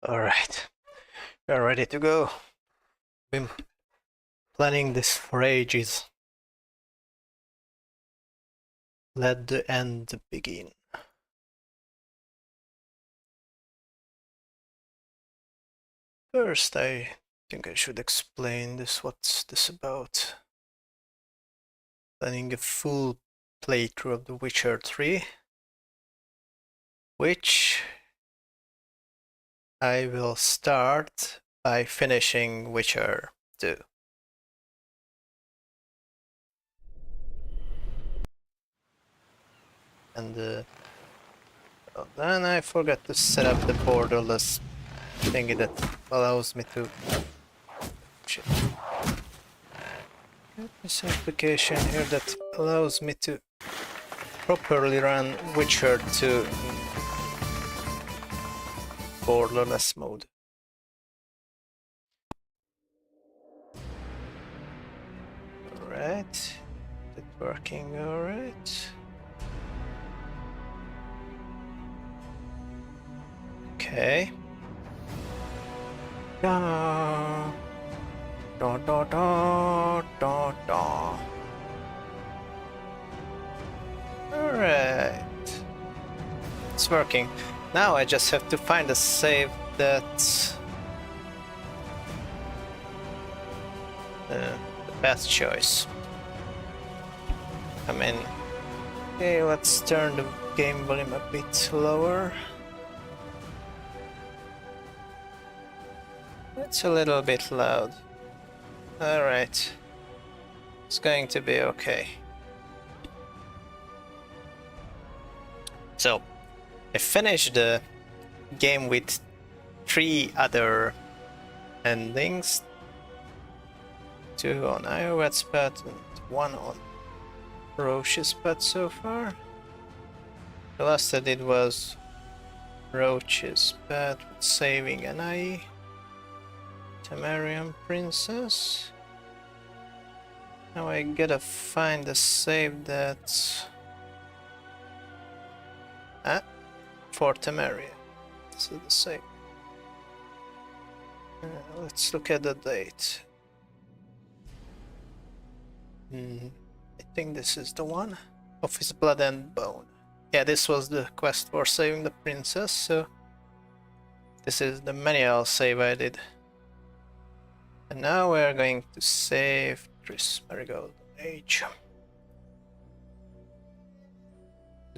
Alright, we are ready to go. Been planning this for ages. Let the end begin. First, I think I should explain what's this about. Planning a full playthrough of The Witcher 3, which I will start by finishing Witcher 2. And then I forgot to set up the borderless thingy that allows me to... Shit. This application here that allows me to properly run Witcher 2 borderless mode. Alright, is it working alright? Okay. Da da da da da da. Alright. It's working. Now I just have to find a save that's the best choice. I mean, okay, let's turn the game volume a bit lower. It's a little bit loud. Alright. It's going to be okay. So, I finished the game with 3 other endings. 2 on iOS pad and 1 on Roach's pad so far. The last I did was Roach's pad with saving an IE. Temerian Princess. Now I gotta find a save that's for Temeria. This is the save. Let's look at the date. I think this is the one. Of his blood and bone. Yeah, this was the quest for saving the princess, so this is the manual save I did. And now we're going to save Triss Marigold Age.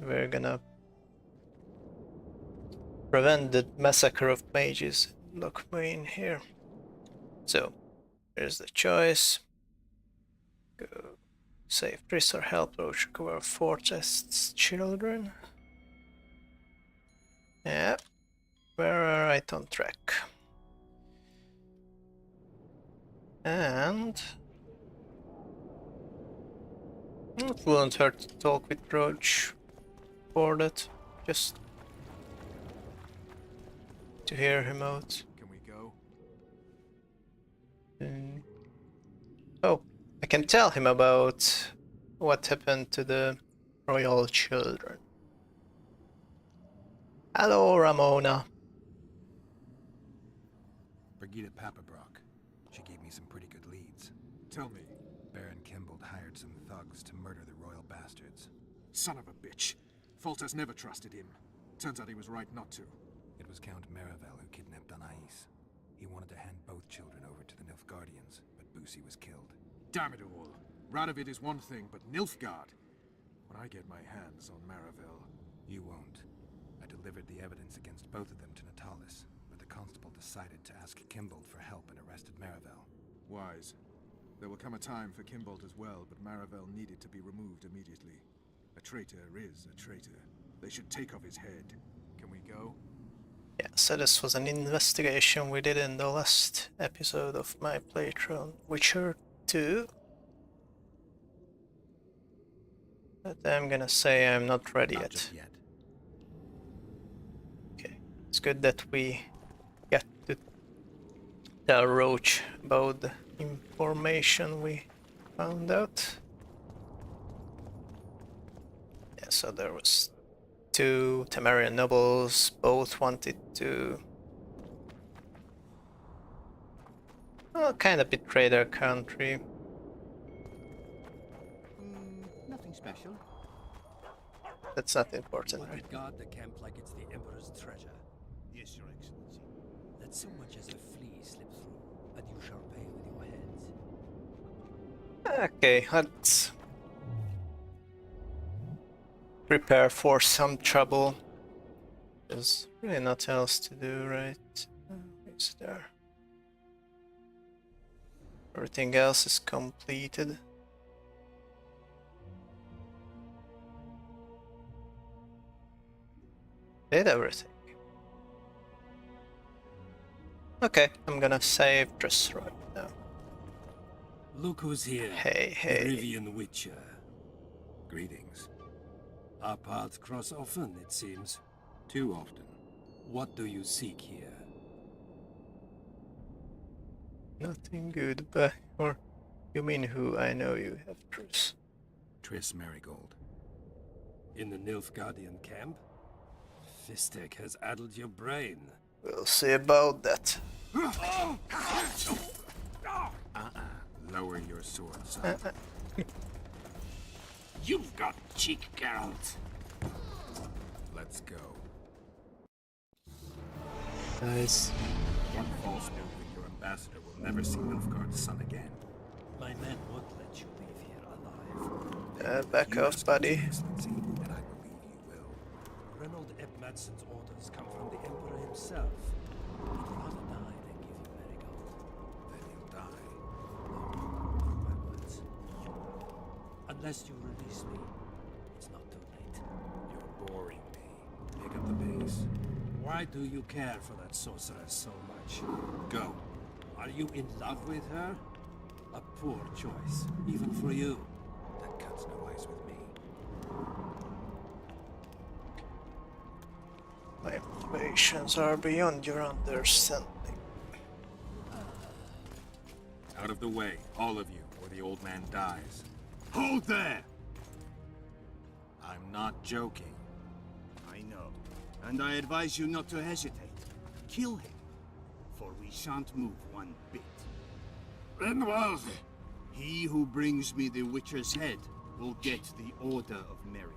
We're gonna prevent the massacre of mages. Lock me in here. So, here's the choice. Go save Triss or help Roach recover Fortress's children. Yeah, we're right on track. And it won't hurt to talk with Roach for that, just to hear him out. Can we go? Oh, I can tell him about what happened to the royal children. Hello, Ramona. Brigida Papabrock. She gave me some pretty good leads. Tell me. Baron Kimbold hired some thugs to murder the royal bastards. Son of a bitch. Foltest never trusted him. Turns out he was right not to. It was Count Maravel who kidnapped Anais. He wanted to hand both children over to the Nilfgaardians, but Busi was killed. Damn it all. Radovid is one thing, but Nilfgaard. When I get my hands on Maravel... You won't. I delivered the evidence against both of them to Natalis, but the constable decided to ask Kimbold for help and arrested Maravel. Wise. There will come a time for Kimbold as well, but Maravel needed to be removed immediately. A traitor is a traitor. They should take off his head. Can we go? Yeah, so this was an investigation we did in the last episode of my playthrough on Witcher 2. But I'm gonna say I'm not ready Not yet. just yet. Okay, it's good that we get to tell Roach about the information we found out. Yeah, so there was 2 Temerian nobles, both wanted to Oh, kind of betrayed our country. Nothing special. That's not important, You right? would guard the camp like it's the Emperor's treasure. Yes, Your Excellency. Let so much as a flea slip through, and you shall pay with your heads. Okay, let's prepare for some trouble. There's really nothing else to do, right? Is there? Everything else is completed. Did everything. Okay, I'm gonna save just right now. Look who's here. Hey, The hey. Rivian Witcher. Greetings. Our paths cross often, it seems. Too often. What do you seek here? Nothing good, but or you mean who I know you have truce. Triss Marigold. In the Nilfgaardian camp? Fistek has addled your brain. We'll see about that. Lower your sword, son. You've got cheek, Geralt. Let's go. Nice. One false move and your ambassador will never see Nilfgaard's son again. My men won't let you leave here alive. Back You off, ask buddy. His Excellency, and I believe you will. Reynold Eb Madsen's orders come from the Emperor himself. He'd rather die than give you Marigold. Then you'll die. Mark my words. Unless you release me, it's not too late. You're boring me. Pick up the pace. Why do you care for that sorceress so much? Go. Are you in love with her? A poor choice, even for you. That cuts no ice with me. My motivations are beyond your understanding. Out of the way, all of you, or the old man dies. Hold there! I'm not joking. I know. And I advise you not to hesitate. Kill him. For we shan't move one bit. Renoir! He who brings me the Witcher's head will get the Order of Merit.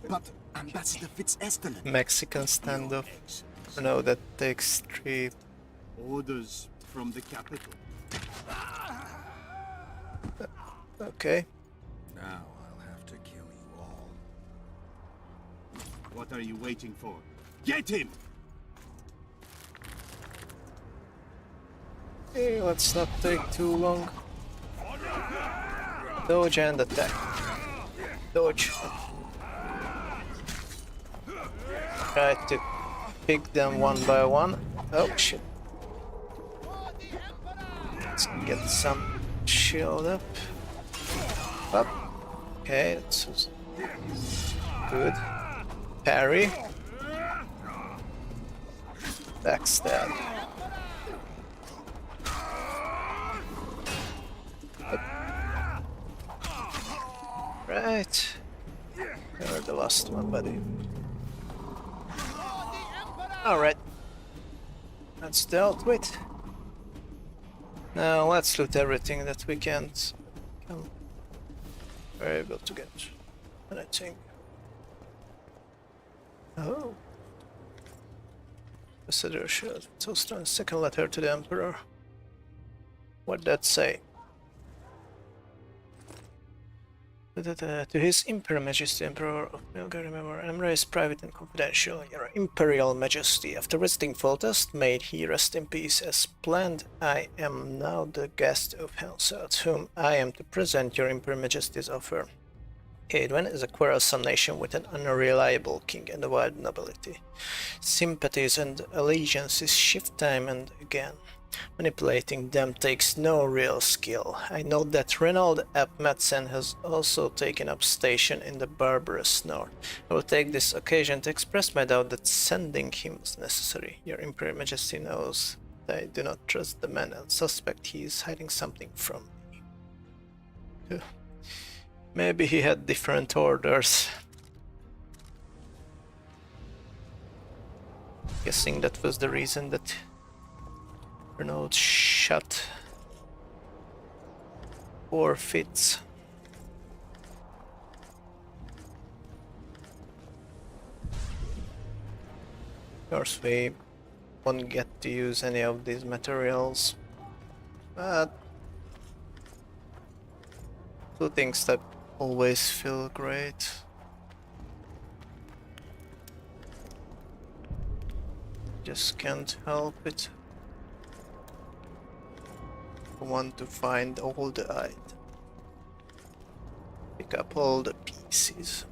But Ambassador Fitzestelle. Mexican Your standoff. Excellency. No, that takes 3. Orders from the capital. Okay. Now I'll have to kill you all. What are you waiting for? Get him! Okay, let's not take too long. Dodge and attack. Dodge. Try to pick them one by one. Oh shit. Let's get some shield up. Up. Okay, that's good. Parry. Backstab. Right. You're the last one, buddy. Alright. That's dealt with. Now let's loot everything that we can't. We're able to get. And I think. Oh. Ambassador should toast on second letter to the Emperor. What'd that say? To His Imperial Majesty Emperor of Nilfgaard, remember, Emperor is private and confidential. Your Imperial Majesty, after visiting Foltest, may he rest in peace as planned. I am now the guest of Helseth, whom I am to present your Imperial Majesty's offer. Cadwen is a quarrelsome nation with an unreliable king and a wide nobility. Sympathies and allegiances shift time and again. Manipulating them takes no real skill. I know that Reynold Ep Madsen has also taken up station in the barbarous north. I will take this occasion to express my doubt that sending him is necessary. Your Imperial Majesty knows that I do not trust the man and suspect he is hiding something from me. Maybe he had different orders. Guessing that was the reason that Renault shot 4 fits. Of course, we won't get to use any of these materials, but two things that always feel great. Just can't help it. I want to find all the items. Pick up all the pieces.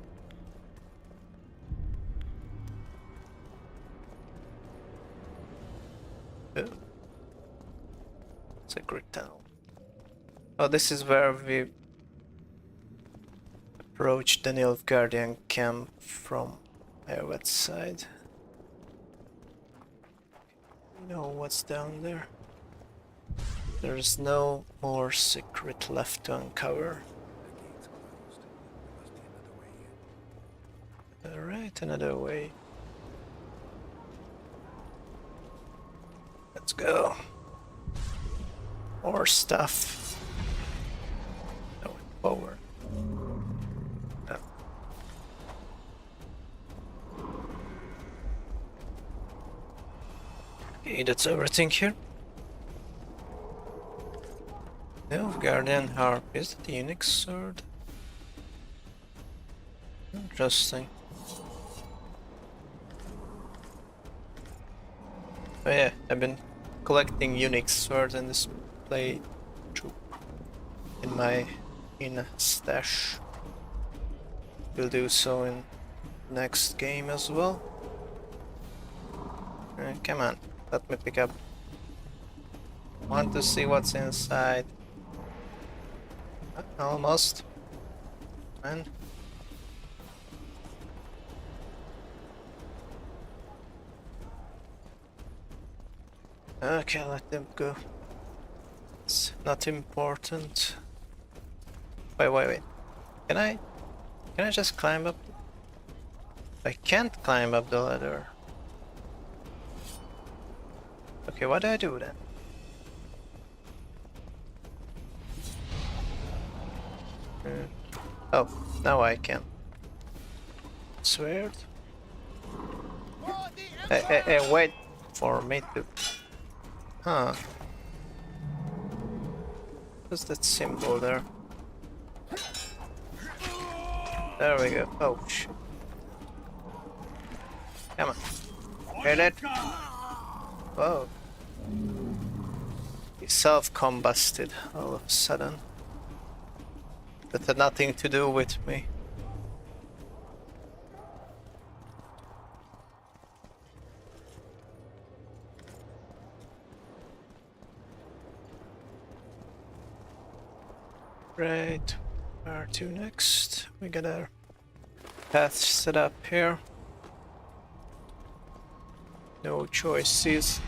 Oh. Secret tunnel. Oh, this is where we approached the Nilfgaardian camp from our side. You know what's down there? There's no more secret left to uncover. Alright, another way. Let's go. More stuff. No, forward. No. Okay, that's everything here. No, Guardian Harp. Is it the Unix sword? Interesting. Oh yeah, I've been collecting Unix swords in this playthrough in my stash. We'll do so in next game as well. Come on, let me pick up. Want to see what's inside. Almost. Man. Okay, let them go. It's not important. Wait. Can I just climb up? I can't climb up the ladder. Okay, what do I do then? Oh, now I can. Sword? Hey, wait for me to... Huh. What's that symbol there? There we go. Oh, shit. Come on. Get it? Whoa. He self-combusted all of a sudden. That had nothing to do with me. Right, where to next? We got our path set up here. No choices.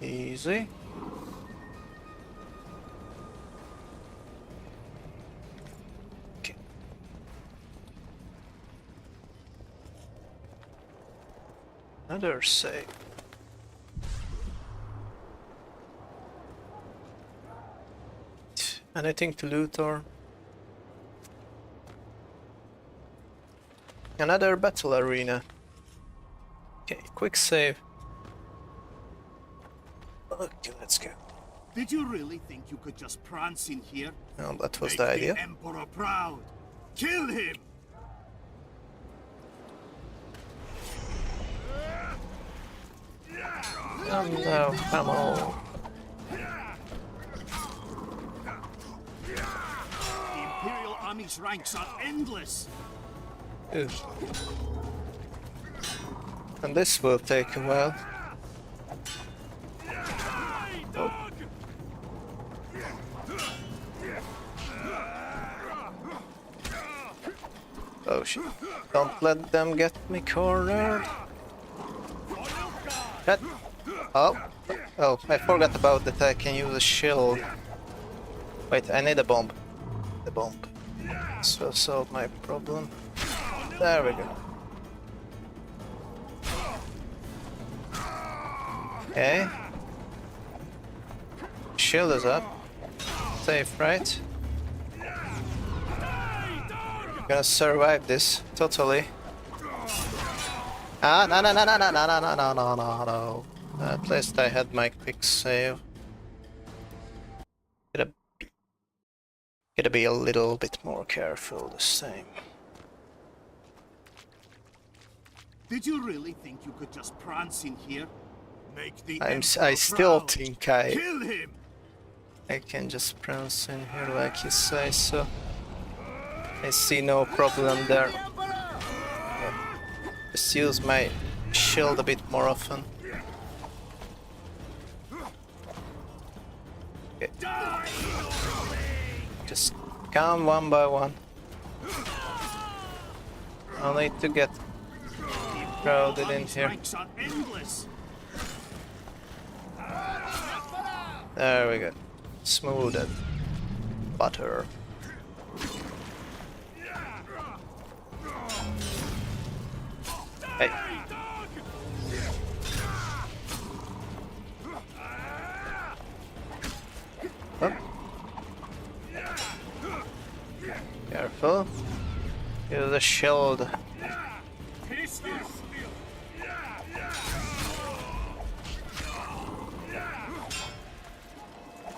Easy. Okay. Another save. Anything to loot or... Another battle arena. Okay, quick save. Okay, let's go. Did you really think you could just prance in here? No, that was Make the idea. The Emperor proud. Kill him! Oh no, come on. The Imperial Army's ranks are endless. Ew. And this will take a while. Oh. Oh shit. Don't let them get me cornered. Shut. Oh. Oh, I forgot about that I can use a shield. Wait, I need a bomb. The bomb. This will solve my problem. There we go. Okay. Shield is up. Safe, right? Gonna survive this totally. Ah, no, no, no, no, no, no, no, no, no, no, no, no. At least I had my quick save. Gotta be a little bit more careful this time. Did you really think you could just prance in here? Make the I Emperor still proud. think Kill him! I can just prance in here like you say, so I see no problem there. Just use my shield a bit more often. Okay. Just come one by one. I'll need to get crowded in here. Ranks are endless. There we go. Smooth as butter. Hey. Oh. Careful. Use the shield.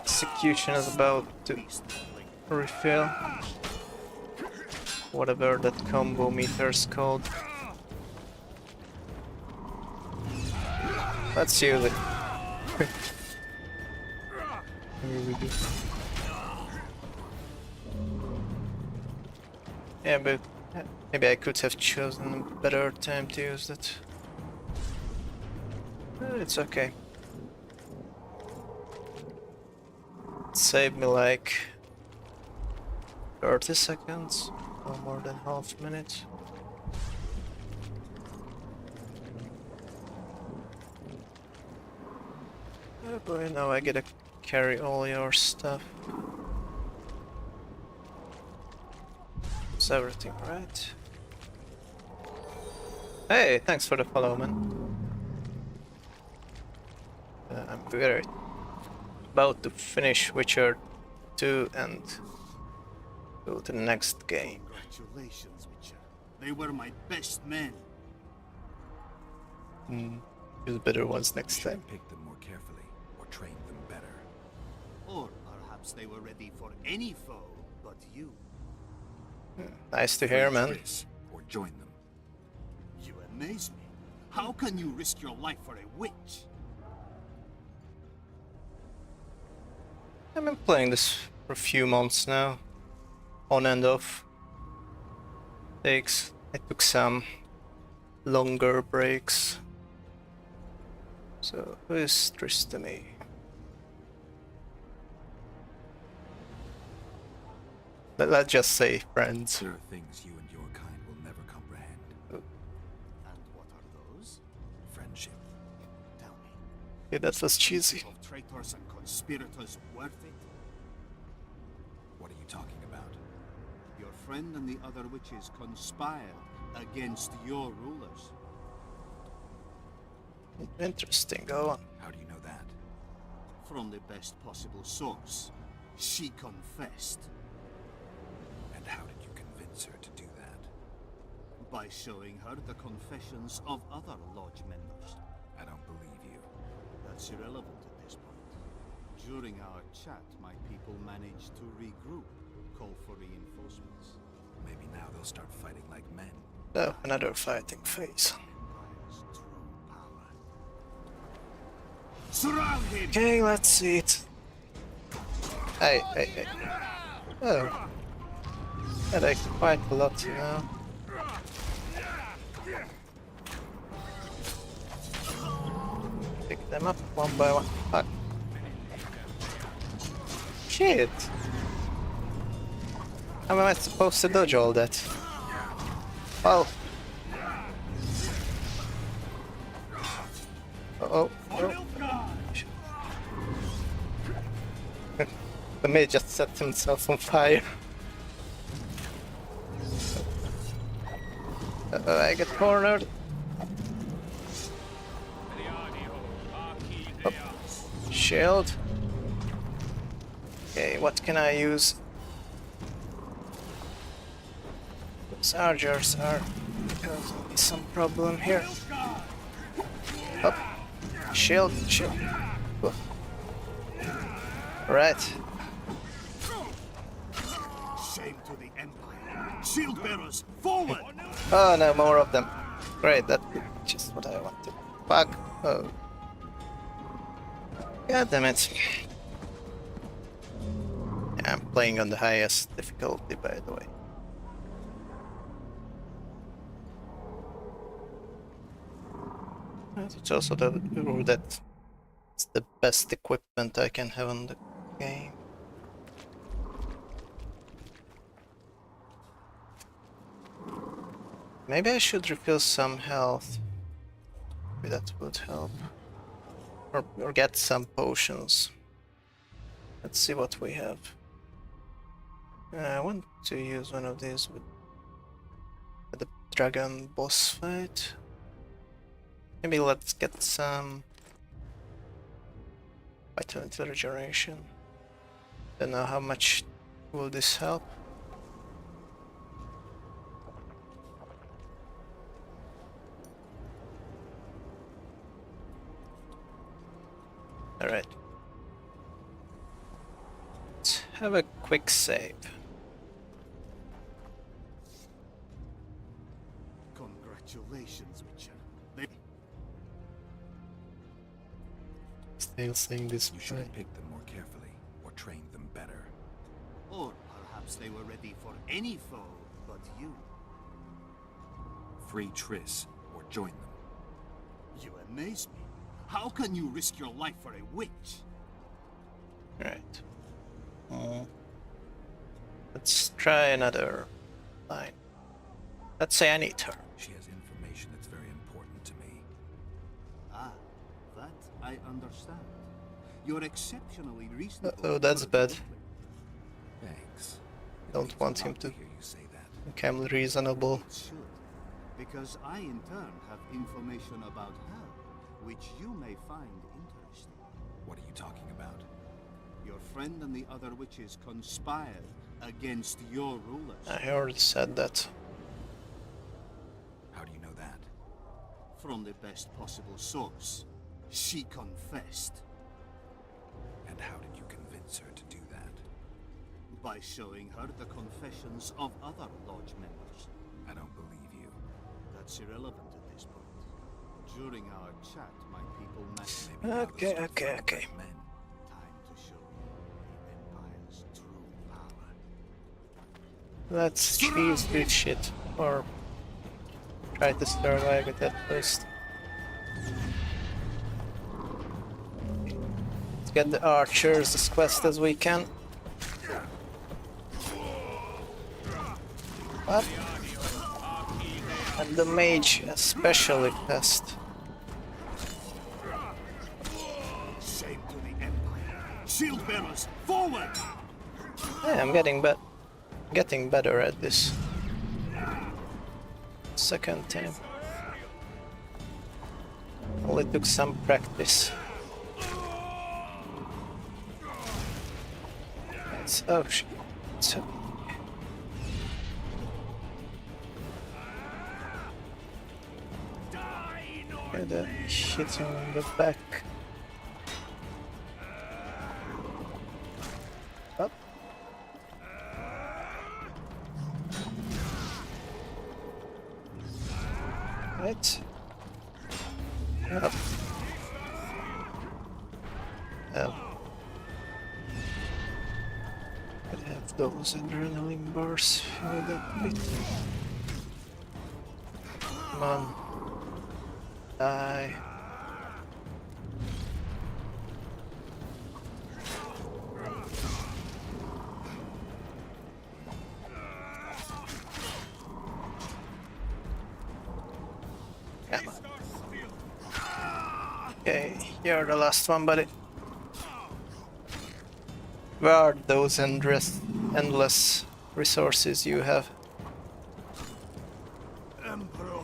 Execution is about to refill. Whatever that combo meter's called. Let's use it. Here we go. Yeah, but maybe I could have chosen a better time to use it. It's okay. It saved me like 30 seconds, no more than half minute. Oh boy, now I gotta carry all your stuff. Is everything right? Hey, thanks for the follow, man. I'm very about to finish Witcher 2 and go to the next game. Congratulations, Witcher. They were my best men. Use better ones next Should time. have picked them more carefully, or trained them better. Or perhaps they were ready for any foe but you. Nice to hear, man. Chris, or join them. You amaze me. How can you risk your life for a witch? I've been playing this for a few months now, on and off. I took some longer breaks. So, who is Tristany? Let's just say friends. There are things you and your kind will never comprehend. And what are those? Friendship. Tell me. Yeah, that was cheesy. Of traitors and conspirators worth it? What are you talking about? Your friend and the other witches conspired against your rulers. Interesting, go on. How do you know that? From the best possible source. She confessed. And how did you convince her to do that? By showing her the confessions of other lodge members. I don't believe you. That's irrelevant at this point. During our chat, my people managed to regroup, call for reinforcements. Maybe now they'll start fighting like men. Oh, another fighting phase. Empire's true power. Surround him! Okay, let's see it. Hey, hey, hey. Oh. Yeah, like quite a lot now. Pick them up one by one. Fuck. Shit! How am I supposed to dodge all that? Oh. Uh-oh. Oh. The mage just set himself on fire. I get cornered. Up. Shield. Okay, what can I use? Those archers are causing me some problem here. Up. Shield, shield. Right. Shame to the Empire. Shield bearers, forward! Oh no, more of them. Great, that's just what I wanted. Fuck. Oh. God damn it. Yeah, I'm playing on the highest difficulty, by the way. And it's also the rule that it's the best equipment I can have on the game. Maybe I should refill some health. Maybe that would help. Or get some potions. Let's see what we have. I want to use one of these with the dragon boss fight. Maybe let's get some vitality regeneration. Don't know how much will this help. Alright. Let's have a quick save. Congratulations, Witcher. Still seeing this. You should have picked them more carefully, or trained them better. Or perhaps they were ready for any foe but you. Free Triss, or join them. You amaze me. How can you risk your life for a witch? Right. Let's try another line. Let's say I need her. She has information that's very important to me. Ah, that I understand. You're exceptionally reasonable. Oh, that's bad. Thanks. It Don't means want a him lot to Uh-huh. hear you say that. become reasonable. It should, because I in turn have information about her, which you may find interesting. What are you talking about? Your friend and the other witches conspired against your rulers. I already said that. How do you know that? From the best possible source. She confessed. And how did you convince her to do that? By showing her the confessions of other lodge members. I don't believe you. That's irrelevant at this point. During our chat, my people met. Maybe now Okay, they'll start okay, fighting okay. like men. Time to show you the Empire's true power. Let's choose this shit. Or try to survive it at first. Let's get the archers as fast as we can. What? And the mage especially fast. Shame to the Empire. Shield bearers, forward! Yeah, I'm getting better at this. Second time. Only took some practice. Oh shit. So get a hit him in the back. Up. Right. Up. Could have those adrenaline bars filled up bit. Come on. Die. Come on. Okay, you're the last one, buddy. Where are those endless resources you have? Emperor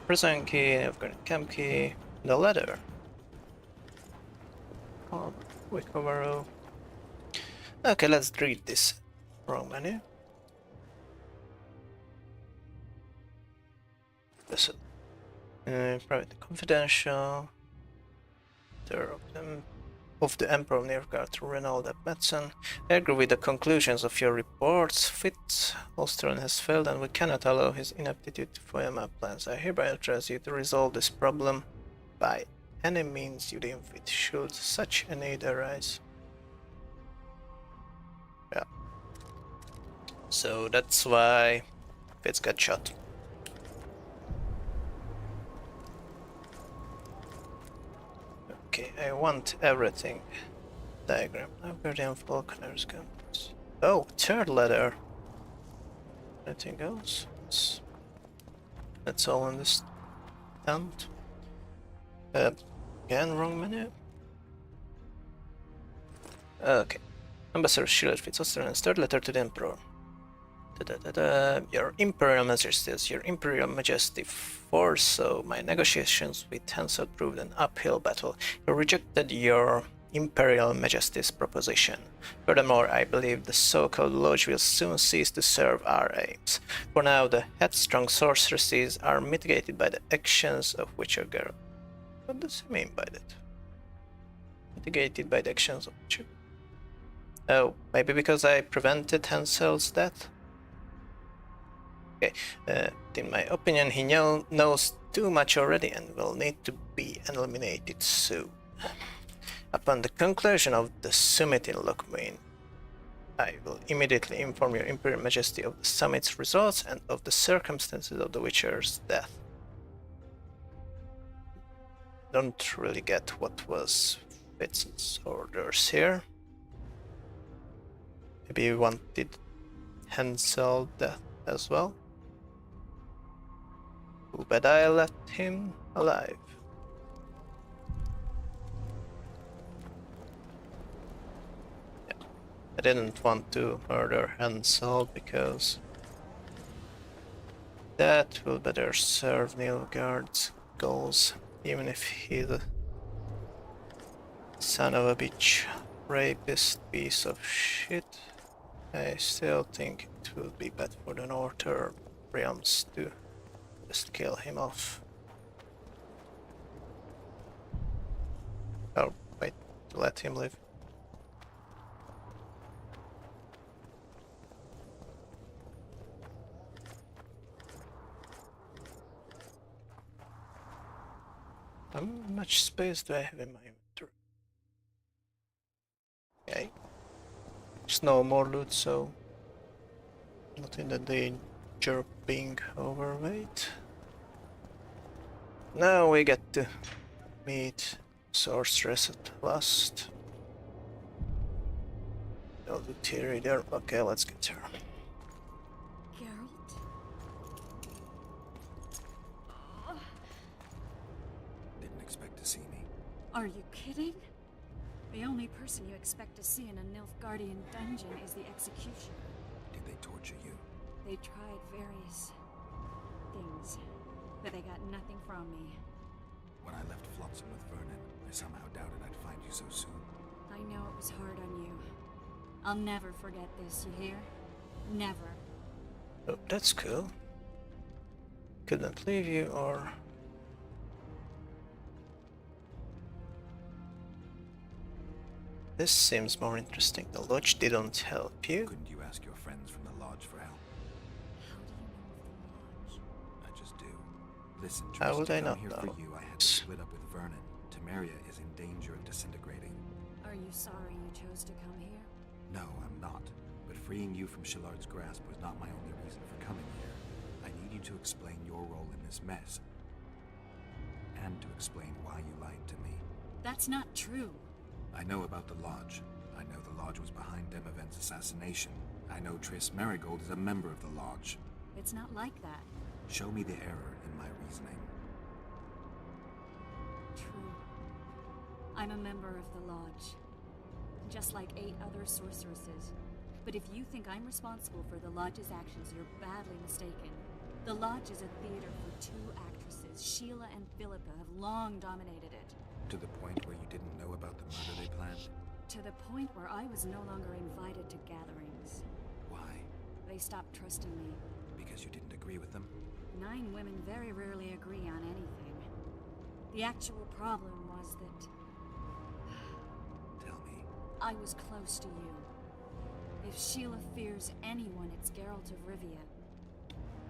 prison key, I've got a camp key, the letter. Oh, quick overall. Okay, let's read this wrong menu. This is private confidential. There of the Emperor of Nilfgaard to Renaud Madsen. I agree with the conclusions of your reports. Olstern has failed and we cannot allow his inaptitude to foil our plans. I hereby authorize you to resolve this problem by any means you deem fit, should such a need arise. Yeah. So that's why Fitz got shot. Okay, I want everything. Diagram. Guardian Falconer's guns. Oh, third letter. Anything else? That's all in this tent. Again, wrong menu. Okay. Ambassador Schiller Fitz Australian's third letter to the Emperor. Your Imperial Majesty, your Imperial Majesty foresaw my negotiations with Hansel proved an uphill battle. You rejected your Imperial Majesty's proposition. Furthermore, I believe the so-called Lodge will soon cease to serve our aims. For now, the headstrong sorceresses are mitigated by the actions of Witcher Girl. What does he mean by that? Mitigated by the actions of Witcher? Oh, maybe because I prevented Hansel's death? Okay, in my opinion, he knows too much already and will need to be eliminated soon. Upon the conclusion of the summit in Lockmane, I will immediately inform your Imperial Majesty of the summit's results and of the circumstances of the Witcher's death. Don't really get what was Fitz's orders here. Maybe he wanted Hansel death as well. Too bad I left him alive. Yeah. I didn't want to murder Hansel because that will better serve Nilfgaard's goals, even if he's a son of a bitch, rapist piece of shit. I still think it will be bad for the Northern realms to just kill him off. Oh, wait, to let him live. How much space do I have in my inventory? Okay. There's no more loot, so not in the danger of being overweight. Now we get to meet Sorceress at last. No loot here either. Okay, let's get her. Geralt? Didn't expect to see me. Are you kidding? The only person you expect to see in a Nilfgaardian dungeon is the executioner. Did they torture you? They tried various things, but they got nothing from me. When I left Flotsam with Vernon, I somehow doubted I'd find you so soon. I know it was hard on you. I'll never forget this, you hear? Never. Oh, that's cool. Couldn't leave you or... This seems more interesting. The Lodge didn't help you. Couldn't you ask your friends from the Lodge for help? How do you know of the Lodge? I just do. Listen, How Tris, would to I come not here know? for you, I had to split up with Vernon. Temeria is in danger of disintegrating. Are you sorry you chose to come here? No, I'm not. But freeing you from Shillard's grasp was not my only reason for coming here. I need you to explain your role in this mess. And to explain why you lied to me. That's not true. I know about the Lodge. I know the Lodge was behind Demavend's assassination. I know Tris Marigold is a member of the Lodge. It's not like that. Show me the error in my reasoning. True. I'm a member of the Lodge. Just like 8 other sorceresses. But if you think I'm responsible for the Lodge's actions, you're badly mistaken. The Lodge is a theater for 2 actresses. sorceresses, Sheila and Philippa have long dominated it. To the point where you didn't know about the murder they planned? To the point where I was no longer invited to gatherings. Why? They stopped trusting me. Because you didn't agree with them? 9 women very rarely agree on anything. The actual problem was that Tell me. I was close to you. If Sheila fears anyone, it's Geralt of Rivia.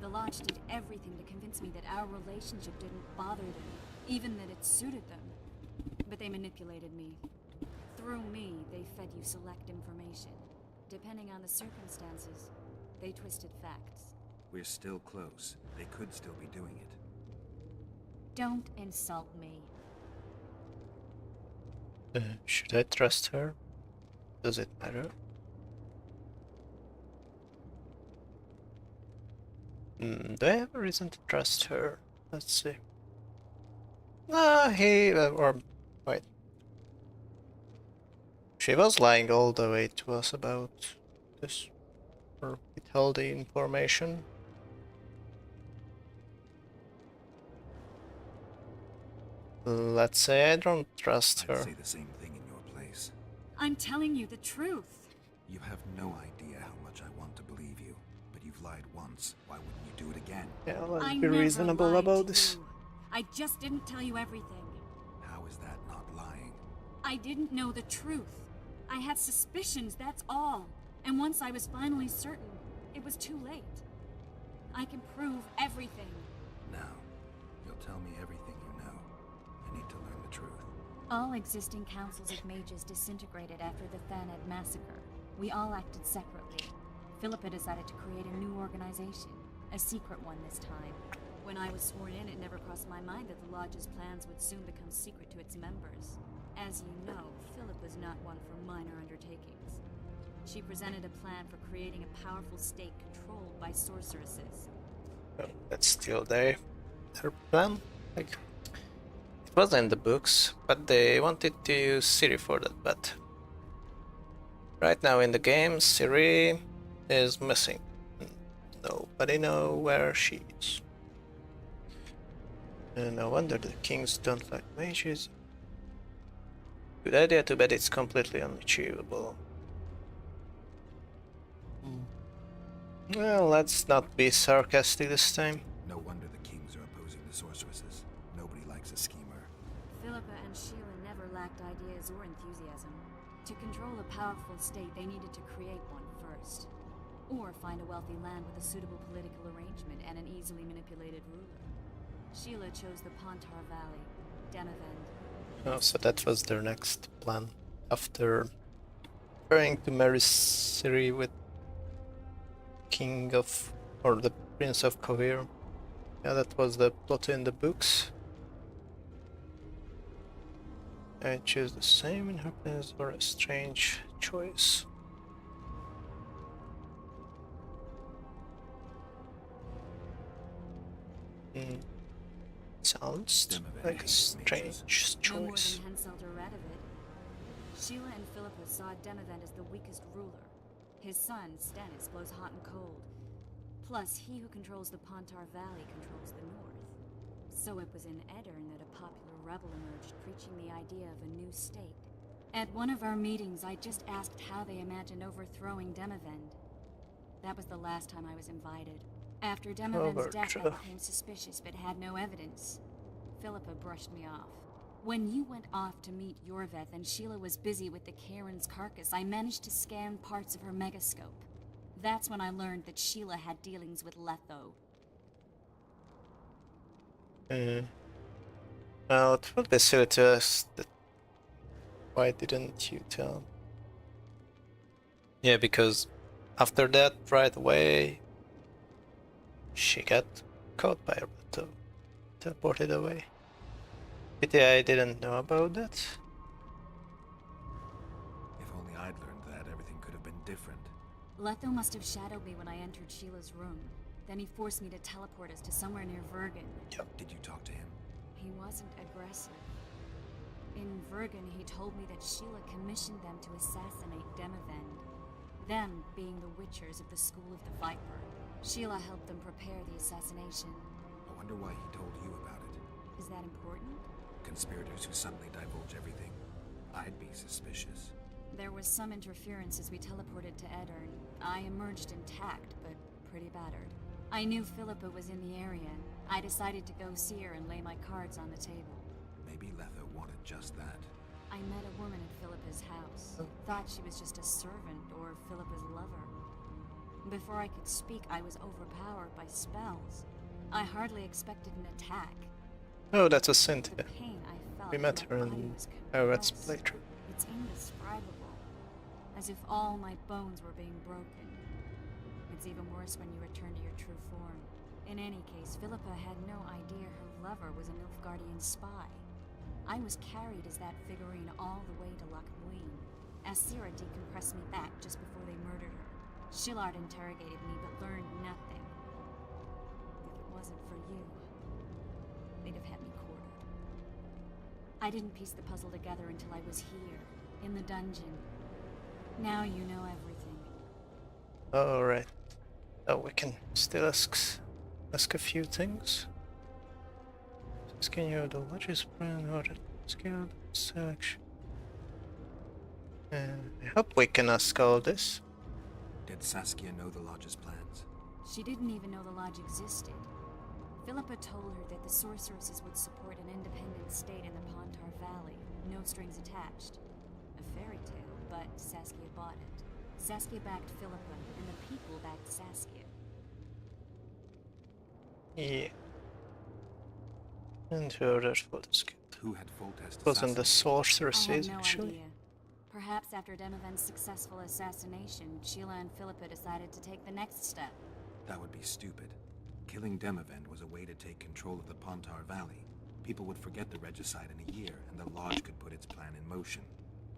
The Lodge did everything to convince me that our relationship didn't bother them, even that it suited them. But they manipulated me. Through me, they fed you select information. Depending on the circumstances, they twisted facts. We're still close. They could still be doing it. Don't insult me. Should I trust her? Does it matter? Do I have a reason to trust her? Let's see. Wait. She was lying all the way to us about this, or withheld the information. Let's say I don't trust I'd her. say the same thing in your place. I'm telling you the truth. You have no idea how much I want to believe you. But you've lied once. Why wouldn't you do it again? Yeah, let's I be never reasonable lied about to this. you. I just didn't tell you everything. How is that not lying? I didn't know the truth. I had suspicions, that's all. And once I was finally certain, it was too late. I can prove everything. Now, you'll tell me everything you know. I need to learn the truth. All existing councils of mages disintegrated after the Thaned massacre. We all acted separately. Philippa decided to create a new organization. A secret one this time. When I was sworn in, it never crossed my mind that the Lodge's plans would soon become secret to its members. As you know, Philip was not one for minor undertakings. She presented a plan for creating a powerful state controlled by sorceresses. Well, that's still their plan. Like, it was in the books, but they wanted to use Ciri for that. But right now in the game, Ciri is missing. Nobody knows where she is. And no wonder the kings don't like mages. Good idea, too bad it's completely unachievable. Well, let's not be sarcastic this time. No wonder the kings are opposing the sorceresses. Nobody likes a schemer. Philippa and Sheila never lacked ideas or enthusiasm. To control a powerful state, they needed to create one first. Or find a wealthy land with a suitable political arrangement and an easily manipulated ruler. Sheila chose the Pontar Valley, Demavend. Oh, so that was their next plan. After trying to marry Ciri with King of, or the Prince of Kovir. Yeah, that was the plot in the books. I choose the same in her place or a strange choice. Sounds like a strange No more choice. than Henselt or Radovid. Sheila and Philippa saw Demavend as the weakest ruler. His son, Stannis, blows hot and cold. Plus, he who controls the Pontar Valley controls the north. So it was in Edirn that a popular rebel emerged, preaching the idea of a new state. At one of our meetings, I just asked how they imagined overthrowing Demavend. That was the last time I was invited. After Demavend's death, I Lorethrough. became suspicious but had no evidence. Philippa brushed me off. When you went off to meet Yorveth and Sheila was busy with the Karen's carcass, I managed to scan parts of her megascope. That's when I learned that Sheila had dealings with Letho. Well, it would be silly to ask that. Why didn't you tell? Yeah, because after that, right away, she got caught by Roberto, teleported away. Pity I didn't know about that. If only I'd learned that, everything could have been different. Letho must have shadowed me when I entered Sheila's room. Then he forced me to teleport us to somewhere near Vergen. Did you talk to him? He wasn't aggressive. In Vergen, he told me that Sheila commissioned them to assassinate Demavend. Them being the Witchers of the School of the Viper. Sheila helped them prepare the assassination. I wonder why he told you about it. Is that important? Conspirators who suddenly divulge everything. I'd be suspicious. There was some interference as we teleported to Eddern. I emerged intact, but pretty battered. I knew Philippa was in the area. I decided to go see her and lay my cards on the table. Maybe Letho wanted just that. I met a woman at Philippa's house. Thought she was just a servant or Philippa's lover. Before I could speak, I was overpowered by spells. I hardly expected an attack. Oh, that's a Cynthia. The pain I felt We met my her body in was Iret's compressed. playthrough. It's indescribable. As if all my bones were being broken. It's even worse when you return to your true form. In any case, Philippa had no idea her lover was a Nilfgaardian spy. I was carried as that figurine all the way to Loch Muin. Asira decompressed me back just before they murdered her. Shillard interrogated me but learned nothing. If it wasn't for you, they'd have had me quartered. I didn't piece the puzzle together until I was here, in the dungeon. Now you know everything. Alright. Oh, we can still ask a few things. Can you the largest brand or the scale selection? I hope we can ask all this. Did Saskia know the Lodge's plans? She didn't even know the Lodge existed. Philippa told her that the sorceresses would support an independent state in the Pontar Valley, no strings attached. A fairy tale, but Saskia bought it. Saskia backed Philippa, and the people backed Saskia. Yeah. And who ordered for the skill? Who had Foltest Wasn't the assassinated? sorceresses I have no actually? idea. Perhaps after Demavend's successful assassination, Sheila and Philippa decided to take the next step. That would be stupid. Killing Demavend was a way to take control of the Pontar Valley. People would forget the regicide in a year, and the Lodge could put its plan in motion.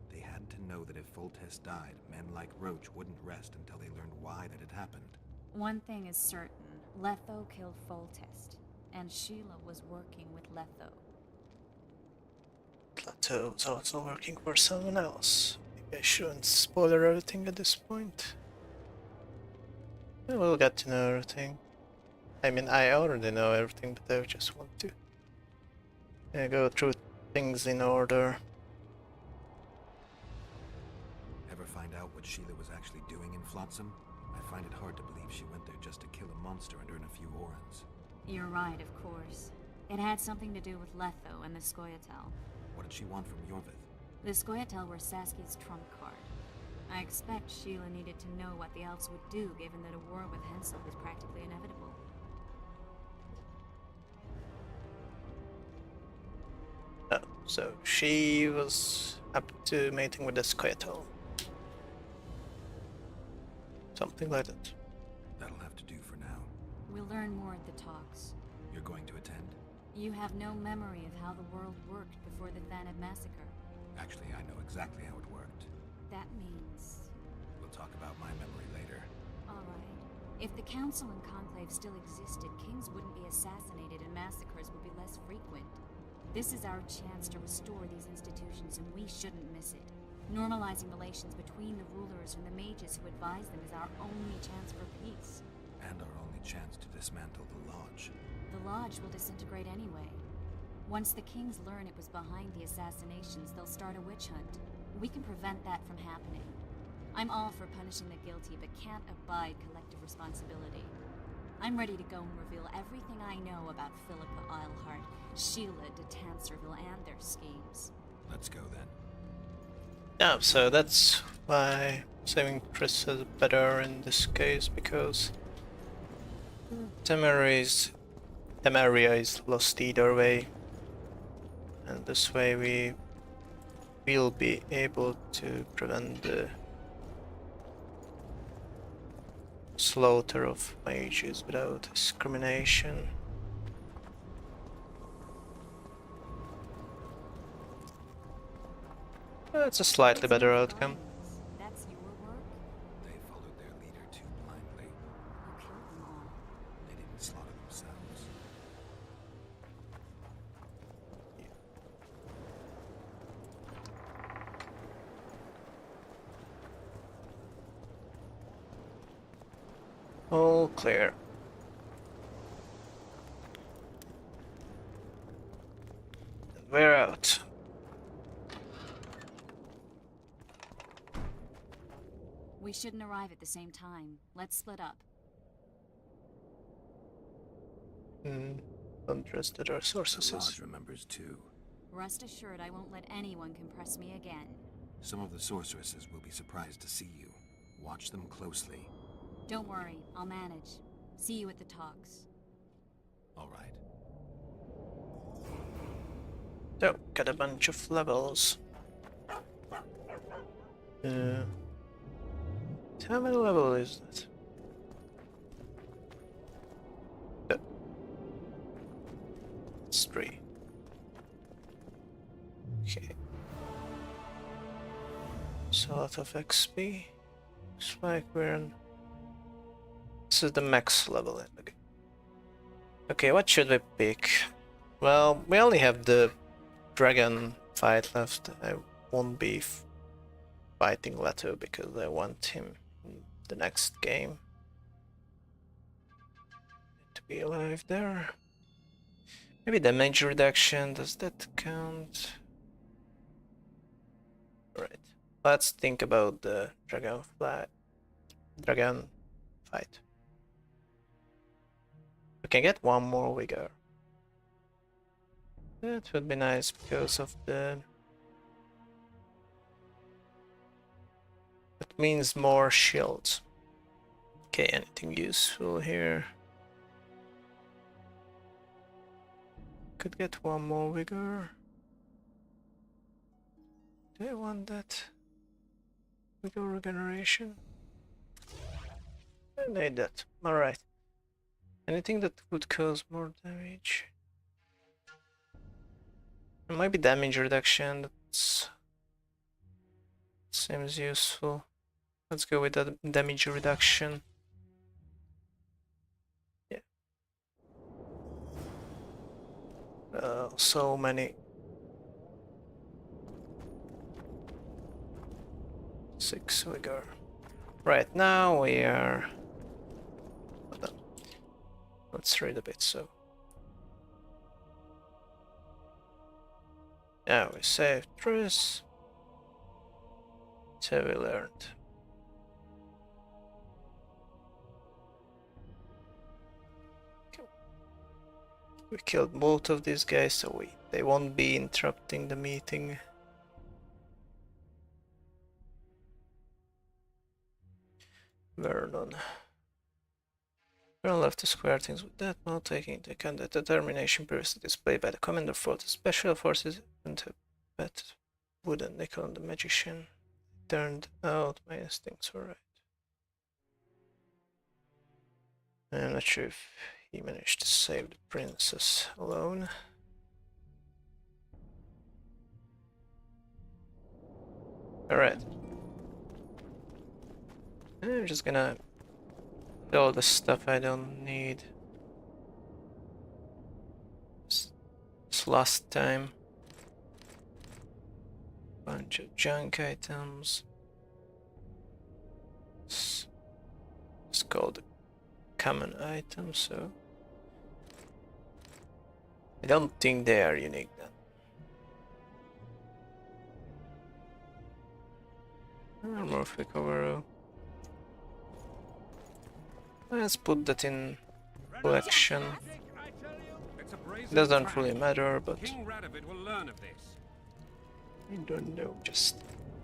They had to know that if Foltest died, men like Roach wouldn't rest until they learned why that had happened. One thing is certain. Letho killed Foltest, and Sheila was working with Letho. Plateau was also working for someone else. Maybe I shouldn't spoiler everything at this point. We'll get to know everything. I mean, I already know everything, but I just want to go through things in order. Ever find out what Sheila was actually doing in Flotsam? I find it hard to believe she went there just to kill a monster and earn a few orans. You're right, of course. It had something to do with Letho and the Scoia'tael. What did she want from Yorvith? The Scoia'tael were Saskia's trump card. I expect Sheila needed to know what the elves would do, given that a war with Hensel was practically inevitable. Oh, so she was up to mating with the Scoia'tael. Something like that. That'll have to do for now. We'll learn more at the talks. You're going to attend? You have no memory of how the world worked before the Thanad massacre. Actually, I know exactly how it worked. That means... We'll talk about my memory later. Alright. If the Council and Conclave still existed, kings wouldn't be assassinated and massacres would be less frequent. This is our chance to restore these institutions, and we shouldn't miss it. Normalizing relations between the rulers and the mages who advise them is our only chance for peace. And our only chance to dismantle the Lodge. The Lodge will disintegrate anyway. Once the kings learn it was behind the assassinations, they'll start a witch hunt. We can prevent that from happening. I'm all for punishing the guilty, but can't abide collective responsibility. I'm ready to go and reveal everything I know about Philippa Eilhart, Sheila de Tanserville, and their schemes. Let's go then. Yeah, so that's why saving Chris is better in this case, because Temeria is lost either way, and this way we will be able to prevent the slaughter of mages without discrimination. That's a slightly better outcome. That's your work? They followed their leader too blindly. Who killed them all? They didn't slaughter themselves. All clear. we're out. We shouldn't arrive at the same time. Let's split up. Don't trust the other The sources. Lodge remembers too. Rest assured, I won't let anyone compress me again. Some of the sorceresses will be surprised to see you. Watch them closely. Don't worry, I'll manage. See you at the talks. All right. So, got a bunch of levels. How many level is that? It's 3. Okay. So a lot of XP. Looks like we're in... This is the max level in the game. Okay, what should we pick? Well, we only have the dragon fight left. I won't be fighting Leto because I want him in the next game to be alive there. Maybe damage reduction, does that count? Right. Let's think about the dragon fight. We can get one more vigor. That would be nice because of the... That means more shields. Okay, anything useful here? Could get one more vigor. Do I want that? Vigor regeneration? I need that. Alright. Anything that would cause more damage? Maybe damage reduction, that seems useful. Let's go with that damage reduction. Yeah. So many. 6 vigor. Right, now we are... Hold on. Let's read a bit, so... Now we saved Triss. So we learned. We killed both of these guys, so they won't be interrupting the meeting. Vernon. Vernon left to square things with that, not taking into account the determination previously displayed by the commander for the special forces and to bet wood and nickel on the magician. Turned out my instincts were right. I'm not sure if he managed to save the princess alone. Alright. I'm just gonna do all the stuff I don't need. This last time. Bunch of junk items. It's called a common item, so I don't think they are unique then. Armor thick overall. Let's put that in collection. Doesn't really matter, but I don't know, just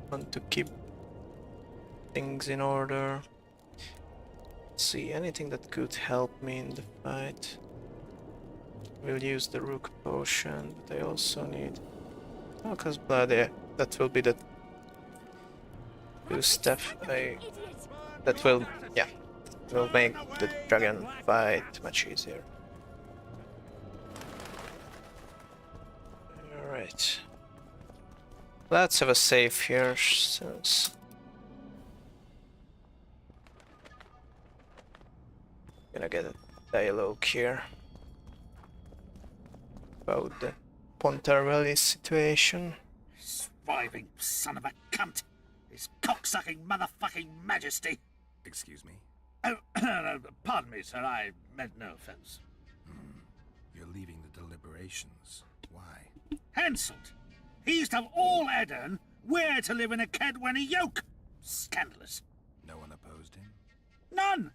want to keep things in order. Let's see, anything that could help me in the fight. We'll use the Rook potion, but I also need Alka's blood. Yeah, that will be the two stuff that will make the dragon fight much easier. Alright. Let's have a save here, since gonna get a dialogue here about the Pontar Valley situation. Surviving son of a cunt! His cocksucking motherfucking majesty! Excuse me? Oh, pardon me, sir, I meant no offense. You're leaving the deliberations. Why? Henselt! He used to have all Eddern where to live in a Kedwenny yoke! Scandalous. No one opposed him? None!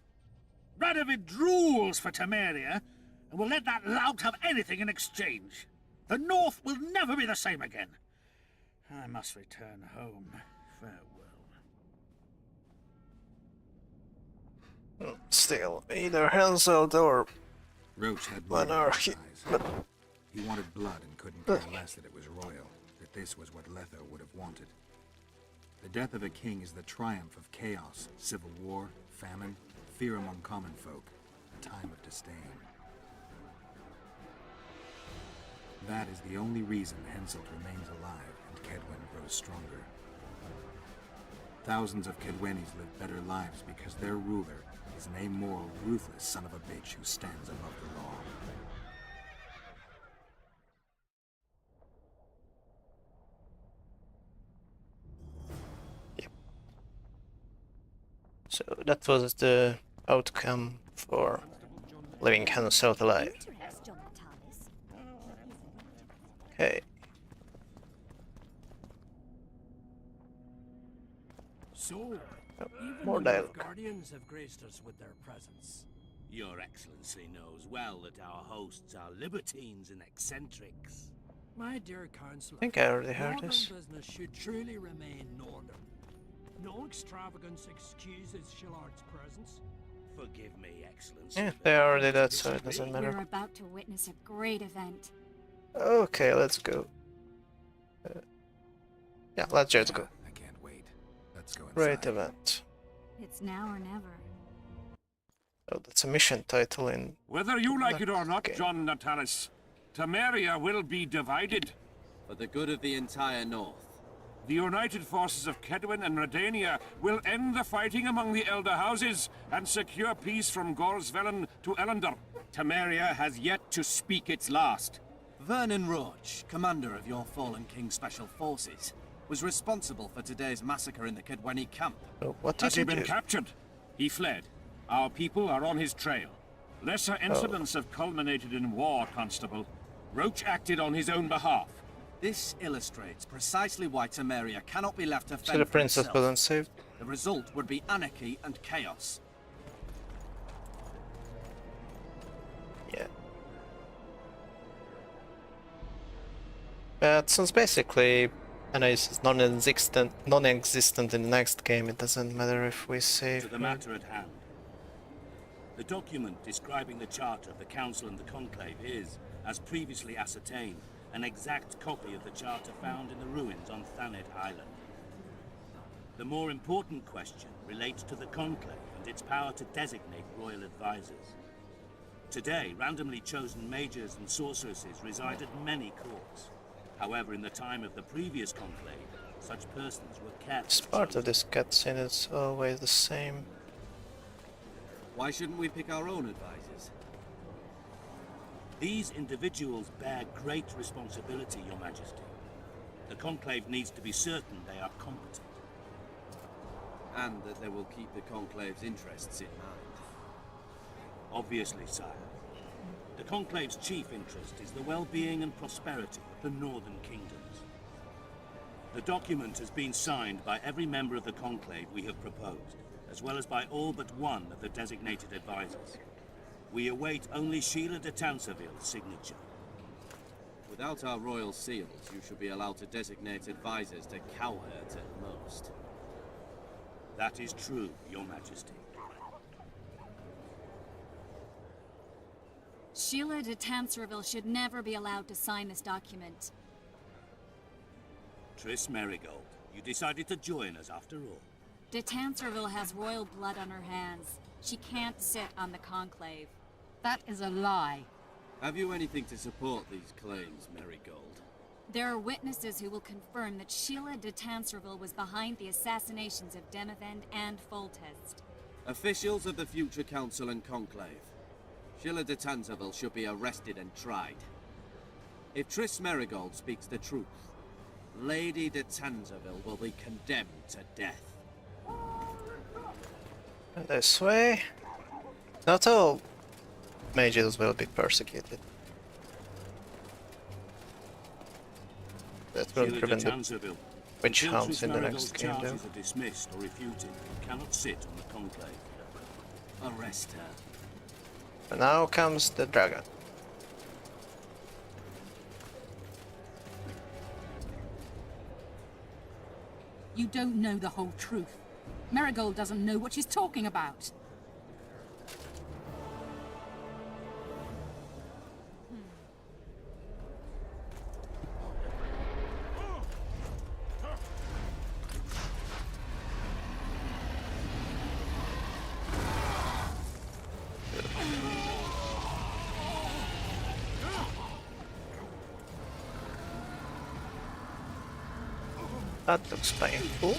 Radovid drools for Temeria, and will let that lout have anything in exchange. The North will never be the same again. I must return home. Farewell. Still, either Henselt or Roach had more in monarchy. his eyes. He wanted blood and couldn't care less that it was royal, that this was what Letho would have wanted. The death of a king is the triumph of chaos, civil war, famine, fear among common folk, a time of disdain. That is the only reason Henselt remains alive and Kedwen grows stronger. Thousands of Kedwennies live better lives because their ruler is an amoral, ruthless son of a bitch who stands above the law. So that was the outcome for leaving Henselt alive. Okay. So, even more the dialogue. Guardians have graced us with their presence. Your Excellency knows well that our hosts are libertines and eccentrics. My dear Counselor, I think I already heard northern this. business should truly remain northern. No extravagance excuses Shillard's presence. Forgive me, Excellency. Yeah, but they I already did, so it disagree. doesn't We're matter. about to witness a great event. Okay, let's go. Yeah, let's just go. I can't wait. Let's go inside. Great event. It's now or never. Oh, that's a mission title in... Whether you like it or not, Okay. John Natalis, Temeria will be divided. For the good of the entire North. The united forces of Kedwen and Redania will end the fighting among the Elder Houses and secure peace from Gorsvelen to Ellendar. Temeria has yet to speak its last. Vernon Roach, commander of your fallen King Special Forces, was responsible for today's massacre in the Kedwenny camp. Oh, what Has did he you been do? captured? He fled. Our people are on his trail. Lesser incidents have culminated in war, Constable. Roach acted on his own behalf. This illustrates precisely why Temeria cannot be left to So fend the for princess itself. wasn't saved? The result would be anarchy and chaos. Yeah. But since basically Anais is non-existent in the next game, it doesn't matter if we To save the her. matter at hand. The document describing the charter of the Council and the Conclave is, as previously ascertained, an exact copy of the charter found in the ruins on Thanet Island. The more important question relates to the Conclave and its power to designate royal advisors. Today, randomly chosen mages and sorceresses reside at many courts. However, in the time of the previous Conclave, such persons were This carefully part chosen. of this cutscene is always the same. Why shouldn't we pick our own advisors? These individuals bear great responsibility, Your Majesty. The Conclave needs to be certain they are competent. And that they will keep the Conclave's interests in mind. Obviously, sire. The Conclave's chief interest is the well-being and prosperity of the Northern Kingdoms. The document has been signed by every member of the Conclave we have proposed, as well as by all but one of the designated advisors. We await only Sheila de Tanserville's signature. Without our royal seals, you should be allowed to designate advisors to cowherd at most. That is true, Your Majesty. Sheila de Tanserville should never be allowed to sign this document. Triss Merigold, you decided to join us after all. De Tanserville has royal blood on her hands. She can't sit on the Conclave. That is a lie. Have you anything to support these claims, Merigold? There are witnesses who will confirm that Sheila de Tanserville was behind the assassinations of Demavend and Foltest. Officials of the future Council and Conclave. Sheila de Tanserville should be arrested and tried. If Triss Merigold speaks the truth, Lady de Tanserville will be condemned to death. This way. Not all mages will be persecuted. That will Sheila prevent de the Tanzerville. witch Until hunts in the Tris next Marigold's game, though. charges are dismissed or refuted, you cannot sit on the conclave. Arrest her. And now comes the dragon. You don't know the whole truth. Marigold doesn't know what she's talking about. That looks painful.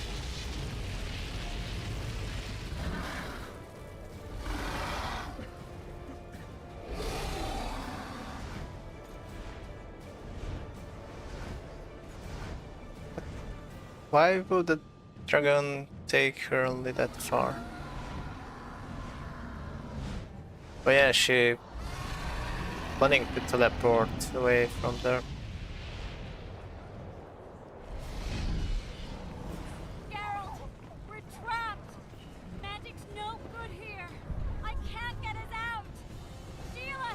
Why would the dragon take her only that far? Oh yeah, she planning to teleport away from there. Geralt, we're trapped. Magic's no good here. I can't get us out. Sheila,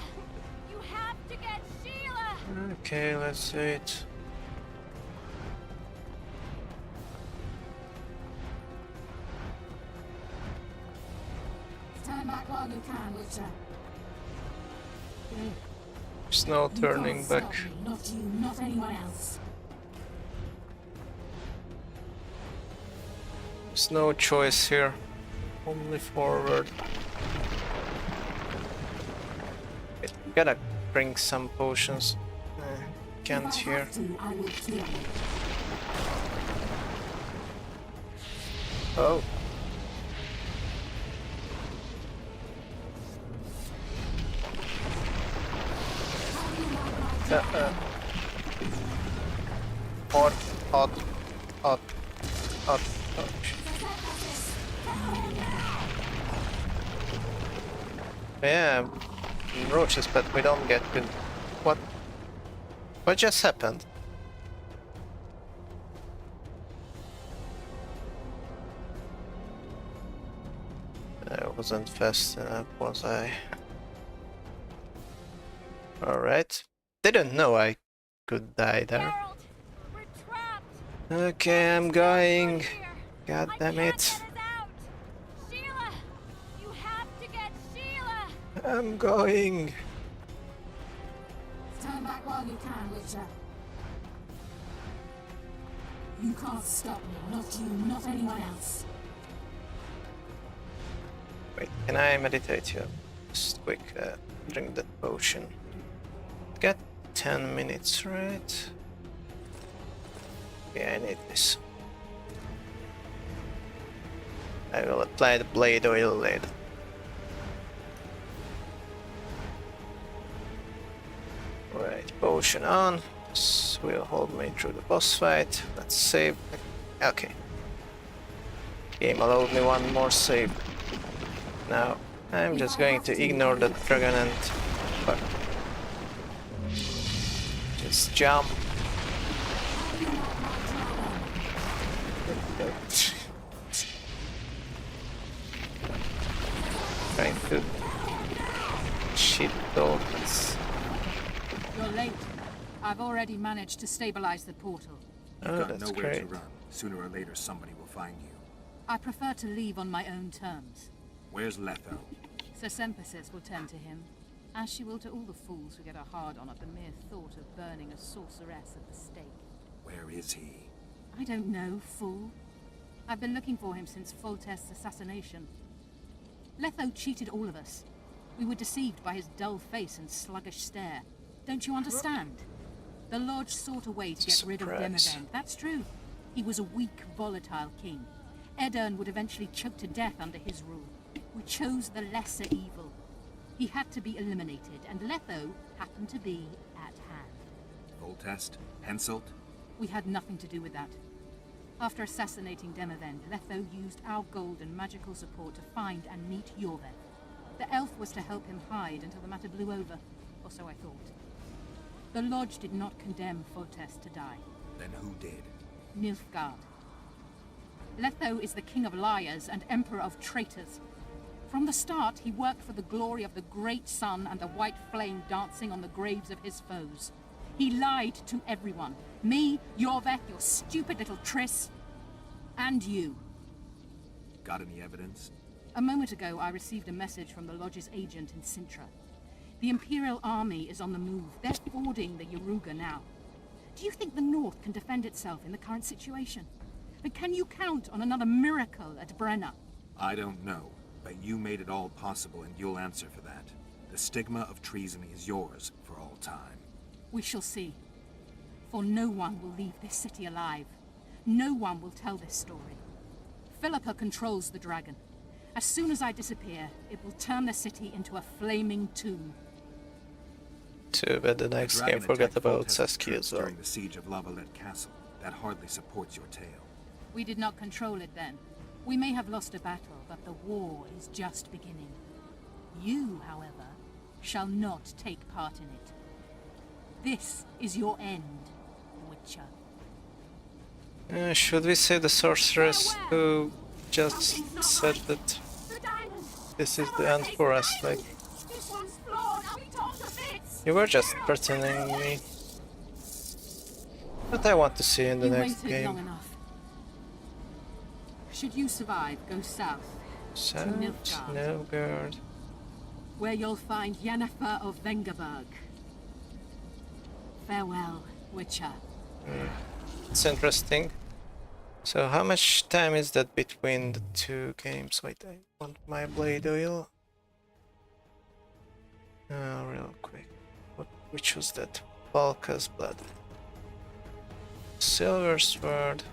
you have to get Sheila. Okay, let's do it. Turn back while you can, Witcher. There's no turning You can't back. stop me, not you, not anyone else. There's no choice here. Only forward. Wait, we gotta bring some potions. Can't If I here. have to, I will kill you. Oh. Hot, hot, hot, hot. Oh, shit. Yeah, roaches, but we don't get good. What? What just happened? I wasn't fast enough, was I? Alright. Didn't know I could die there. Geralt, we're trapped. Okay, I'm going. Here. God I damn can't it. get us out. Sheila, you have to get Sheila. I'm going. Turn back while you can, Witcher. You can't stop me, not you, not anyone else. Wait, can I meditate here? Just quick, drink that potion. Got 10 minutes, right? Yeah, I need this. I will apply the blade oil later. Right, potion on. This will hold me through the boss fight. Let's save. Okay. Game allowed me one more save. Now, I'm just going to ignore the dragon and fuck. Just jump. Trying to shit dolphins. You're late. I've already managed to stabilize the portal. Oh, Got that's nowhere great. to run. Sooner or later, somebody will find you. I prefer to leave on my own terms. Where's Letho? Sir Sempersis will tend to him, as she will to all the fools who get a hard on at the mere thought of burning a sorceress at the stake. Where is he? I don't know, fool. I've been looking for him since Foltest's assassination. Letho cheated all of us. We were deceived by his dull face and sluggish stare. Don't you understand? The Lodge sought a way to get rid of Surprise. Demavend. That's true. He was a weak, volatile king. Edirn would eventually choke to death under his rule. We chose the lesser evil. He had to be eliminated, and Letho happened to be at hand. Voltest? Henselt? We had nothing to do with that. After assassinating Demavend, Letho used our gold and magical support to find and meet Yorveth. The elf was to help him hide until the matter blew over, or so I thought. The Lodge did not condemn Foltest to die. Then who did? Nilfgaard. Letho is the king of liars and emperor of traitors. From the start, he worked for the glory of the great sun and the white flame dancing on the graves of his foes. He lied to everyone. Me, Yorveth, your stupid little Triss, and you. Got any evidence? A moment ago, I received a message from the Lodge's agent in Sintra. The Imperial Army is on the move. They're boarding the Yaruga now. Do you think the North can defend itself in the current situation? And can you count on another miracle at Brenna? I don't know, but you made it all possible and you'll answer for that. The stigma of treason is yours for all time. We shall see. For no one will leave this city alive. No one will tell this story. Philippa controls the dragon. As soon as I disappear, it will turn the city into a flaming tomb. Too bad the next game forgot about Saskia as well. During the siege of Lavalette Castle. That hardly supports your tale. We did not control it then. We may have lost a battle, but the war is just beginning. You, however, shall not take part in it. This is your end, Witcher. Should we say the sorceress who just said that this is the end for us? Like, you were just pretending me. But I want to see in the next waited game. long enough. Should you survive, go south South, to Nilfgaard, Nilfgaard. where you'll find Yennefer of Vengerberg. Farewell, Witcher. It's interesting. So how much time is that between the two games? Wait, I want my blade oil. Real quick. Which was that? Valka's blood. Silver sword.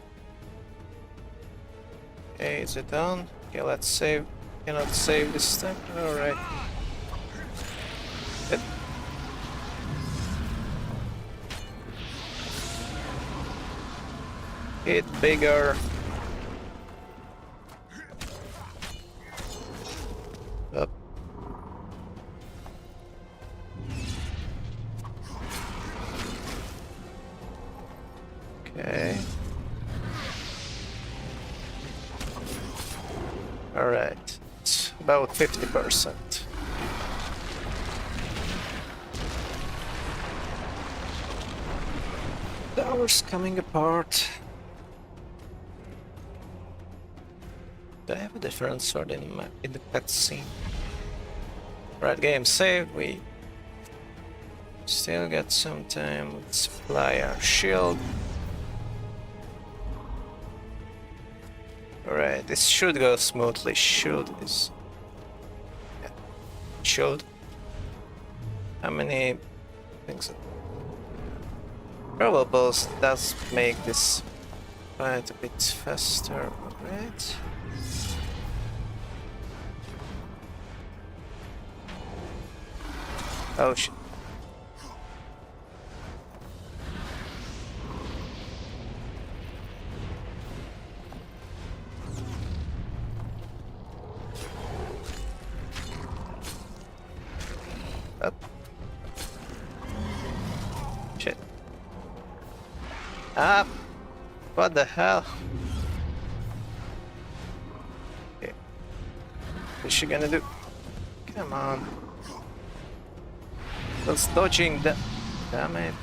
Okay, is it on? Okay, let's save. Cannot save this time. Alright. Good. Hit bigger. Up. Okay. Alright. It's about 50%. Tower's coming apart. Do I have a different sword in the cutscene? Right, game save. We still got some time. Let's apply our shield. Alright, this should go smoothly. Should is. Yeah. Should. How many things? Probables does make this quite a bit faster. Alright. Oh shit. Up. Shit. Up. What the hell? Okay. What's she gonna do? Come on. Was dodging the. Damn it.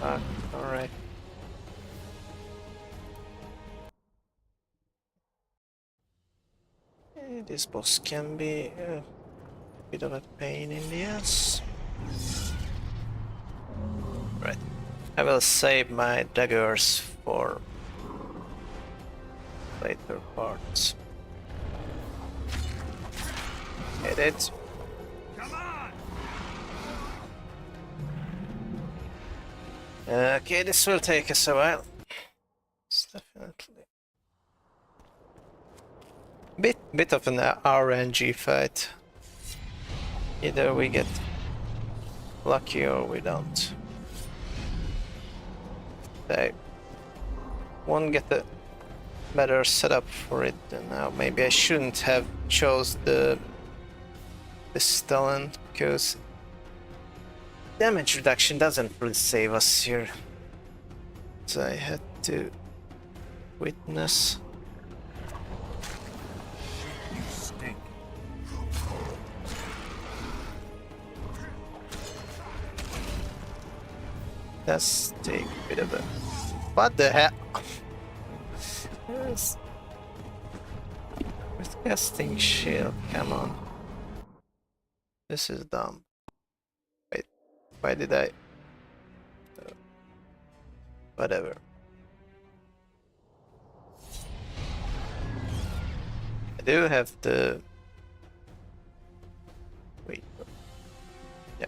Fuck. Alright. This boss can be a bit of a pain in the ass. Right. I will save my daggers for later parts. Hit it. Okay, this will take us a while. It's definitely bit of an RNG fight. Either we get lucky or we don't. I won't get a better setup for it than now. Maybe I shouldn't have chose the talent because damage reduction doesn't really save us here. what I had to witness. You stink. Let's take a bit of a... What the hell? Yes. Disgusting shield, come on. This is dumb. Wait, why did I... whatever. I do have the... wait. Yeah.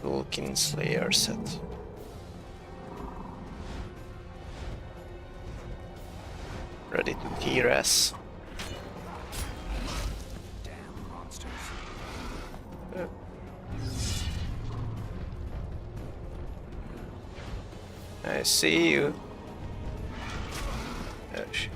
Vulcan Slayer set. Ready to TRS. Damn monsters. I see you. Oh, shit.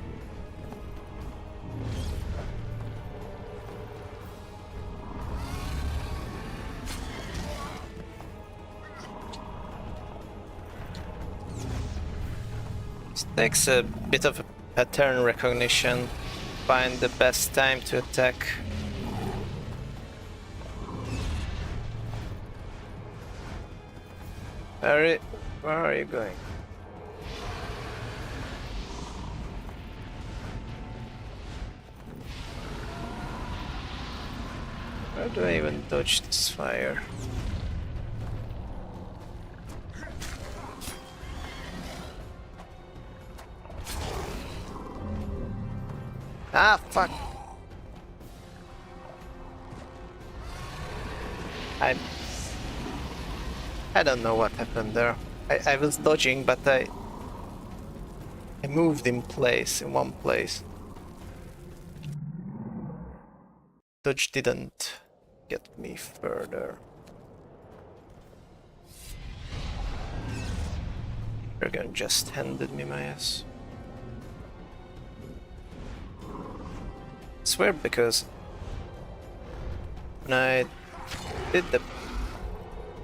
This takes a bit of a pattern recognition. Find the best time to attack. Where are you going? How do I even dodge this fire? Ah, fuck! I don't know what happened there. I was dodging, but I moved in one place. Dodge didn't get me further. Dragon just handed me my ass. It's weird because when I did the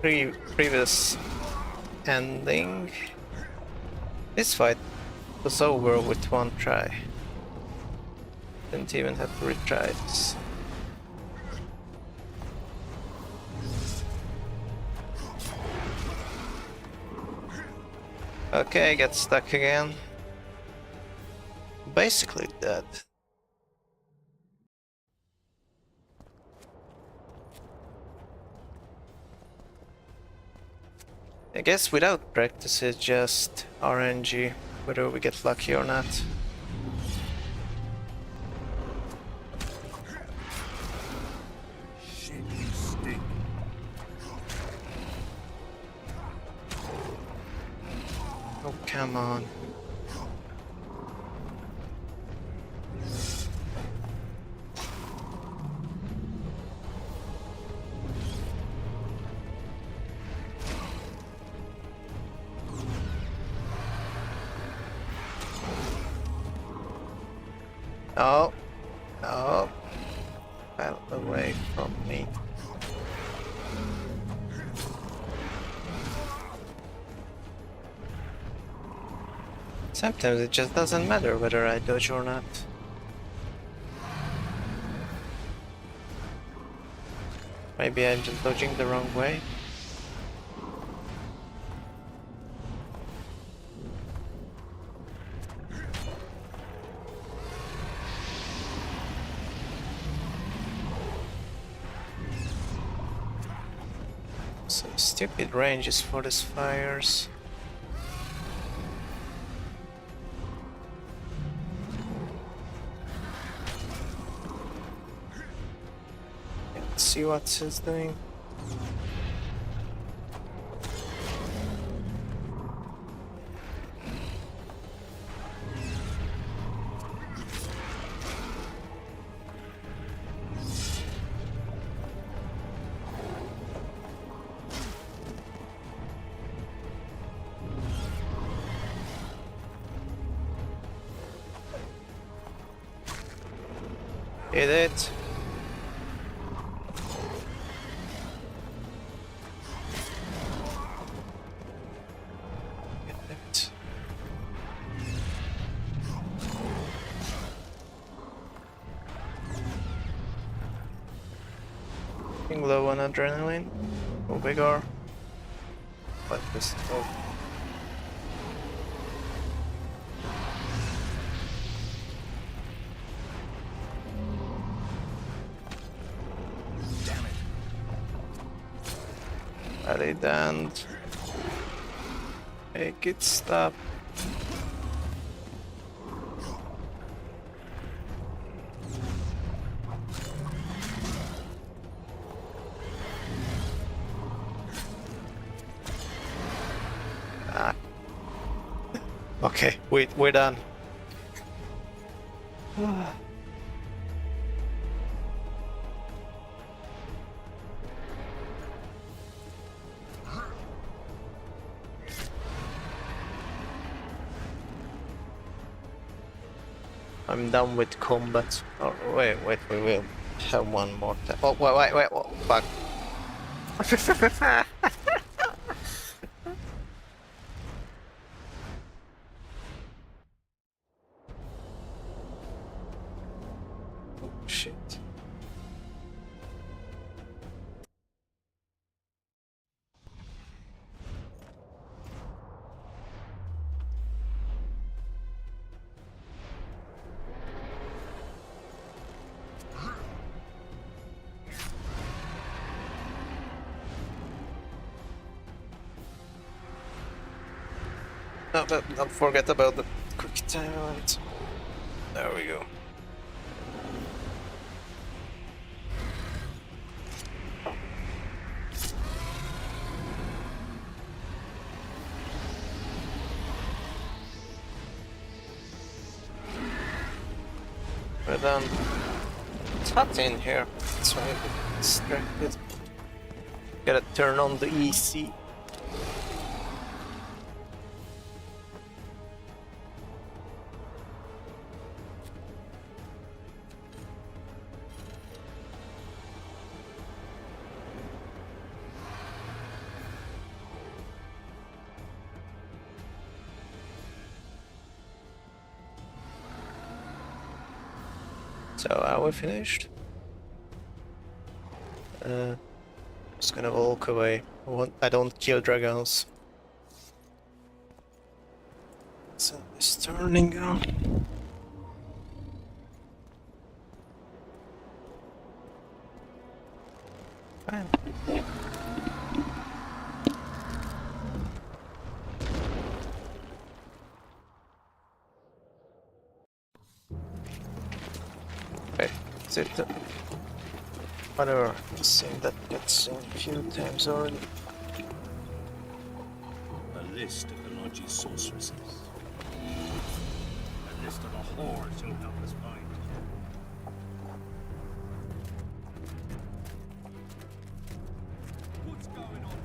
previous ending, this fight was over with one try. Didn't even have to retry this. Okay, get stuck again. Basically dead. I guess without practice it's just RNG, whether we get lucky or not. Shit, you stink. Oh, come on. Oh, no. Fell away from me. Sometimes it just doesn't matter whether I dodge or not. Maybe I'm just dodging the wrong way. So stupid ranges for these fires. Let's see what it's doing. Hit it. Getting low on adrenaline or vigor. But this Damn it. ready and make it stop. Okay, we're done. I'm done with combat. Oh, wait, we will have one more time. Oh, wait, oh, fuck. Shit. No, but don't forget about the quick time event. There we go. We're done. It's hot in here. That's why I'm distracted. Gotta turn on the EC. So are we finished? Just gonna walk away. I don't kill dragons. So it's turning on. Fine. Wait, is it whatever? I've seen that cutscene a few times already. A list of the Lodge's sorceresses. A list of the whores you'll help us find. What's going on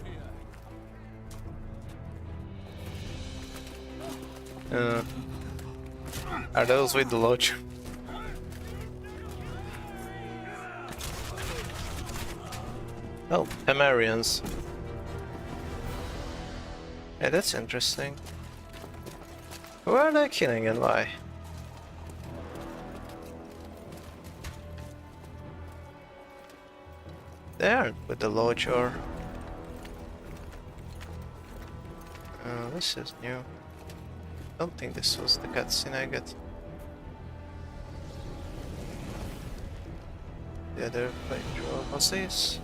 here? Are those with the lodge? Oh, Hemarians. Yeah, that's interesting. Who are they killing and why? They aren't with the lodge or... Oh, this is new. Don't think this was the cutscene I got. The other playthrough was this.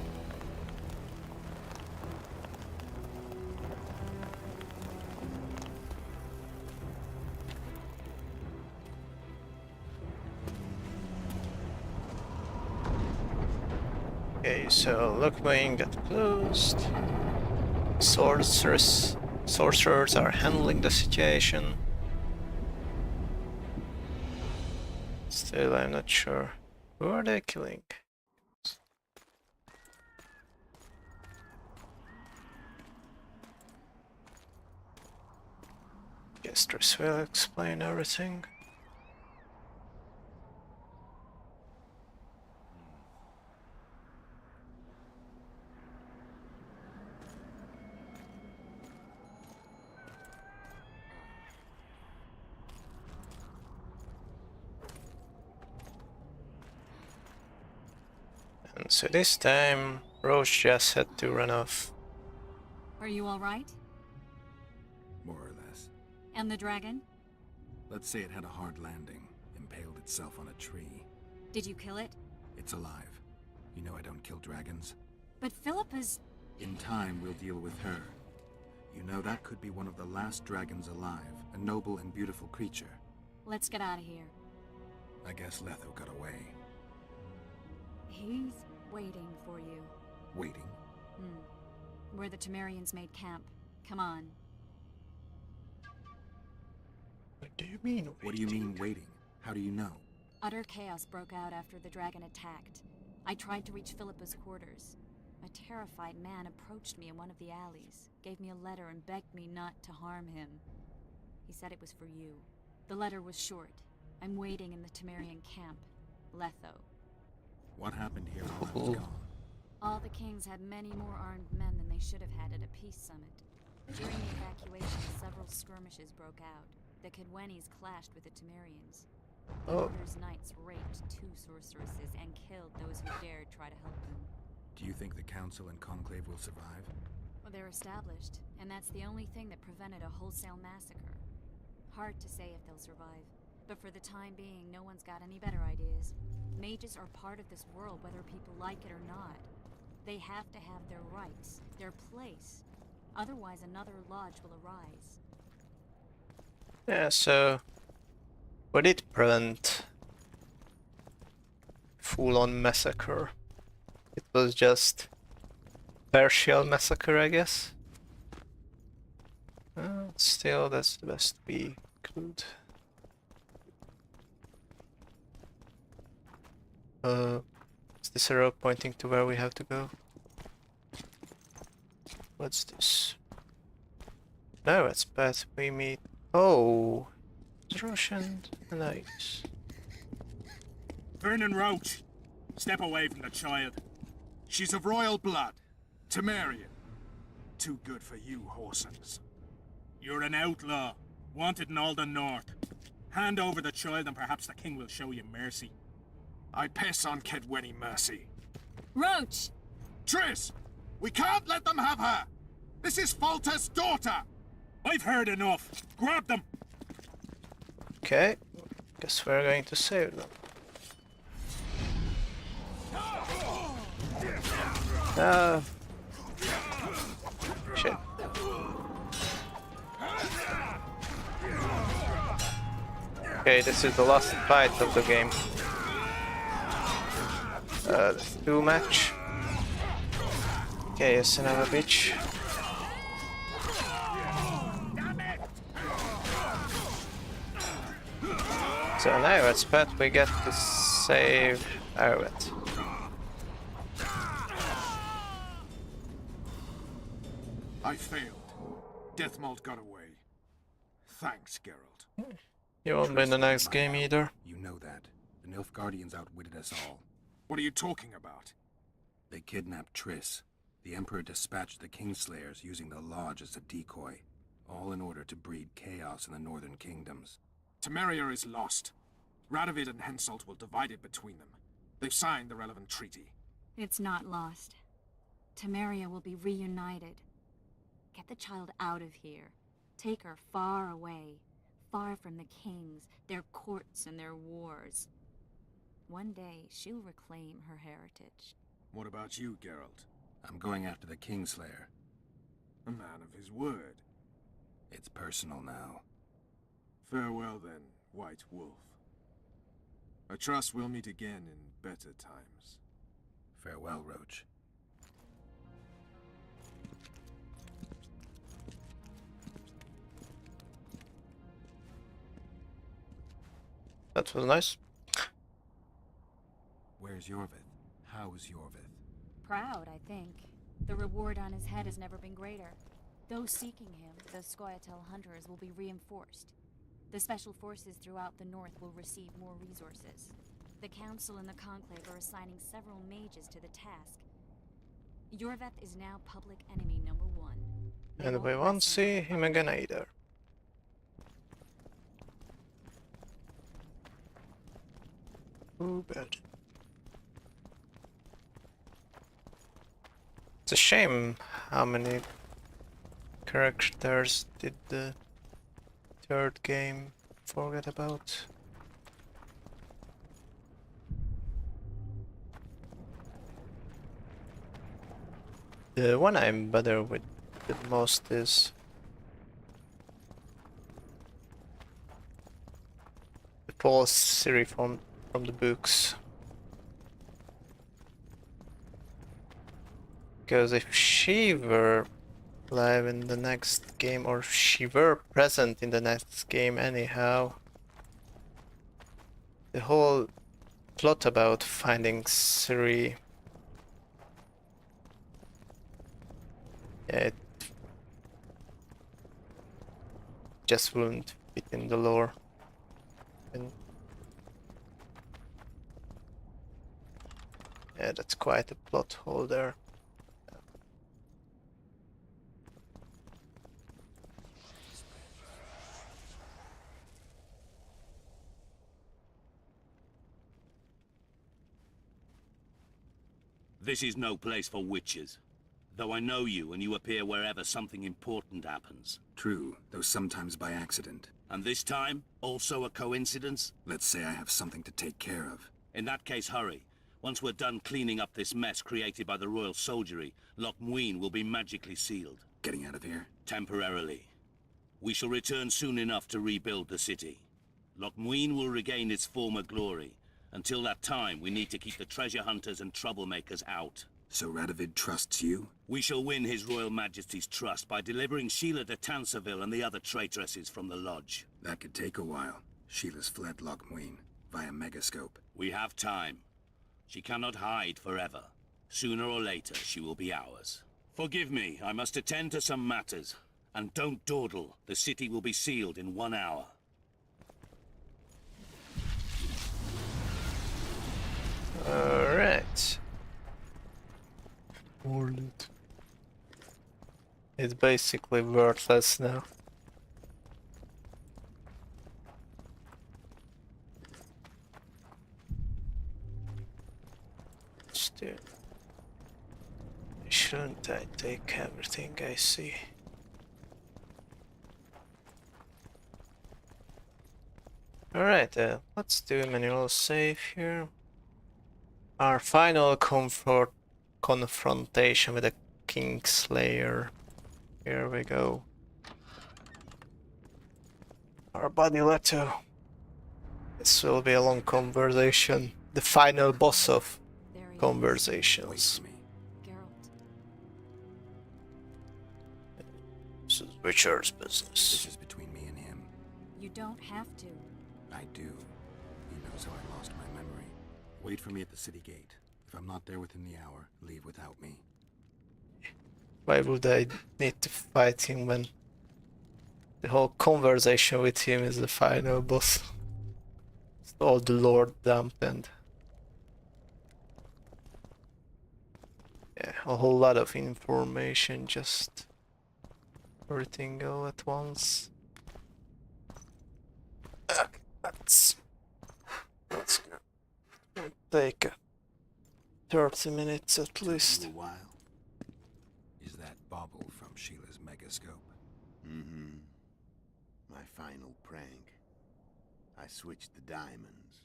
Okay, so Lockbane got closed. Sorcerers are handling the situation. Still, I'm not sure. Who are they killing? Guess this will explain everything. And so this time Roche just had to run off. Are you alright? More or less. And the dragon? Let's say it had a hard landing, impaled itself on a tree. Did you kill it? It's alive. You know I don't kill dragons. But Philippa's... In time, we'll deal with her. You know that could be one of the last dragons alive, a noble and beautiful creature. Let's get out of here. I guess Letho got away. He's waiting for you. Waiting? Where the Temerians made camp. Come on. What do you mean? What do you mean waiting? How do you know? Utter chaos broke out after the dragon attacked. I tried to reach Philippa's quarters. A terrified man approached me in one of the alleys, gave me a letter and begged me not to harm him. He said it was for you. The letter was short. I'm waiting in the Temerian camp. Letho. What happened here while I was gone? All the kings had many more armed men than they should have had at a peace summit. During the evacuation, several skirmishes broke out. The Kedwenis clashed with the Temerians. The Order's knights raped 2 sorceresses and killed those who dared try to help them. Do you think the Council and Conclave will survive? Well, they're established, and that's the only thing that prevented a wholesale massacre. Hard to say if they'll survive, but for the time being, no one's got any better ideas. Mages are part of this world, whether people like it or not. They have to have their rights, their place. Otherwise, another lodge will arise. Yeah, so would it prevent full-on massacre? It was just partial massacre, I guess. Still, that's the best we could. Is this arrow pointing to where we have to go? What's this? No, it's path we meet. Oh, it's Russian. Nice. Vernon Roach, step away from the child. She's of royal blood. Temerian. Too good for you, Horsens. You're an outlaw, wanted in all the north. Hand over the child and perhaps the king will show you mercy. I pass on Kedweni mercy. Roach! Triss! We can't let them have her! This is Foltest's daughter! I've heard enough. Grab them! Okay, guess we're going to save them. Shit. Okay, this is the last fight of the game. The 2 match. Okay, yes, another bitch. So now it's pet we get to save Arrowhead. I failed. Deathmold got away. Thanks, Geralt. You won't be in the next game either. You know that. The Nilfgaardians outwitted us all. What are you talking about? They kidnapped Triss. The Emperor dispatched the Kingslayers using the Lodge as a decoy, all in order to breed chaos in the northern kingdoms. Temeria is lost. Radovid and Henselt will divide it between them. They've signed the relevant treaty. It's not lost. Temeria will be reunited. Get the child out of here. Take her far away. Far from the kings, their courts and their wars. One day, she'll reclaim her heritage. What about you, Geralt? I'm going after the Kingslayer. A man of his word. It's personal now. Farewell then, White Wolf. I trust we'll meet again in better times. Farewell, Roach. That was nice. Where's Yorvith? How's Yorvith? Proud, I think. The reward on his head has never been greater. Those seeking him, the Scoia'tael hunters, will be reinforced. The special forces throughout the north will receive more resources. The Council and the Conclave are assigning several mages to the task. Yorvith is now public enemy number 1. And we won't see him again either. Ooh, bad. It's a shame how many characters did the third game forget about. The one I'm better with the most is the false Siri from the books. Because if she were live in the next game, or if she were present in the next game anyhow, the whole plot about finding Siri, it just wouldn't fit in the lore. And yeah, that's quite a plot hole there. This is no place for witches. Though I know you and you appear wherever something important happens. True, though sometimes by accident. And this time, also a coincidence? Let's say I have something to take care of. In that case, hurry. Once we're done cleaning up this mess created by the Royal Soldiery, Loch Muin will be magically sealed. Getting out of here? Temporarily. We shall return soon enough to rebuild the city. Loch Muin will regain its former glory. Until that time, we need to keep the treasure hunters and troublemakers out. So Radovid trusts you? We shall win His Royal Majesty's trust by delivering Sheila de Tancerville and the other traitresses from the lodge. That could take a while. Sheila's fled Loch Muin via Megascope. We have time. She cannot hide forever. Sooner or later, she will be ours. Forgive me, I must attend to some matters. And don't dawdle. The city will be sealed in 1 hour. Alright. It's basically worthless now. Still, shouldn't I take everything I see? Alright, let's do a manual save here. Our final confrontation with the Kingslayer. Here we go. Our buddy Leto. This will be a long conversation. The final boss of There he is. conversations. Wait for me. Geralt. This is Witcher's This business. is between me and him. You don't have to. I do. He knows how I lost my memory. Wait for me at the city gate. If I'm not there within the hour, leave without me. Why would I need to fight him when the whole conversation with him is the final boss? It's all the lore dumped and yeah, a whole lot of information, just everything all at once. Okay, let's go. It'll take 30 minutes at least. A while. Is that bauble from Sheila's Megascope? Mm-hmm. My final prank. I switched the diamonds.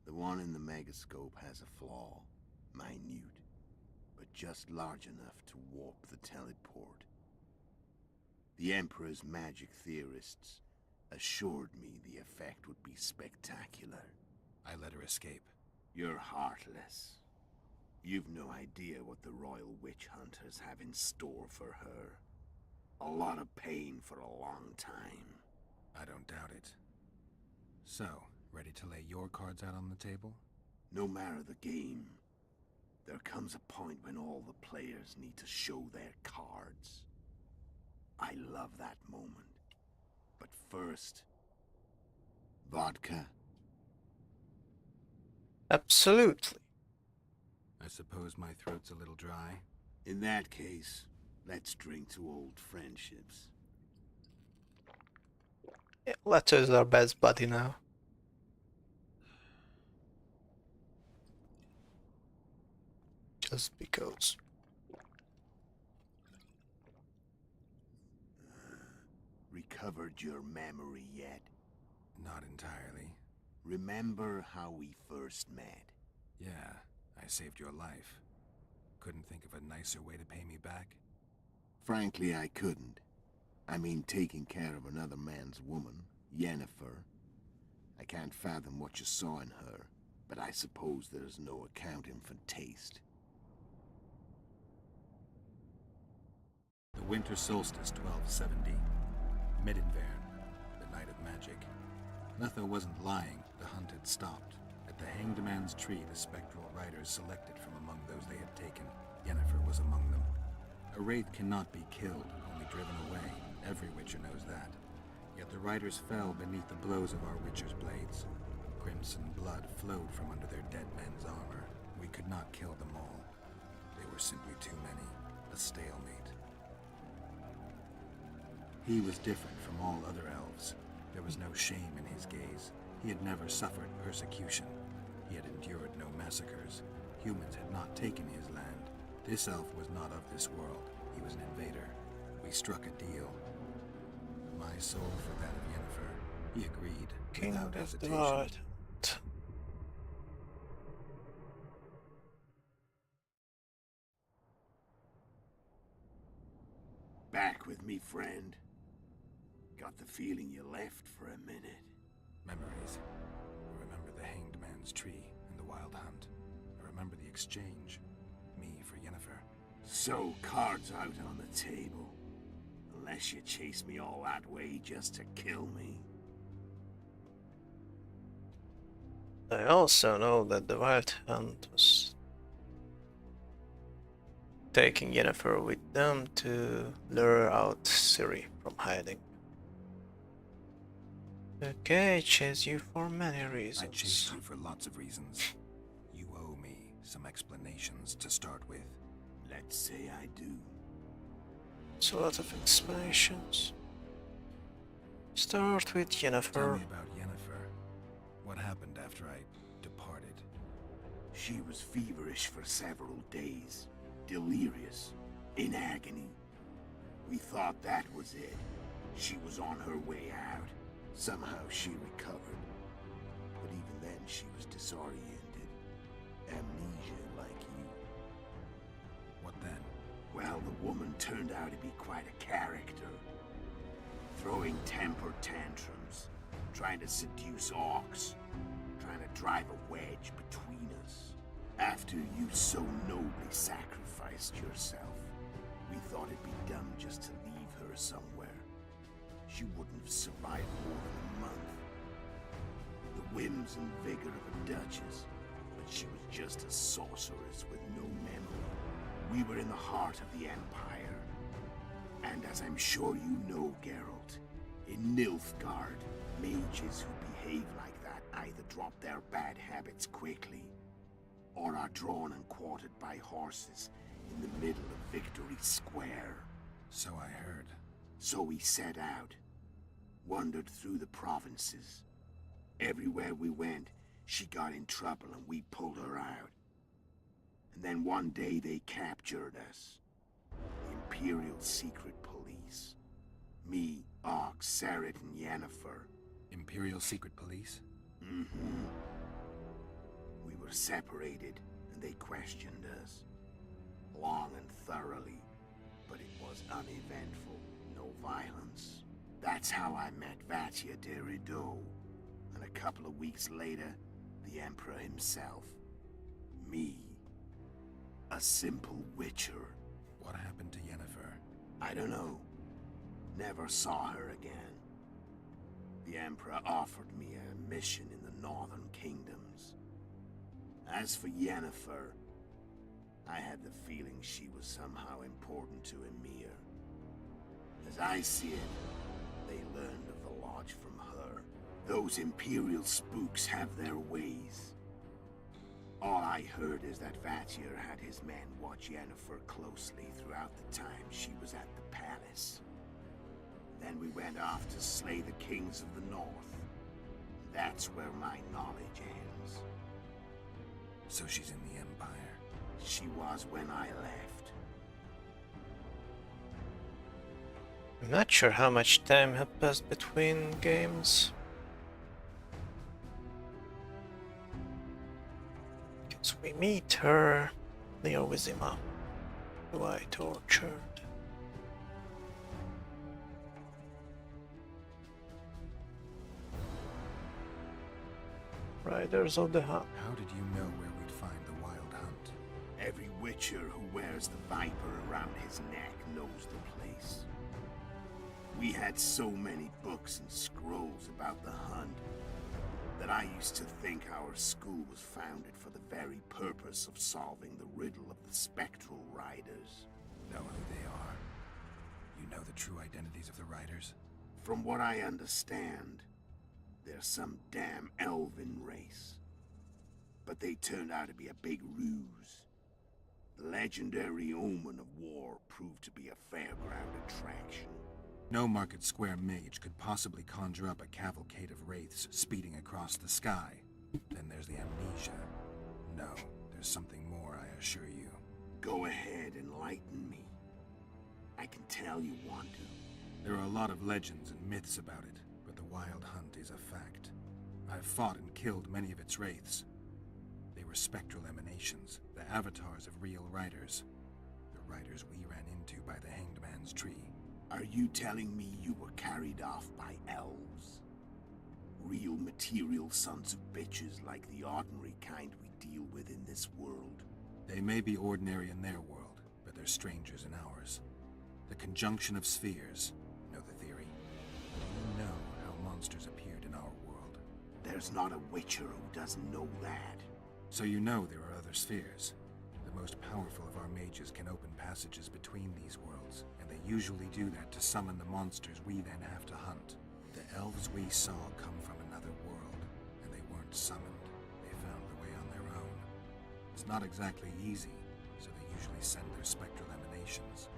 The one in the Megascope has a flaw. Minute. But just large enough to warp the teleport. The Emperor's magic theorists assured me the effect would be spectacular. I let her escape. You're heartless. You've no idea what the Royal Witch Hunters have in store for her. A lot of pain for a long time. I don't doubt it. So, ready to lay your cards out on the table? No matter the game, there comes a point when all the players need to show their cards. I love that moment. But first, vodka. Absolutely. I suppose my throat's a little dry. In that case, let's drink to old friendships. Yeah, Leto is our best buddy now. Just because. recovered your memory yet? Not entirely. Remember how we first met? Yeah, I saved your life. Couldn't think of a nicer way to pay me back? Frankly, I couldn't. I mean, taking care of another man's woman, Yennefer. I can't fathom what you saw in her, but I suppose there's no accounting for taste. The winter solstice, 1270. Midinvern, the night of magic. Letho wasn't lying, the hunt had stopped. At the Hanged Man's Tree, the spectral riders selected from among those they had taken. Yennefer was among them. A wraith cannot be killed, only driven away. Every witcher knows that. Yet the riders fell beneath the blows of our witcher's blades. Crimson blood flowed from under their dead men's armor. We could not kill them all. They were simply too many. A stalemate. He was different from all other elves. There was no shame in his gaze. He had never suffered persecution. He had endured no massacres. Humans had not taken his land. This elf was not of this world. He was an invader. We struck a deal. My soul for that of Yennefer. He agreed, King without of the hesitation. Wild. Back with me, friend. Got the feeling you left for a minute. Memories. I remember the Hanged Man's Tree and the Wild Hunt. I remember the exchange. Me for Yennefer. So, cards out on the table. Unless you chase me all that way just to kill me. I also know that the Wild Hunt was taking Yennefer with them to lure out Ciri from hiding. Okay, chase you for many reasons. I chased you for lots of reasons. You owe me some explanations to start with. Let's say I do. It's a lot of explanations. Start with Tell Yennefer. me about Yennefer. What happened after I departed? She was feverish for several days. Delirious. In agony. We thought that was it. She was on her way out. Somehow she recovered. But even then she was disoriented. Amnesia like you. What then? Well, the woman turned out to be quite a character. Throwing temper tantrums. Trying to seduce orcs. Trying to drive a wedge between us. After you so nobly sacrificed yourself, we thought it'd be dumb just to leave her somewhere. She wouldn't have survived more than a month. The whims and vigor of a duchess, but she was just a sorceress with no memory. We were in the heart of the Empire. And as I'm sure you know, Geralt, in Nilfgaard, mages who behave like that either drop their bad habits quickly, or are drawn and quartered by horses in the middle of Victory Square. So I heard. So we set out, wandered through the provinces. Everywhere we went, she got in trouble and we pulled her out. And then one day they captured us. The Imperial Secret Police. Me, Ox, Serret, and Yennefer. Imperial Secret Police? Mm-hmm. We were separated, and they questioned us. Long and thoroughly, but it was uneventful, no violence. That's how I met Vatia de Rideau, and a couple of weeks later, the Emperor himself. Me. A simple witcher. What happened to Yennefer? I don't know. Never saw her again. The Emperor offered me a mission in the Northern Kingdoms. As for Yennefer, I had the feeling she was somehow important to Emir. As I see it, they learned of the Lodge from her. Those Imperial spooks have their ways. All I heard is that Vatir had his men watch Yennefer closely throughout the time she was at the palace. Then we went off to slay the kings of the north. That's where my knowledge ends. So she's in the Empire? She was when I left. I'm not sure how much time had passed between games. Because we meet her near Wizima, who I tortured. Riders of the Hunt. How did you know where we'd find the Wild Hunt? Every witcher who wears the viper around his neck knows the place. We had so many books and scrolls about the hunt that I used to think our school was founded for the very purpose of solving the riddle of the spectral riders. Know who they are? You know the true identities of the riders? From what I understand, they're some damn elven race. But they turned out to be a big ruse. The legendary omen of war proved to be a fairground attraction. No Market Square mage could possibly conjure up a cavalcade of wraiths speeding across the sky. Then there's the amnesia. No, there's something more, I assure you. Go ahead, enlighten me. I can tell you want to. There are a lot of legends and myths about it, but the Wild Hunt is a fact. I've fought and killed many of its wraiths. They were spectral emanations, the avatars of real riders. The riders we ran into by the Hanged Man's Tree. Are you telling me you were carried off by elves? Real material sons of bitches like the ordinary kind we deal with in this world? They may be ordinary in their world, but they're strangers in ours. The conjunction of spheres. Know the theory? Do you know how monsters appeared in our world? There's not a witcher who doesn't know that. So you know there are other spheres. The most powerful of our mages can open passages between these worlds, and they usually do that to summon the monsters we then have to hunt. The elves we saw come from another world, and they weren't summoned. They found the way on their own. It's not exactly easy, so they usually send their spectral emanations.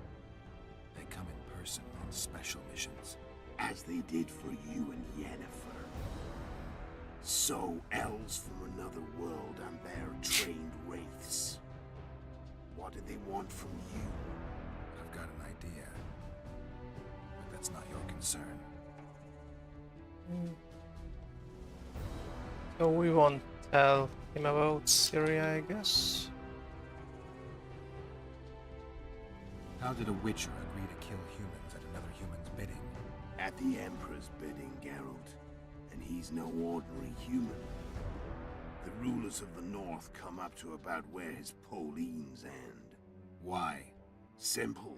They come in person on special missions. As they did for you and Yennefer. So elves from another world and their trained wraiths. What do they want from you? I've got an idea, but that's not your concern. So we won't tell him about Syria, I guess. How did a witcher agree to kill humans at another human's bidding? At the Emperor's bidding, Geralt. And he's no ordinary human. The rulers of the North come up to about where his Pauline's end. Why? Simple.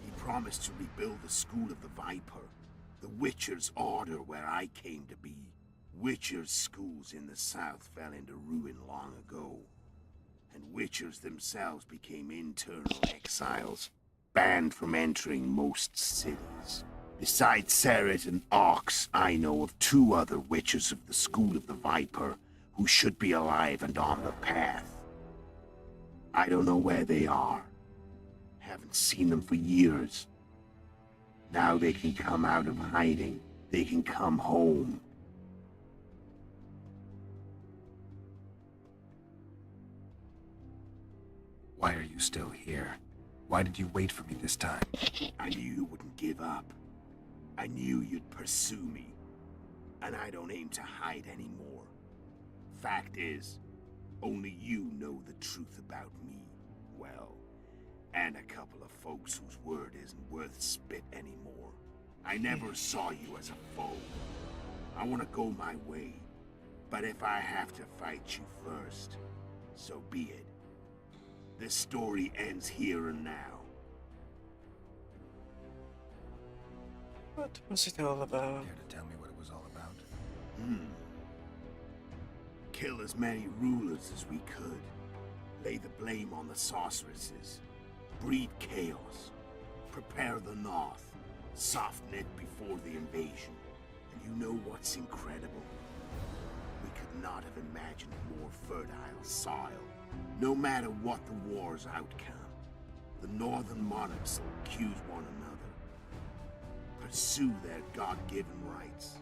He promised to rebuild the School of the Viper, the Witcher's order where I came to be. Witcher's schools in the south fell into ruin long ago, and Witchers themselves became internal exiles, banned from entering most cities. Besides Seret and Ox, I know of 2 other Witchers of the School of the Viper who should be alive and on the path. I don't know where they are. Haven't seen them for years. Now they can come out of hiding. They can come home. Why are you still here? Why did you wait for me this time? I knew you wouldn't give up. I knew you'd pursue me. And I don't aim to hide anymore. Fact is, only you know the truth about me. Well, and a couple of folks whose word isn't worth spit anymore. I never saw you as a foe. I want to go my way. But if I have to fight you first, so be it. This story ends here and now. What was it all about? Care to tell me what it was all about? Kill as many rulers as we could. Lay the blame on the sorceresses. Breed chaos. Prepare the North. Soften it before the invasion. And you know what's incredible? We could not have imagined more fertile soil. No matter what the war's outcome, the Northern monarchs will accuse one another. Pursue their God-given rights.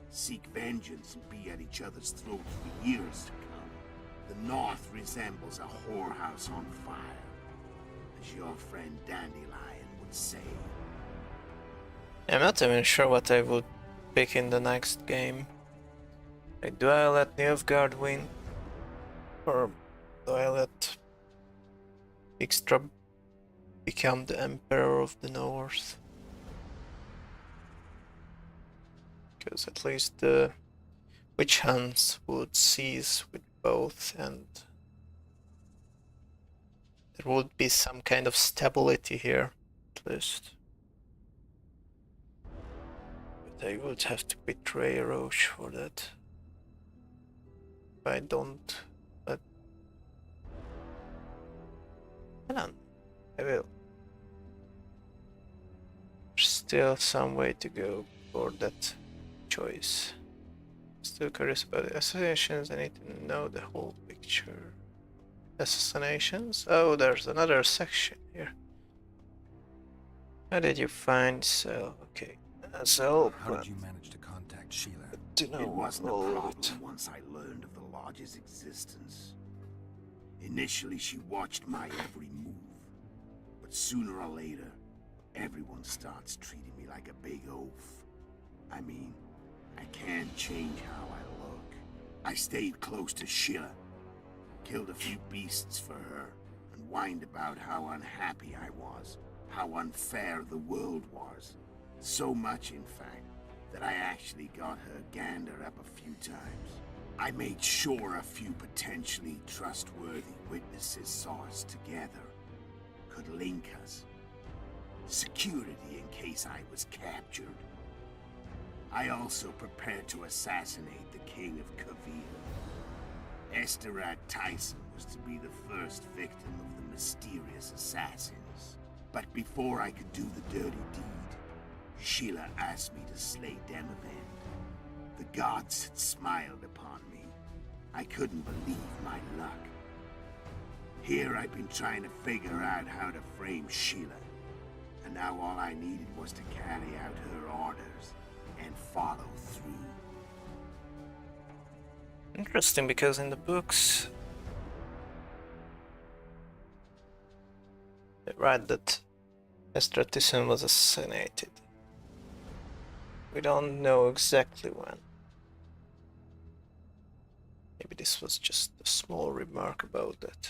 Seek vengeance and be at each other's throats for years to come. The North resembles a whorehouse on fire, as your friend Dandelion would say. I'm not even sure what I would pick in the next game. Like, do I let Nilfgaard win? Or do I let Bigstrap become the Emperor of the North? Because at least the witch hunts would cease with both, and there would be some kind of stability here, at least. But I would have to betray Roche for that. If I don't, but I don't. I will. There's still some way to go for that choice. Still curious about the assassinations. I need to know the whole picture. Assassinations? Oh, there's another section here. How did you find Cell? Okay, Cell. How did you manage to contact Sheila? To know It wasn't a all of problem it. once I learned of the Lodge's existence. Initially, she watched my every move. But sooner or later, everyone starts treating me like a big oaf. I mean, I can't change how I look. I stayed close to Sheila, killed a few beasts for her, and whined about how unhappy I was, how unfair the world was. So much, in fact, that I actually got her gander up a few times. I made sure a few potentially trustworthy witnesses saw us together, could link us. Security in case I was captured. I also prepared to assassinate the King of Kavir. Esterad Tyson was to be the first victim of the mysterious assassins. But before I could do the dirty deed, Sheila asked me to slay Demavend. The gods had smiled upon me. I couldn't believe my luck. Here I've been trying to figure out how to frame Sheila. And now all I needed was to carry out her orders and follow through. Interesting, because in the books they write that Estratissen was assassinated. We don't know exactly when. Maybe this was just a small remark about that.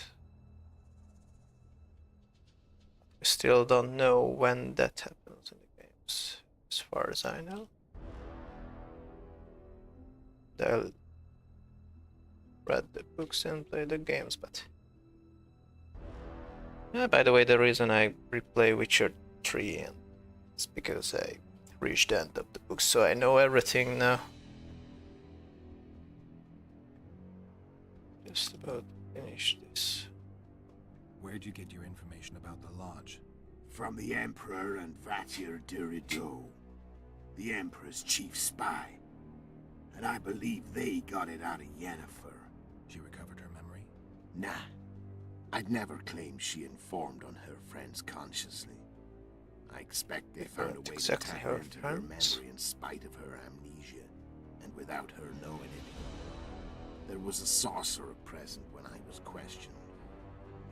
We still don't know when that happens in the games, as far as I know. I read the books and played the games, but... by the way, the reason I replay Witcher 3 is because I reached the end of the book, so I know everything now. Just about finish this. Where'd you get your information about the Lodge? From the Emperor and Vatir Durido, the Emperor's chief spy. And I believe they got it out of Yennefer. She recovered her memory? Nah. I'd never claim she informed on her friends consciously. I expect they found a way to tap into her memory in spite of her amnesia, and without her knowing it. There was a sorcerer present when I was questioned.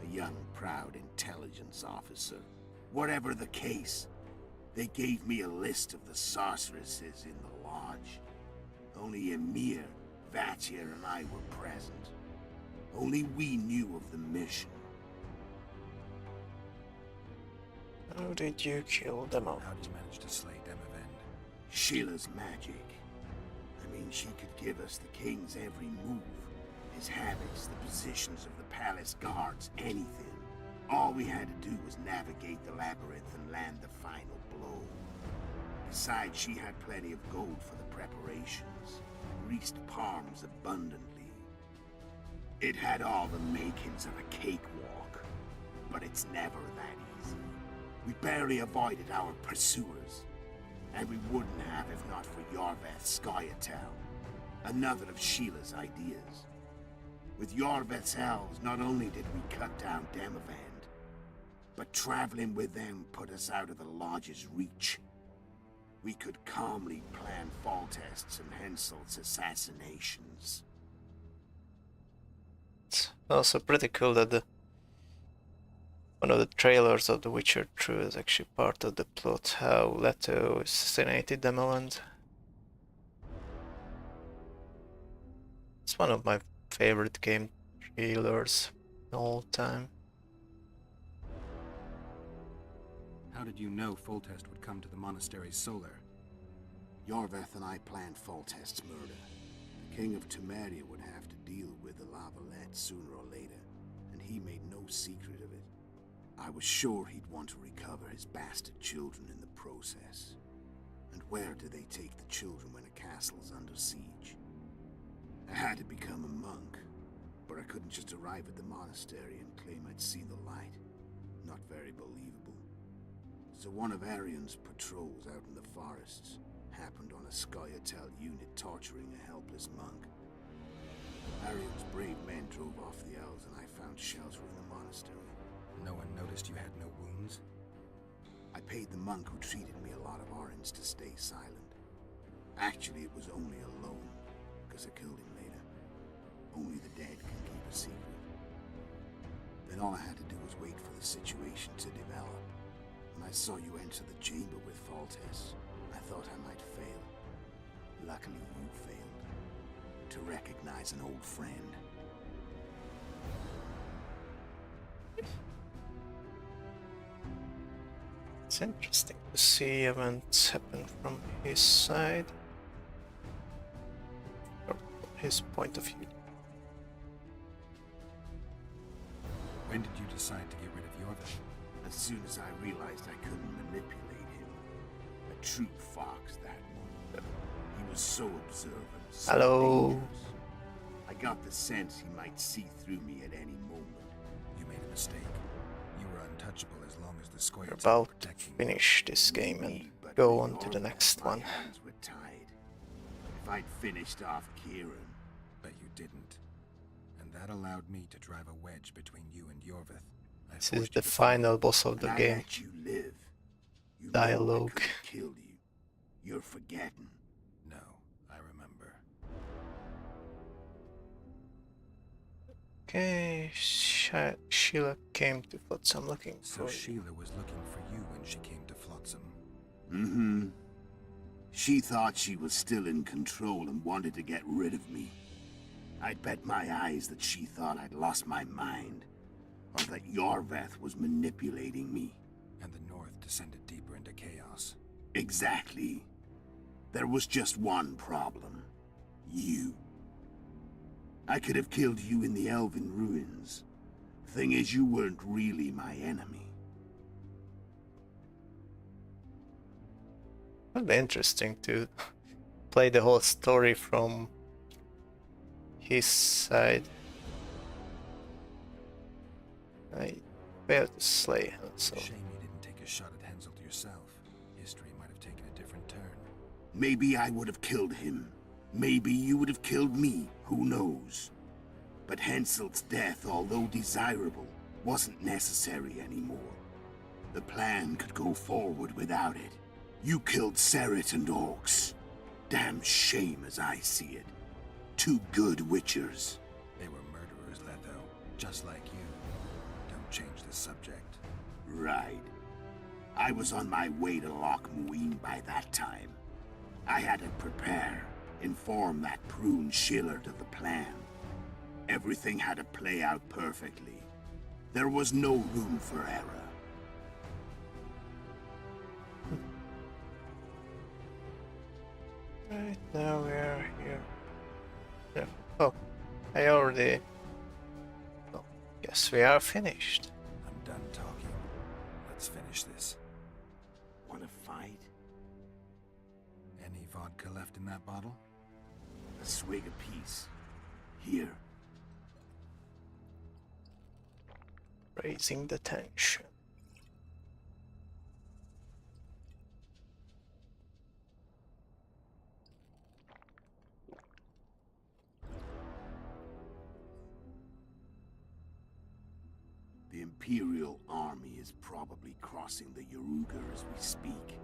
A young, proud intelligence officer. Whatever the case, they gave me a list of the sorceresses in the Lodge. Only Emir, Vatir, and I were present. Only we knew of the mission. How did you kill them all? How did you manage to slay Demavend? Sheila's magic. I mean, she could give us the king's every move. His habits, the positions of the palace guards, anything. All we had to do was navigate the labyrinth and land the final blow. Besides, she had plenty of gold for the preparations. Greased palms abundantly. It had all the makings of a cakewalk, but it's never that easy. We barely avoided our pursuers, and we wouldn't have if not for Yorveth Scoia'tael, another of Sheila's ideas. With Yorveth's elves, not only did we cut down Demavend, but traveling with them put us out of the Lodge's reach. We could calmly plan Foltest's and Henselt's assassinations. It's also pretty cool that the One of the trailers of The Witcher 2 is actually part of the plot, how Leto assassinated Demoland. It's one of my favorite game trailers of all time. How did you know Foltest would come to the monastery's solar? Yorveth and I planned Foltest's murder. The King of Temeria would have to deal with the Lavalette sooner or later, and he made no secret of it. I was sure he'd want to recover his bastard children in the process. And where do they take the children when a castle's under siege? I had to become a monk, but I couldn't just arrive at the monastery and claim I'd see the light. Not very believable. So one of Arion's patrols out in the forests happened on a Scoia'tael unit torturing a helpless monk. Arion's brave men drove off the elves and I found shelter in the monastery. No one noticed you had no wounds? I paid the monk who treated me a lot of orange to stay silent. Actually, it was only a loan, because I killed him later. Only the dead can keep a secret. Then all I had to do was wait for the situation to develop. When I saw you enter the chamber with Foltest, I thought I might fail. Luckily, you failed. To recognize an old friend. It's interesting to see events happen from his side, or his point of view. When did you decide to get rid of Yorveth? As soon as I realized I couldn't manipulate him. A true fox, that one. He was so observant, so Hello. dangerous. I got the sense he might see through me at any moment. You made a mistake. You were untouchable as long as the We're Scoia'tael about were to protecting you. finish this game and Indeed, but go for on to your the part, next my one. hands were tied. If I'd finished off Kieran, But you didn't. And that allowed me to drive a wedge between you and Yorveth. I This is forced the you to follow final boss of and the I game. let you live. You Dialogue. know I could have killed you. You're forgetting. No, I remember. Okay, Sheila came to Flotsam looking So for you. Sheila was looking for you when she came to Flotsam. Mm-hmm. She thought she was still in control and wanted to get rid of me. I'd bet my eyes that she thought I'd lost my mind, or that Yorveth was manipulating me. And the North descended deeper into chaos. Exactly. There was just one problem. You. I could have killed you in the Elven ruins. Thing is, you weren't really my enemy. It'll be interesting to play the whole story from his side. I failed to slay Hansel. Shame you didn't take a shot at Henselt yourself. History might have taken a different turn. Maybe I would have killed him. Maybe you would have killed me. Who knows? But Henselt's death, although desirable, wasn't necessary anymore. The plan could go forward without it. You killed Seret and Orcs. Damn shame as I see it. Two good witchers. They were murderers, Letho. Just like you. Don't change the subject. Right. I was on my way to Loch Muin by that time. I had to prepare, inform that prune Shillard of the plan. Everything had to play out perfectly. There was no room for error. Right now we are here. Yeah. Oh, I already. Oh, guess we are finished. I'm done talking. Let's finish this. Wanna fight? Any vodka left in that bottle? A swig apiece. Here. Raising the tension. The Imperial army is probably crossing the Yaruga as we speak.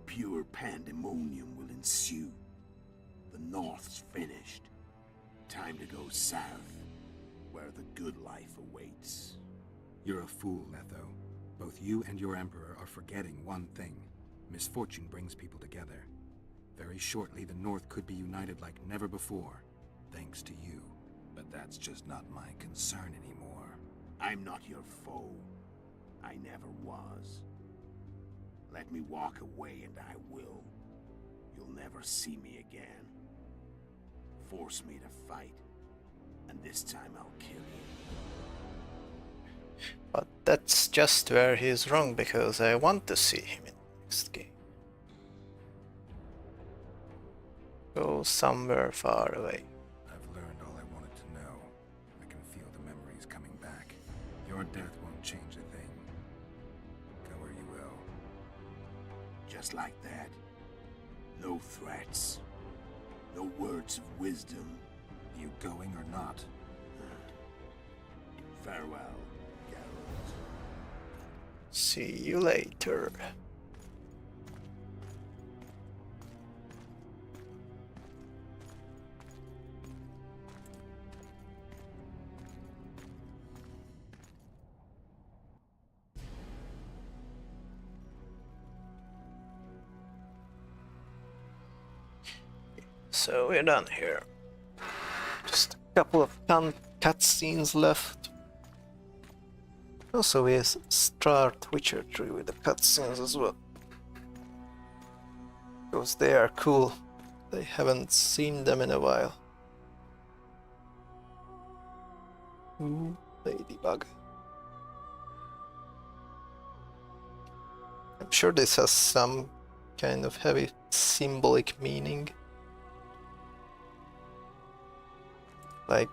Pure pandemonium will ensue. The North's finished. Time to go south, where the good life awaits. You're a fool, Letho. Both you and your Emperor are forgetting one thing. Misfortune brings people together. Very shortly, the North could be united like never before, thanks to you. But that's just not my concern anymore. I'm not your foe. I never was. Let me walk away and I will. You'll never see me again. Force me to fight, and this time I'll kill you. But that's just where he's wrong, because I want to see him in the next game. Go somewhere far away. I've learned all I wanted to know. I can feel the memories coming back. Your death won't change a thing. Go where you will. Just like that. No threats. No words of wisdom. You going or not? Farewell, Geralt. See you later. So we're done here. Just a couple of cutscenes left. Also, we start Witcher 3 with the cutscenes as well. Because they are cool. I haven't seen them in a while. Ooh, ladybug. I'm sure this has some kind of heavy symbolic meaning. Like,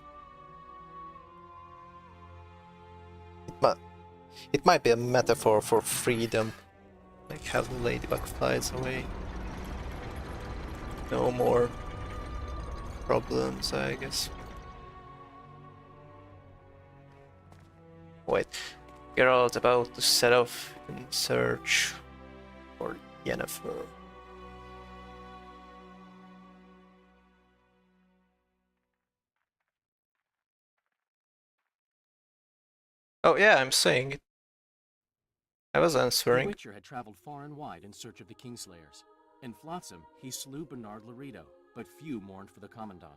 it might be a metaphor for freedom, like how the ladybug flies away. No more problems, I guess. Wait, Geralt about to set off in search for Yennefer. Oh yeah, I'm saying it. I was The answering. Witcher had traveled far and wide in search of the Kingslayers. In Flotsam, he slew Bernard Loredo, but few mourned for the Commandant.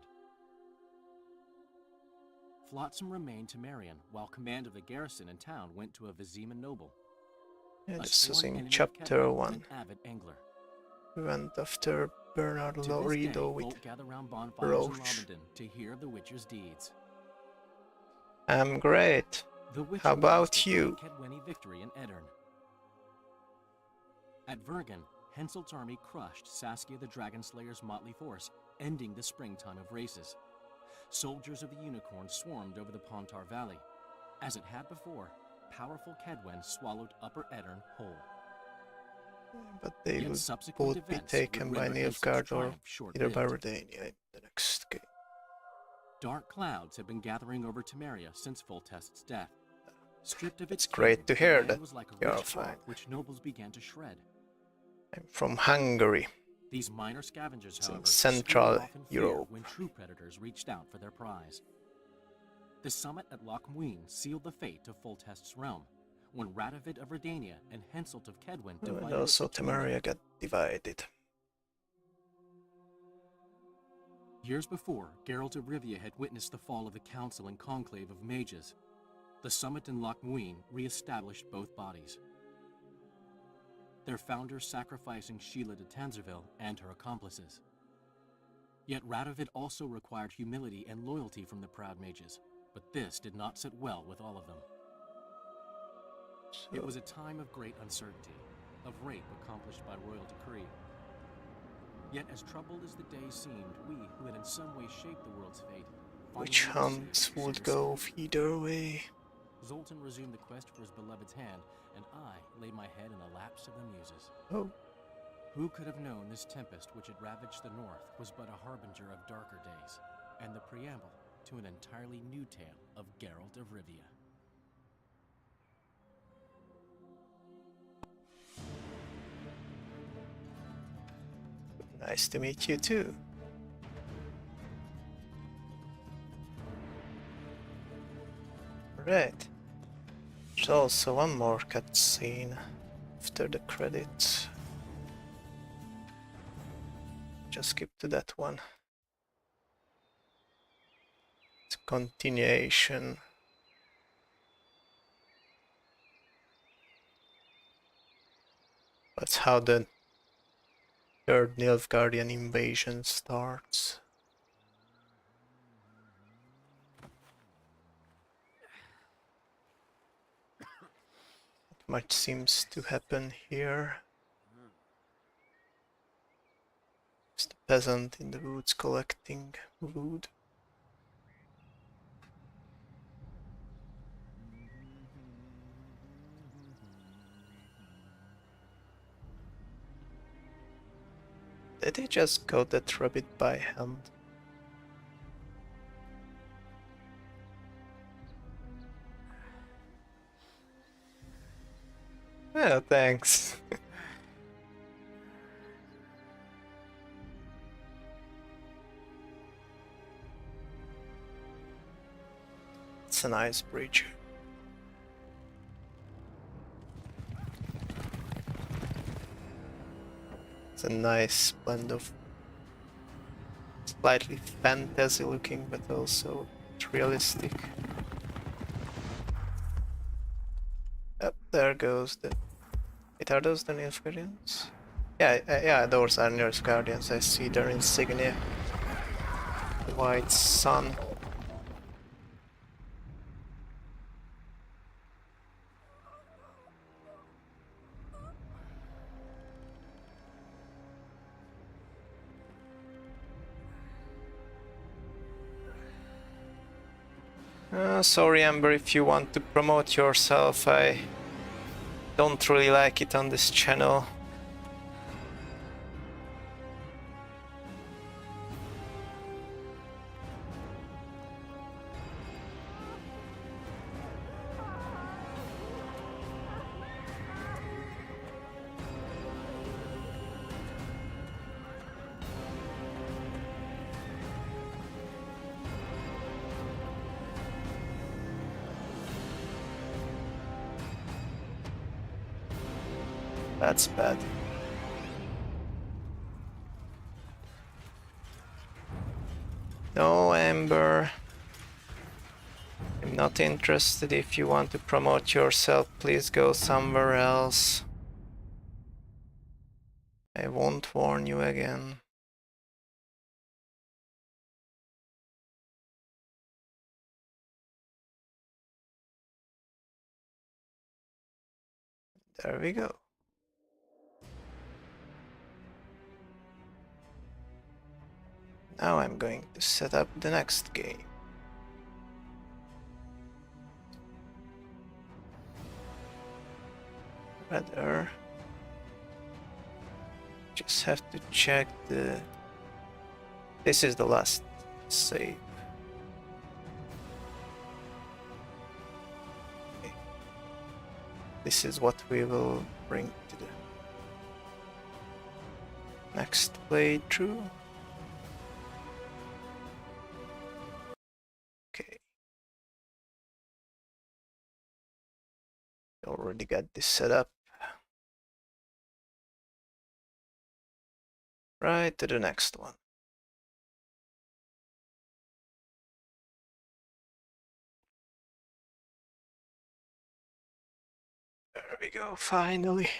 Flotsam remained to Marion, while command of the garrison and town went to a Vizima noble. Yeah, a this was sworn in enemy of chapter Kedwin and 1. an avid angler. We went after Bernard To this Loredo day, with folk gather round bonfires in Roach. Lomondon to hear of the Witcher's deeds. I'm great. The Witcher How about boasted you? a Kedweni victory in Edirn. At Vergen, Henselt's army crushed Saskia the Dragonslayer's motley force, ending the springtime of races. Soldiers of the Unicorn swarmed over the Pontar Valley. As it had before, powerful Kedwen swallowed Upper Edirn whole. But they Yet would subsequent both be events taken would by render Henselt's Nilfgaard or triumph either by short-lived. Redania in the next game. Dark clouds had been gathering over Temeria since Foltest's death. Stripped of its It's great king, to the hear land that was like a you're rich fine. crop which nobles began to shred. I'm from Hungary. These minor scavengers, It's in however, Central scurried off in fear Europe. when true predators reached out for their prize. The summit at Loch Muin sealed the fate of Foltest's realm, when Radovid of Redania and Henselt of Kedwen Oh, divided and it also between Temeria them. got divided. Years before, Geralt of Rivia had witnessed the fall of the Council and Conclave of Mages. The summit in Loch Muin re-established both bodies, their founders sacrificing Sheila de Tanzerville and her accomplices. Yet Radovid also required humility and loyalty from the proud mages, but this did not sit well with all of them. It was a time of great uncertainty, of rape accomplished by royal decree. Yet as troubled as the days seemed, we who had in some way shaped the world's fate, Which finally hunts received would some go respite. either way? Zoltan resumed the quest for his beloved's hand, and I laid my head in the laps of the muses. Oh, Who could have known this tempest which had ravaged the north was but a harbinger of darker days, and the preamble to an entirely new tale of Geralt of Rivia. nice to meet you too. Right. There's also one more cutscene after the credits. Just skip to that one. It's a continuation. That's how the third Nilfgaardian invasion starts. Not much seems to happen here. It's the peasant in the woods collecting wood. Did he just got that rabbit by hand? Yeah, thanks. It's a nice bridge. It's a nice blend of slightly fantasy looking, but also realistic. Up there goes the... Wait, are those the Nilfgaardians? Yeah, yeah, those are Nilfgaardians. I see their insignia. The white sun. Sorry, Amber, if you want to promote yourself, I don't really like it on this channel. That's bad. No, Amber. I'm not interested. If you want to promote yourself, please go somewhere else. I won't warn you again. There we go. Now I'm going to set up the next game. Rather, just have to check the... This is the last save. Okay. This is what we will bring to the next playthrough. Okay. Already got this set up. Right to the next one. There we go, finally.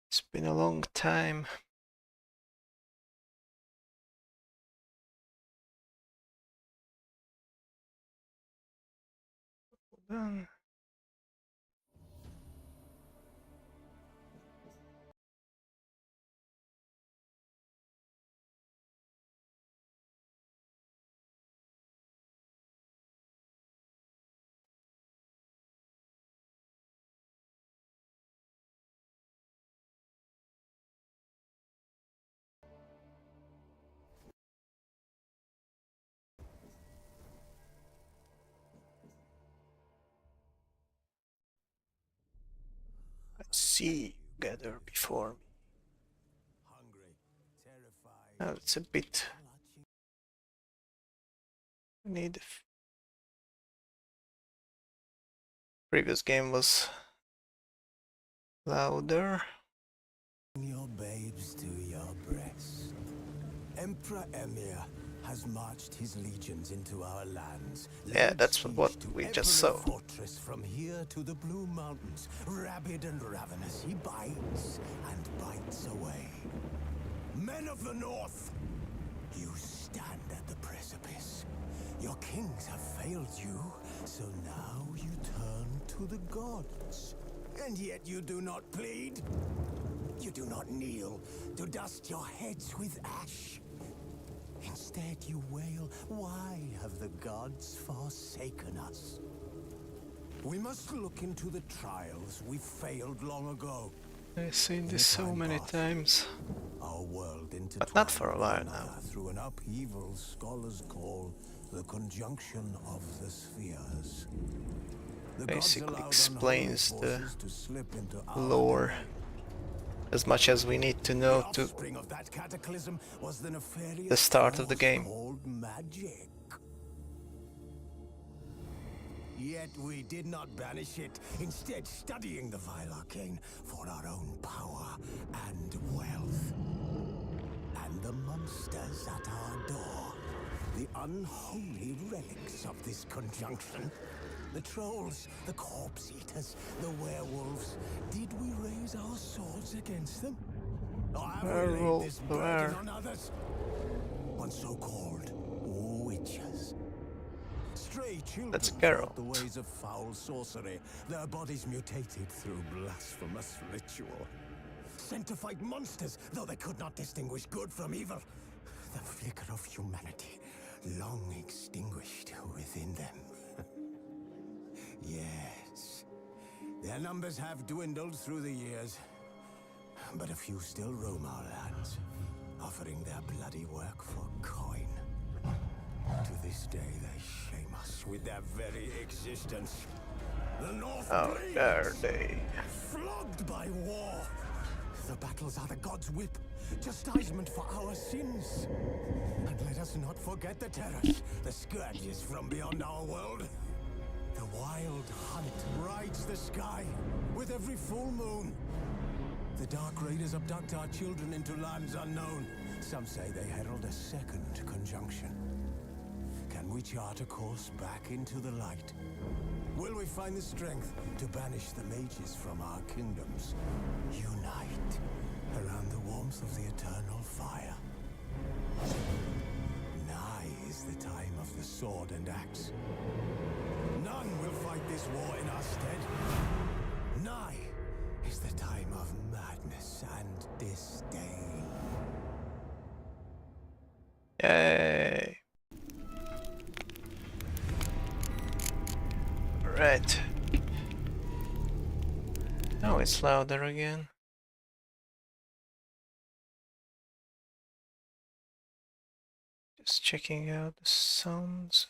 It's been a long time. Done. I see you gather before me. Now it's a bit... I need Previous game was louder. Your babes to your breast. Emperor Emir has marched his legions into our lands. Yeah, laid that's siege what to we every just saw. fortress from here to the Blue Mountains. Rabid and ravenous, he bites and bites away. Men of the North, you stand at the precipice. Your kings have failed you, so now you turn to the gods. And yet you do not plead. You do not kneel to dust your heads with ash. Instead you wail, why have the gods forsaken us? We must look into the trials we failed long ago. I've seen In this the so time many past, times. Our world But not for a while intertwined now. through an upheaval scholars call the conjunction of the spheres. The gods Basically allowed explains unholy the forces to slip into our lore domain. as much as we need to know The to offspring of that cataclysm was the nefarious the start of the force game. called magic. Yet we did not banish it, instead studying the vile arcane for our own power and wealth. And the monsters at our door, the unholy relics of this conjunction. The trolls, the corpse eaters, the werewolves. Did we raise our swords against them? Or have we laid this burden on others? On so-called witches. Stray children That's fought Geralt. the ways of foul sorcery, their bodies mutated through blasphemous ritual. Sent to fight monsters, though they could not distinguish good from evil. The flicker of humanity, long extinguished within them. Yes, their numbers have dwindled through the years, but a few still roam our lands, offering their bloody work for coin. To this day, they shame us with their very existence. The North Oh, bleeds, dare they. flogged by war. The battles are the gods' whip, chastisement for our sins. And let us not forget the terrors, the scourges from beyond our world. The wild hunt rides the sky with every full moon. The Dark Raiders abduct our children into lands unknown. Some say they herald a second conjunction. Can we chart a course back into the light? Will we find the strength to banish the mages from our kingdoms? Unite around the warmth of the eternal fire. Nigh is the time of the sword and axe. None will fight this war in our stead. Nigh is the time of madness and disdain. Yay. Alright. Now it's louder again. Just checking out the sounds.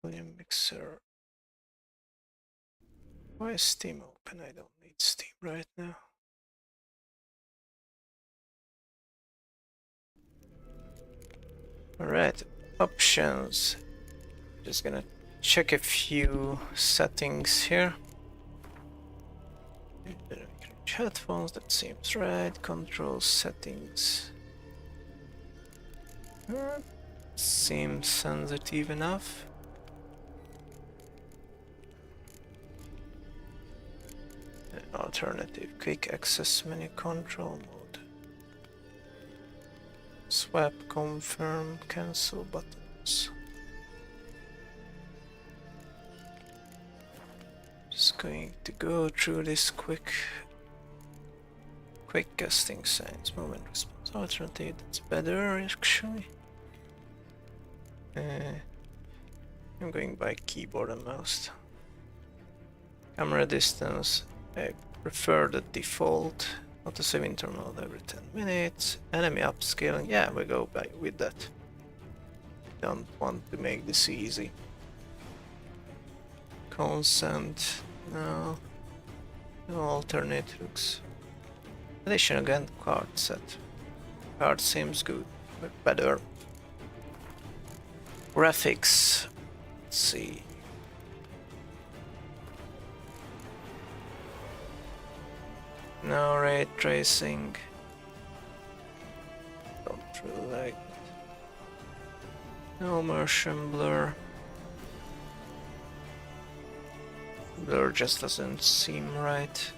Volume mixer. Why is Steam open? I don't need Steam right now. Alright, options. Just gonna check a few settings here. Headphones, that seems right. Control settings. Seems sensitive enough. Alternative quick access menu control mode. Swap, confirm, cancel buttons. Just going to go through this quick casting signs, movement response, alternative, that's better actually. I'm going by keyboard and mouse. Camera distance, I prefer the default. Auto save interval every 10 minutes. Enemy upscaling, yeah, we go by with that. Don't want to make this easy. Consent, no. No alternate hooks. Addition again, card set. Card seems good, but better. Graphics. Let's see. No ray tracing. Don't really like it. No motion blur. Blur just doesn't seem right.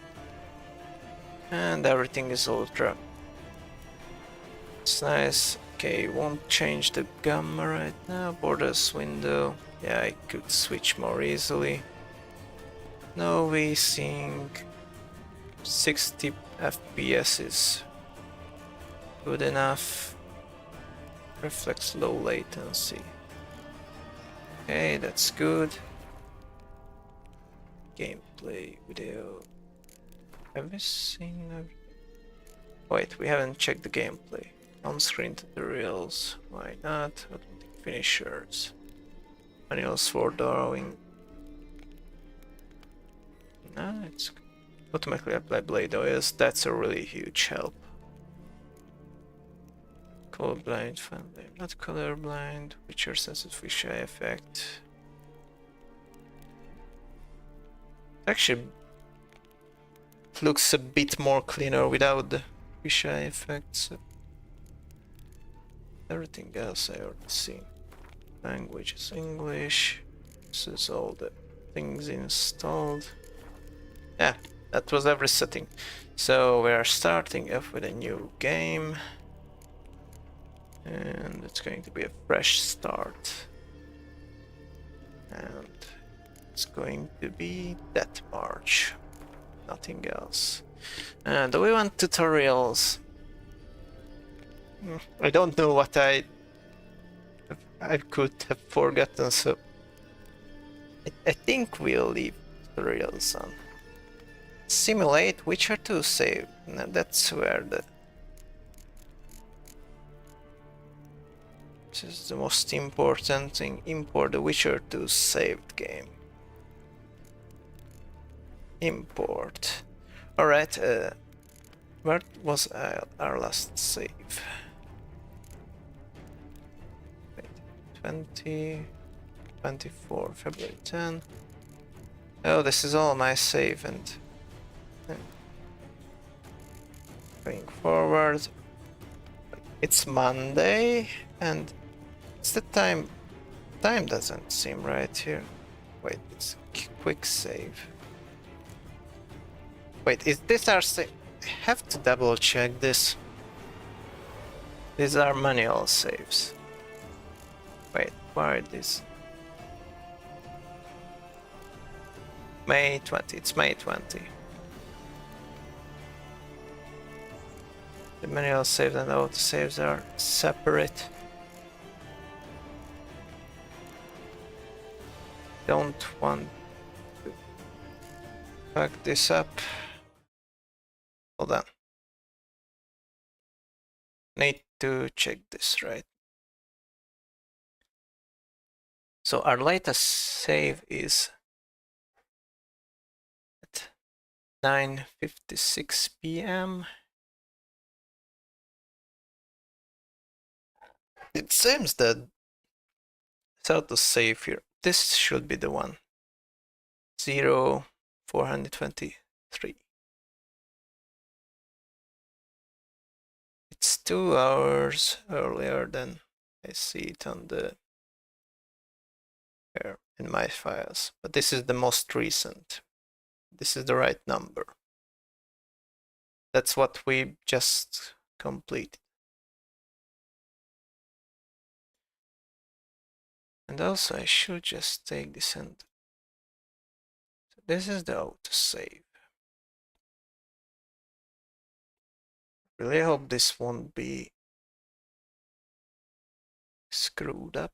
And everything is ultra. It's nice. Okay, won't change the gamma right now. Borders window. Yeah, I could switch more easily. No VSync. 60 FPS is good enough. Reflects low latency. Okay, that's good. Gameplay video. Have we seen everything? Wait, we haven't checked the gameplay. On-screen tutorials. Why not? Automatic finishers. Manuals for drawing. No, it's good. Automatically apply blade oils. That's a really huge help. Colorblind, friendly. Not colorblind. Witcher sensitive fisheye effect. Actually, it looks a bit more cleaner without the fisheye effects. Everything else I already seen. Language is English. This is all the things installed. Yeah, that was every setting. So we are starting off with a new game. And it's going to be a fresh start. And it's going to be Death March. Nothing else. Do we want tutorials? I don't know what I could have forgotten, so I think we'll leave tutorials on. Simulate Witcher 2 save. Now that's where this is the most important thing. Import the Witcher 2 saved game. Import. Alright, where was our last save? Wait, 24, February 10. Oh, this is all my save and going forward. It's Monday and it's the time. Time doesn't seem right here. Wait, it's quick save. Wait, is this our save? I have to double check this. These are manual saves. Wait, why are these? May 20, it's May 20. The manual saves and auto saves are separate. Don't want to fuck this up. Hold on. Need to check this, right? So our latest save is at 9:56 p.m. It seems that it's auto save here. This should be the one. 0423. It's 2 hours earlier than I see it on the here in my files, but this is the most recent. This is the right number. That's what we just completed. And also I should just take this and so this is the autosave. Really hope this won't be screwed up.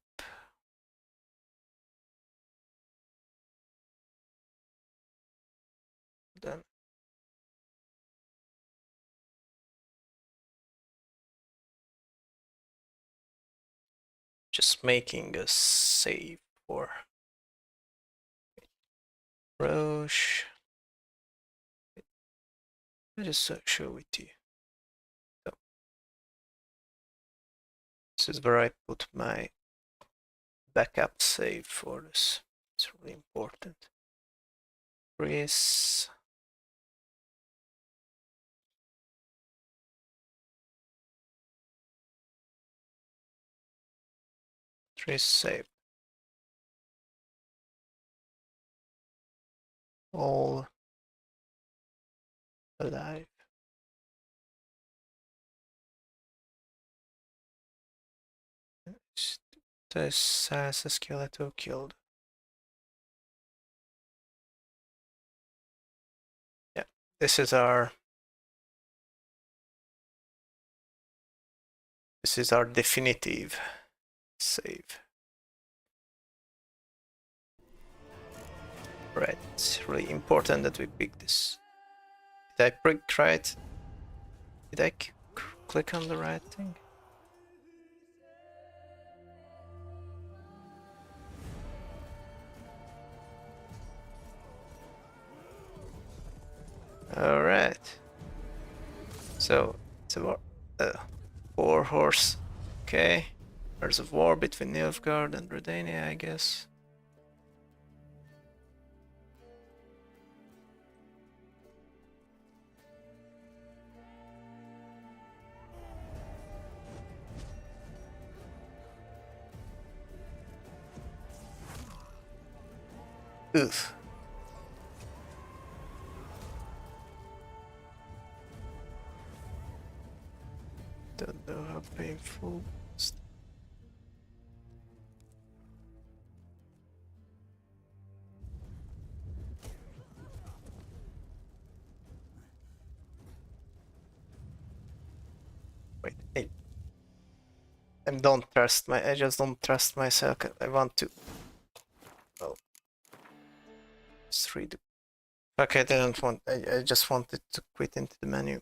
Then just making a save for Roche. I'll just show it to you. So, this is where I put my backup save for this. It's really important. Chris. Chris save. All alive. This says a skeleton killed. Yeah, this is our definitive save. Right, it's really important that we pick this. Did I pick right? Did I click on the right thing? Alright. So, it's a war horse. Okay. There's a war between Nilfgaard and Redania, I guess. Oof. Don't know how painful. Wait, hey. I just don't trust myself. I want to. Well, just read. Okay, I didn't want. I just wanted to quit into the menu.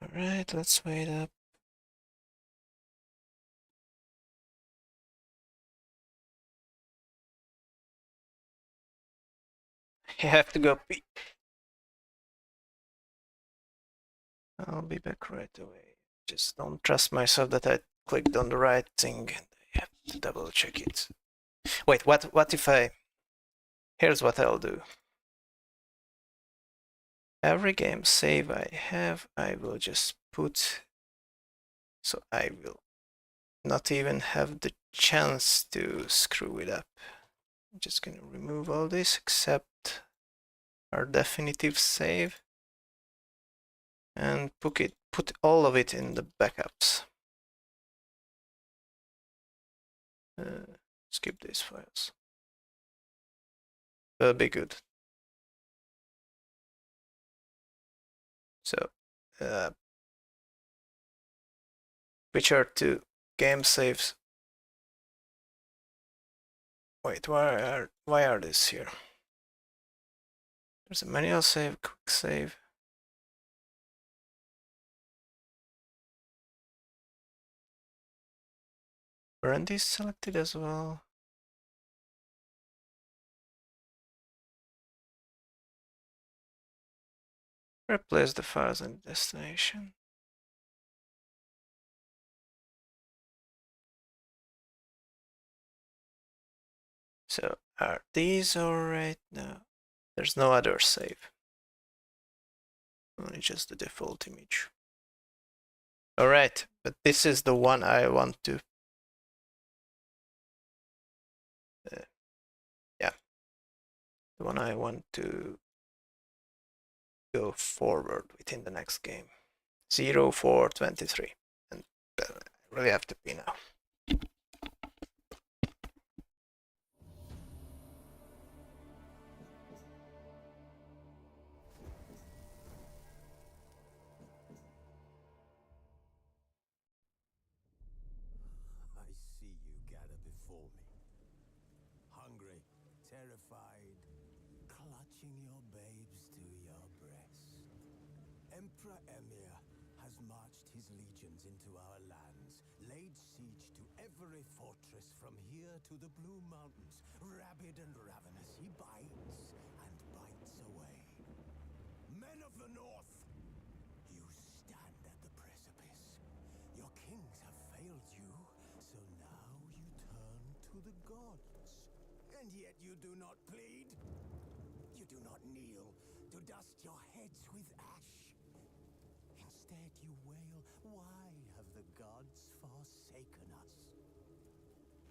Alright, let's wait up. I have to go pee. I'll be back right away. Just don't trust myself that I clicked on the right thing and I have to double check it. Wait, what if I... Here's what I'll do. Every game save I have, I will just put... So I will not even have the chance to screw it up. I'm just gonna remove all this except our definitive save. And put all of it in the backups. Skip these files. That'll be good. So, which are two game saves? Wait, why are these here? There's a manual save, quick save. Weren't these selected as well? Replace the files in destination. So are these alright now? There's no other save. Only just the default image. Alright, but this is the one I want to... yeah. The one I want to go forward within the next game. 0423. And I really have to pee now. I see you gather before me. Hungry, terrified, clutching your babes to your breast. Emperor Emir has marched his legions into our lands, laid siege to every fortress from here to the Blue Mountains. Rabid and ravenous, he bites and bites away. Men of the North, you stand at the precipice. the gods. And yet you do not plead. You do not kneel to dust your heads with ash. Instead you wail, why have the gods forsaken us?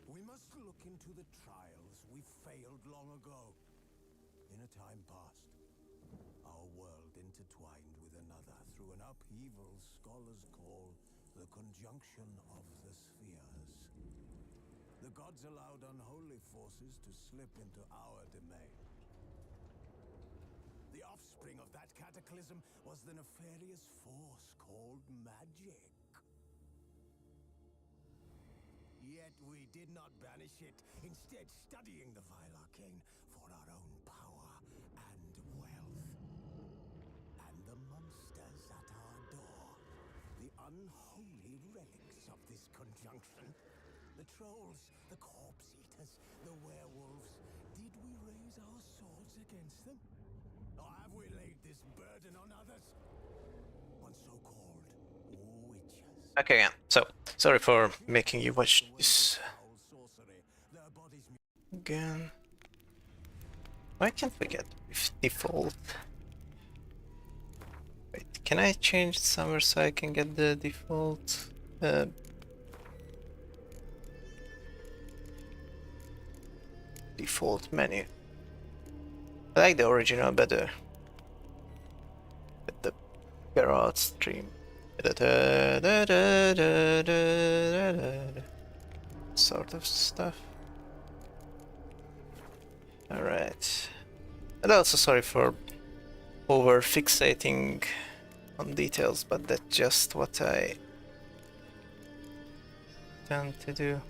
We must look into the trials we failed long ago. In a time past, our world intertwined with another through an upheaval scholars call the conjunction of the spheres. The gods allowed unholy forces to slip into our domain. The offspring of that cataclysm was the nefarious force called magic. Yet we did not banish it, instead studying the vile arcane for our own power and wealth. And the monsters at our door, the unholy relics of this conjunction. The trolls, the corpse eaters, the werewolves. Did we raise our swords against them? Or have we laid this burden on others? On so-called witches. Back again. So, sorry for making you watch this again. Why can't we get default? Wait, can I change somewhere so I can get the default? Default menu. I like the original better. With the Geralt stream. Sort of stuff. Alright. And also sorry for over fixating on details, but that's just what I tend to do.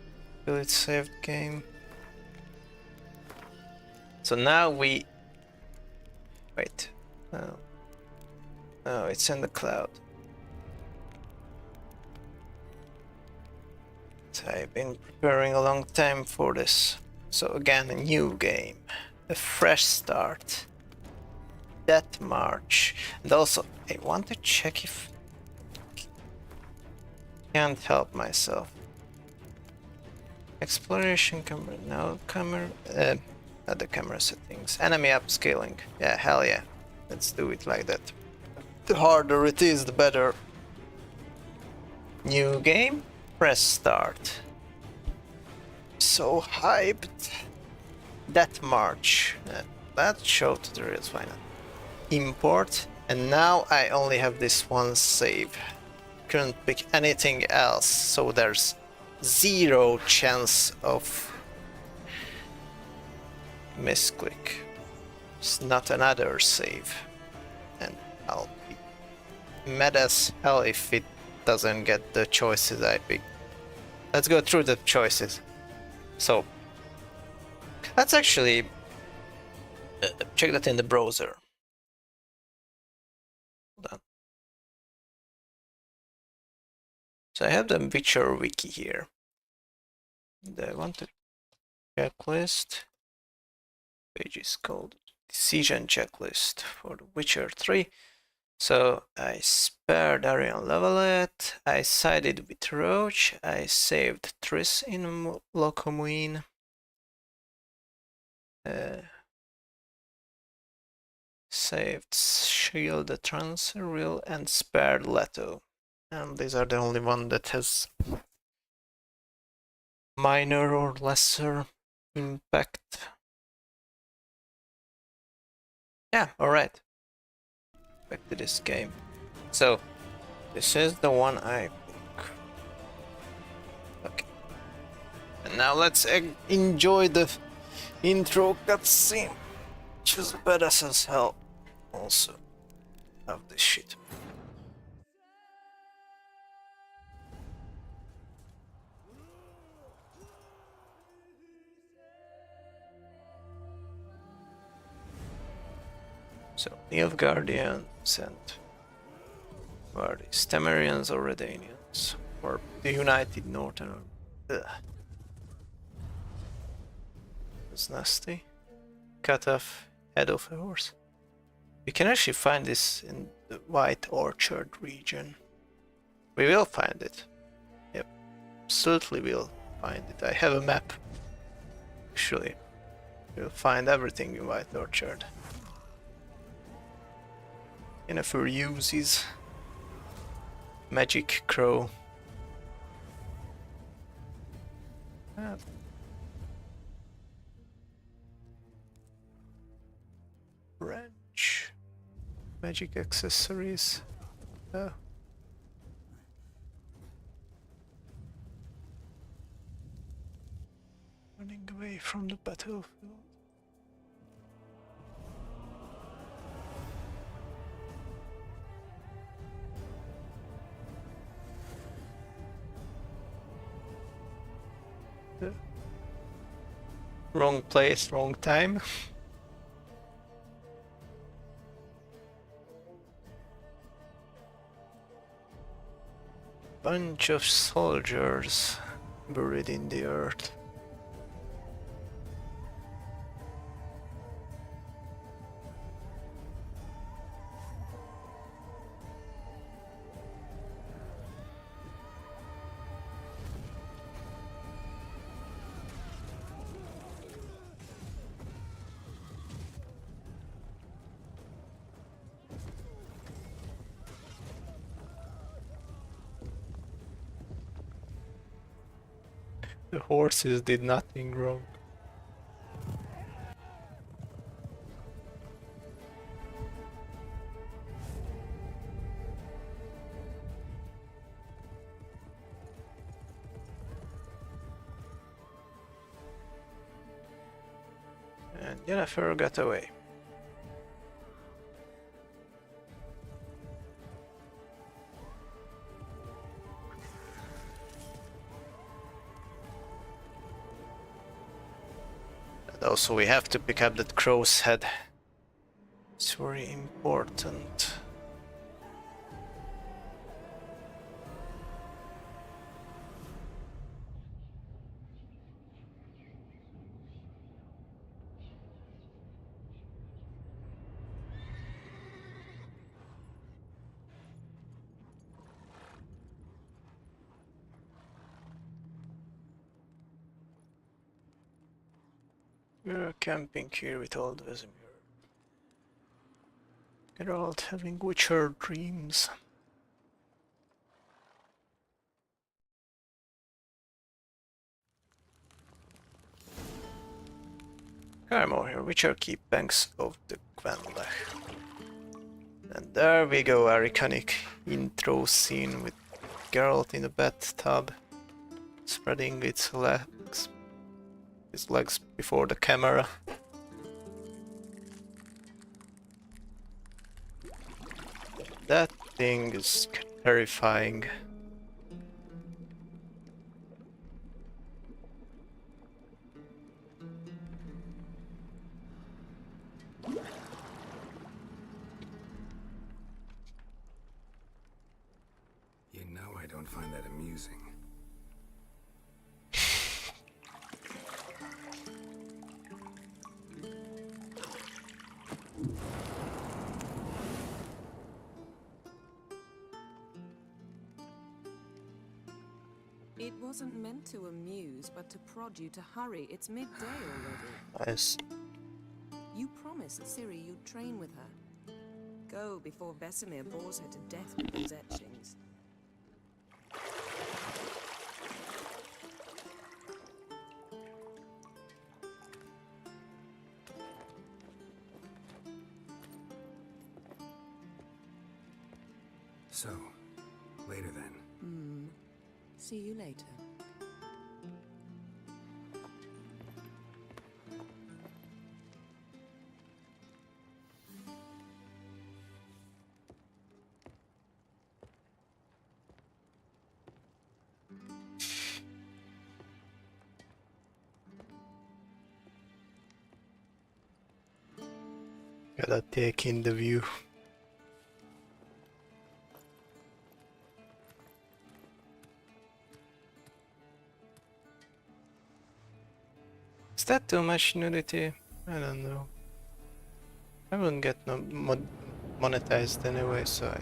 Till it's saved game. So now we wait. Oh. Oh, it's in the cloud. I've been preparing a long time for this. So again, a new game. A fresh start. Death March. And also, I want to check if... Can't help myself. Exploration camera, no camera... other camera settings. Enemy upscaling. Yeah, hell yeah. Let's do it like that. The harder it is, the better. New game? Press start. So hyped. Death March. That showed tutorials final. Import. And now I only have this one save. Couldn't pick anything else. So there's zero chance of misclick. It's not another save. And I'll be mad as hell if it doesn't get the choices I pick. Let's go through the choices. So, let's actually check that in the browser. Hold on. So I have the Witcher wiki here. I want to checklist. Page is called Decision Checklist for The Witcher 3. So I spared Arian Levelet, I sided with Roach, I saved Triss in Locomuin, saved Shield the Transferil and spared Leto. And these are the only one that has minor or lesser impact. Yeah, alright. Back to this game. So, this is the one I pick. Okay. And now let's enjoy the intro cutscene. Which is badass as hell. Also, of this shit. So, Nilfgaardians and where are these? Temerians or Redanians? Or the United Northern? Ugh. That's nasty. Cut off head of a horse. We can actually find this in the White Orchard region. We will find it. Yep, absolutely will find it. I have a map Actually, you'll find everything in White Orchard. Yennefer uses magic crow. Ah. Wrench. Magic accessories. Oh. Running away from the battlefield. Wrong place, wrong time. Bunch of soldiers buried in the earth. The horses did nothing wrong. And Yennefer got away. And also we have to pick up that crow's head. It's very important. We're camping here with old Vesemir. Geralt having Witcher dreams. Carmo here, Witcher keep banks of the Gwenlech. And there we go, our iconic intro scene with Geralt in a bathtub, spreading its legs before the camera. That thing is terrifying. You know I don't find that amusing. It wasn't meant to amuse, but to prod you to hurry. It's midday already. Nice. You promised Ciri you'd train with her. Go before Vesemir bores her to death with those etchings. So, later then. See you later. Gotta take in the view. Is that too much nudity? I don't know. I wouldn't get monetized anyway, so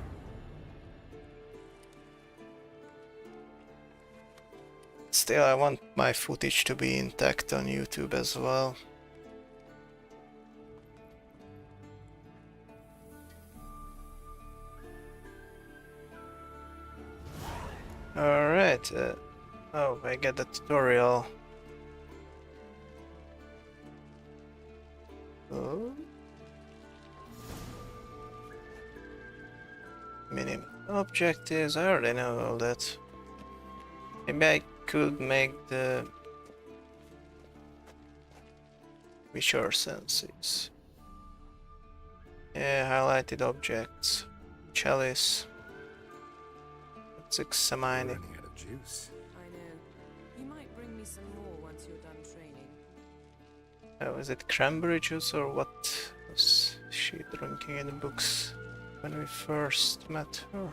it's still I want my footage to be intact on YouTube as well. Alright, oh, I get the tutorial. Oh. Minimum objectives, I already know all that. Maybe I could make the visual senses. Yeah, highlighted objects. Chalice. Let's examine it. Running out of juice. I know. You might bring me some more once you're done training. Oh, is it cranberry juice or what was she drinking in the books when we first met her?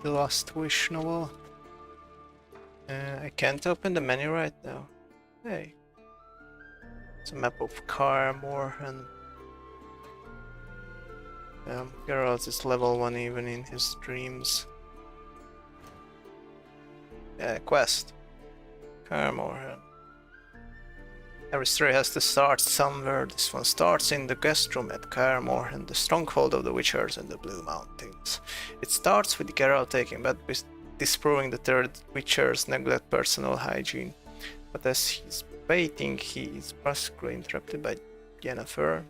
The Last Wish novel. I can't open the menu right now. Hey. It's a map of Carmore and Geralt is level 1 even in his dreams. Quest. Carmore. Every story has to start somewhere. This one starts in the guest room at Carmore and the stronghold of the Witchers in the Blue Mountains. It starts with Geralt taking bath with disproving the third Witcher's neglect personal hygiene. But as he's waiting, he is brusquely interrupted by Yennefer.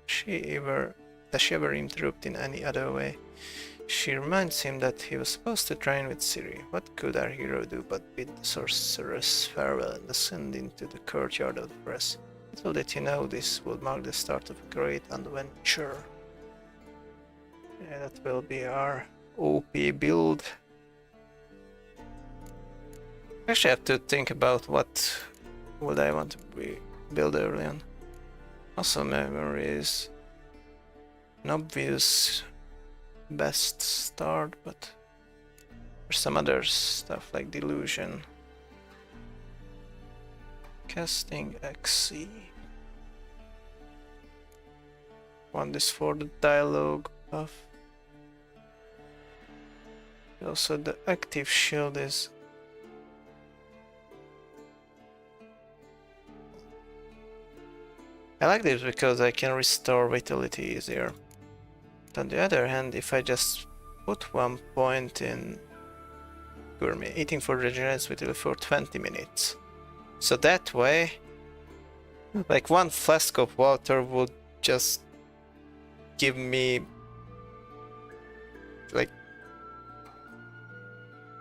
Does she ever interrupt in any other way? She reminds him that he was supposed to train with Ciri. What could our hero do but bid the sorceress farewell and descend into the courtyard of the press? Little did he know this would mark the start of a great adventure. Yeah, that will be our OP build. Actually, I have to think about what would I want to build early on. Also, memory is an obvious best start, but there's some other stuff like delusion. Casting XC. Want this for the dialogue buff. Also, the active shield is. I like this because I can restore vitality easier. But on the other hand, if I just put 1 point in gourmet, eating food regenerates vitality for 20 minutes. So that way, like 1 flask of water would just give me like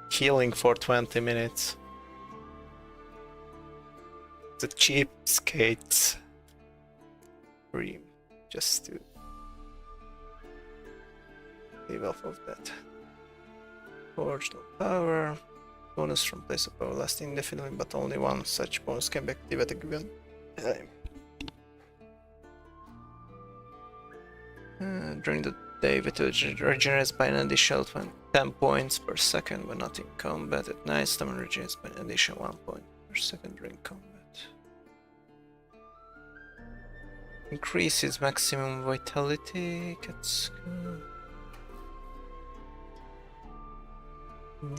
healing for 20 minutes. The cheapskates. Just to leave off of that. Forged power. Bonus from place of power lasting indefinitely, but only 1 such bonus can be activated given time. During the day, vitality regenerates by an additional 10 points per second when not in combat. At night, stamina regenerates by an additional 1 point per second during combat. Increases maximum vitality. Gets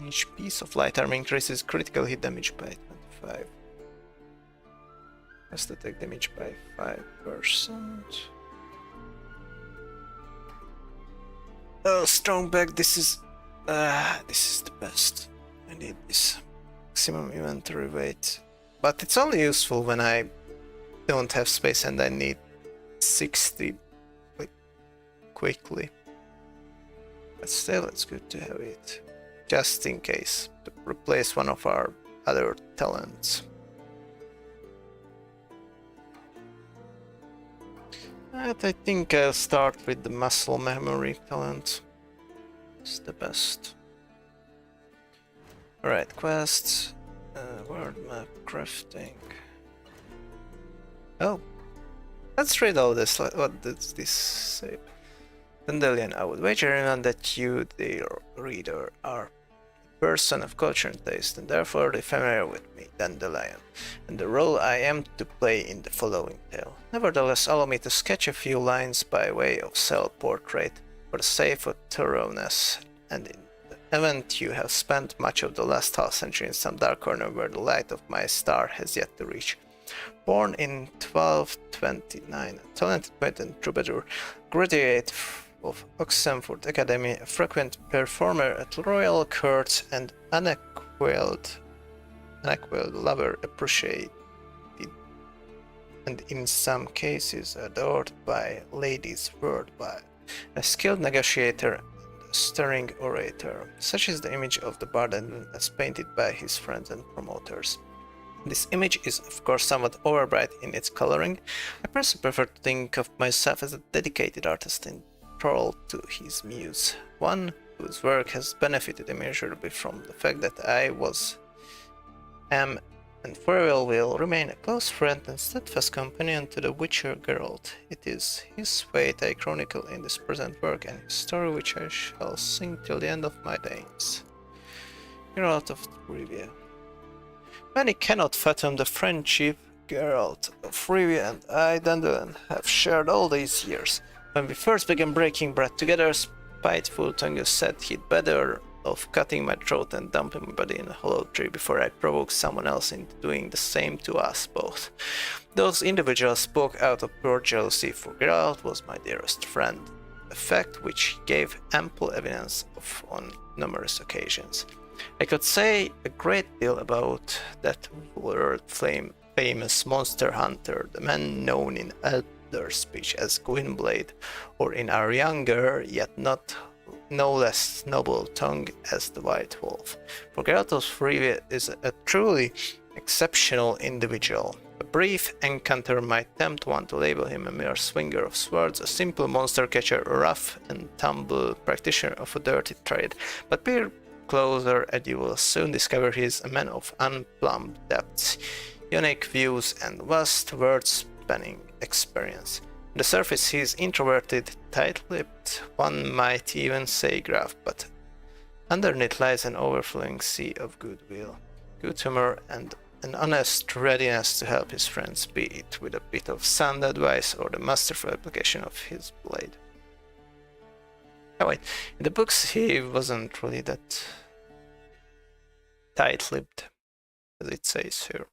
each piece of light armor increases critical hit damage by 25. Has to take damage by 5%. Oh, strong back. This is the best. I need this maximum inventory weight, but it's only useful when I don't have space and I need 60 like quickly. But still, it's good to have it, just in case, to replace one of our other talents. But I think I'll start with the muscle memory talent. It's the best. Alright, quests. World map crafting. Oh, let's read all this. What does this say? Dandelion, I would wager on that you, dear reader, are a person of culture and taste, and therefore familiar with me, Dandelion, and the role I am to play in the following tale. Nevertheless, allow me to sketch a few lines by way of self-portrait, for the sake of thoroughness and in the haven't you have spent much of the last half century in some dark corner where the light of my star has yet to reach? Born in 1229, a talented poet and troubadour, graduate of Oxenford Academy, a frequent performer at royal courts, and unequaled lover appreciated, and in some cases adored by ladies worldwide, a skilled negotiator and a stirring orator. Such is the image of the bard as painted by his friends and promoters. This image is, of course, somewhat overbright in its coloring. I personally prefer to think of myself as a dedicated artist enthralled to his muse, one whose work has benefited immeasurably from the fact that I am, and forever will remain a close friend and steadfast companion to the Witcher Geralt. It is his fate I chronicle in this present work, and his story which I shall sing till the end of my days. Geralt of Rivia. Many cannot fathom the friendship Geralt of Rivia and I, Dandelion, have shared all these years. When we first began breaking bread together, spiteful tongue said he'd better of cutting my throat and dumping my body in a hollow tree before I provoked someone else into doing the same to us both. Those individuals spoke out of pure jealousy, for Geralt was my dearest friend, a fact which he gave ample evidence of on numerous occasions. I could say a great deal about that world-famous monster hunter, the man known in elder speech as Gwynblade, or in our younger, yet no less noble tongue as the White Wolf. For Geralt of Rivia is a truly exceptional individual. A brief encounter might tempt one to label him a mere swinger of swords, a simple monster catcher, a rough and tumble practitioner of a dirty trade, but peer closer and you will soon discover he is a man of unplumbed depths, unique views, and vast word-spanning experience. On the surface he is introverted, tight-lipped, one might even say gruff, but underneath lies an overflowing sea of goodwill, good humor, and an honest readiness to help his friends, be it with a bit of sound advice or the masterful application of his blade. Oh wait, in the books he wasn't really that tight-lipped, as it says here.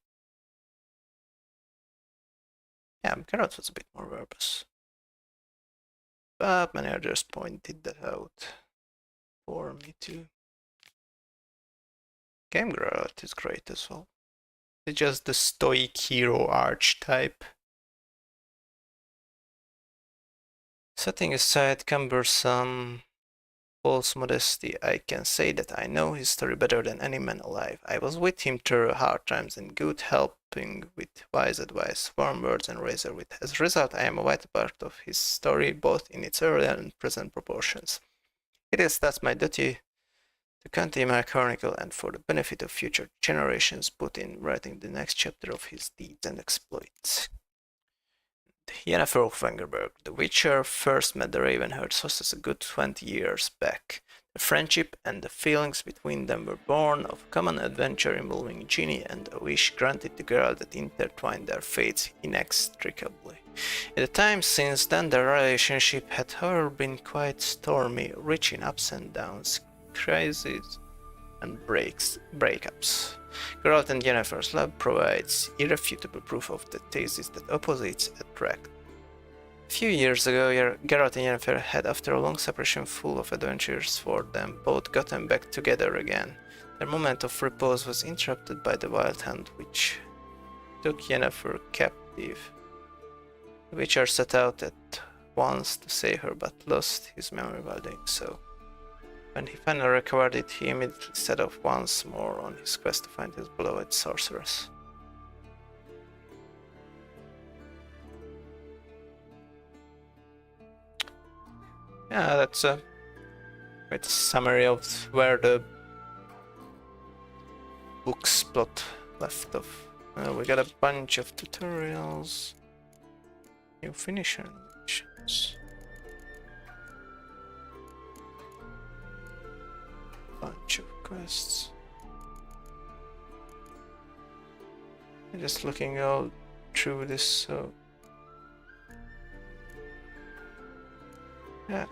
Yeah, Geralt was a bit more verbose. But many others pointed that out for me too. Game Geralt is great as well. It's just the stoic hero archetype. Setting aside cumbersome false modesty, I can say that I know his story better than any man alive. I was with him through hard times and good, helping with wise advice, warm words, and razor wit. As a result, I am a vital part of his story, both in its early and present proportions. It is thus my duty to continue my chronicle and for the benefit of future generations put in writing the next chapter of his deeds and exploits. Yennefer of Wengerberg, the Witcher, first met the Ravenherd hostess a good 20 years back. The friendship and the feelings between them were born of a common adventure involving Ginny and a wish granted to Geralt that intertwined their fates inextricably. In the time since then, their relationship had however been quite stormy, rich in ups and downs, crises and breakups. Geralt and Yennefer's love provides irrefutable proof of the thesis that opposites attract. A few years ago, Geralt and Yennefer had, after a long separation full of adventures for them, both gotten back together again. Their moment of repose was interrupted by the Wild Hunt, which took Yennefer captive. The Witcher set out at once to save her, but lost his memory while doing so. When he finally recovered it, he immediately set off once more on his quest to find his beloved sorceress. Yeah, that's a great summary of where the book's plot left off. We got a bunch of tutorials, new finisher missions. Bunch of quests. I'm just looking all through this, so yeah.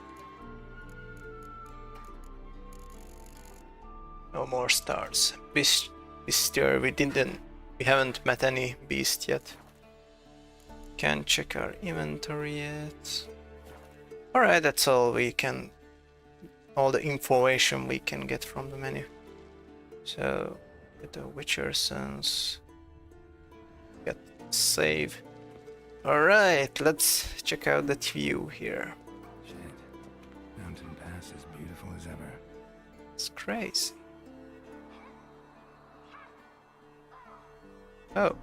No more stars. Bestiary, we haven't met any beast yet. Can't check our inventory yet. Alright, that's all we can, all the information we can get from the menu. So, get the Witcher Sons, get save. Alright, let's check out that view here. Shit. Mountain Pass as beautiful as ever. It's crazy. Oh,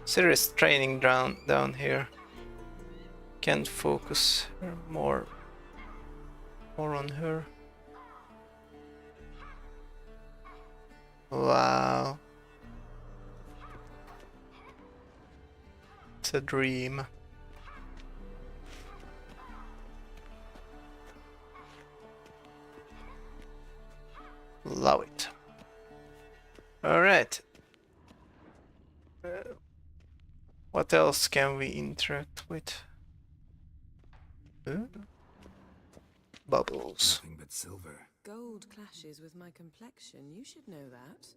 Ciri's training down here. Can't focus her more on her. Wow. It's a dream. Love it. Alright. What else can we interact with? Bubbles. Nothing but silver. Gold clashes with my complexion. You should know that.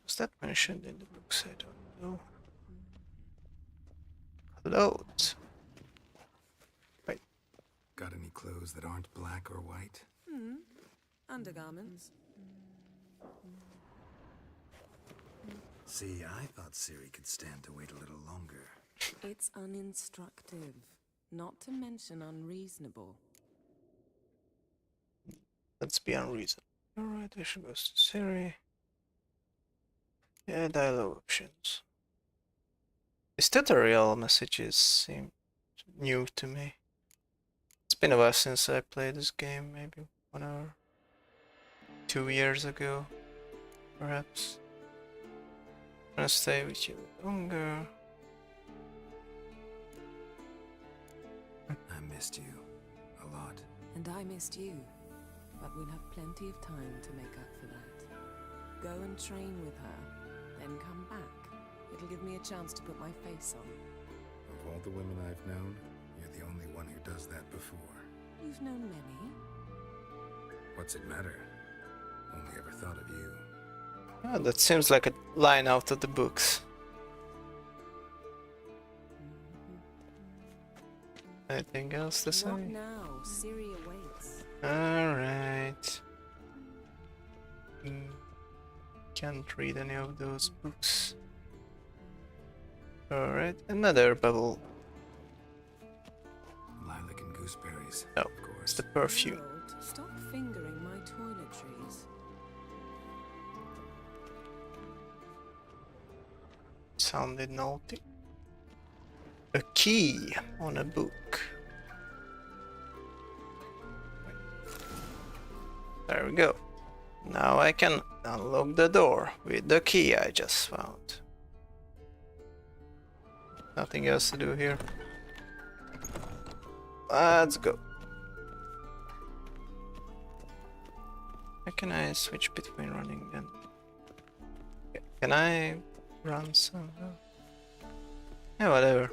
Was that mentioned in the books? I don't know. Clothes. Wait. Got any clothes that aren't black or white? Undergarments. See, I thought Ciri could stand to wait a little longer. It's uninstructive, not to mention unreasonable. Let's be unreasonable. Alright, I should go to Ciri. Yeah, dialogue options. These tutorial messages seem new to me. It's been a while since I played this game, maybe 1 hour. 2 years ago, perhaps. I'm gonna stay with you longer. I missed you a lot. And I missed you, but we'll have plenty of time to make up for that. Go and train with her, then come back. It'll give me a chance to put my face on. Of all the women I've known, you're the only one who does that before. You've known many. What's it matter? Only ever thought of you. Oh, that seems like a line out of the books. Anything else to say? Not now. Ciri awaits. Alright. Can't read any of those books. Alright, another bubble. Lilac and gooseberries. Oh, of course. it's the perfume. Geralt, stop fingering my toiletries. Sounded naughty. A key on a book. There we go. Now I can unlock the door with the key I just found. Nothing else to do here. Let's go. How can I switch between running and... Can I run somehow? Yeah, whatever.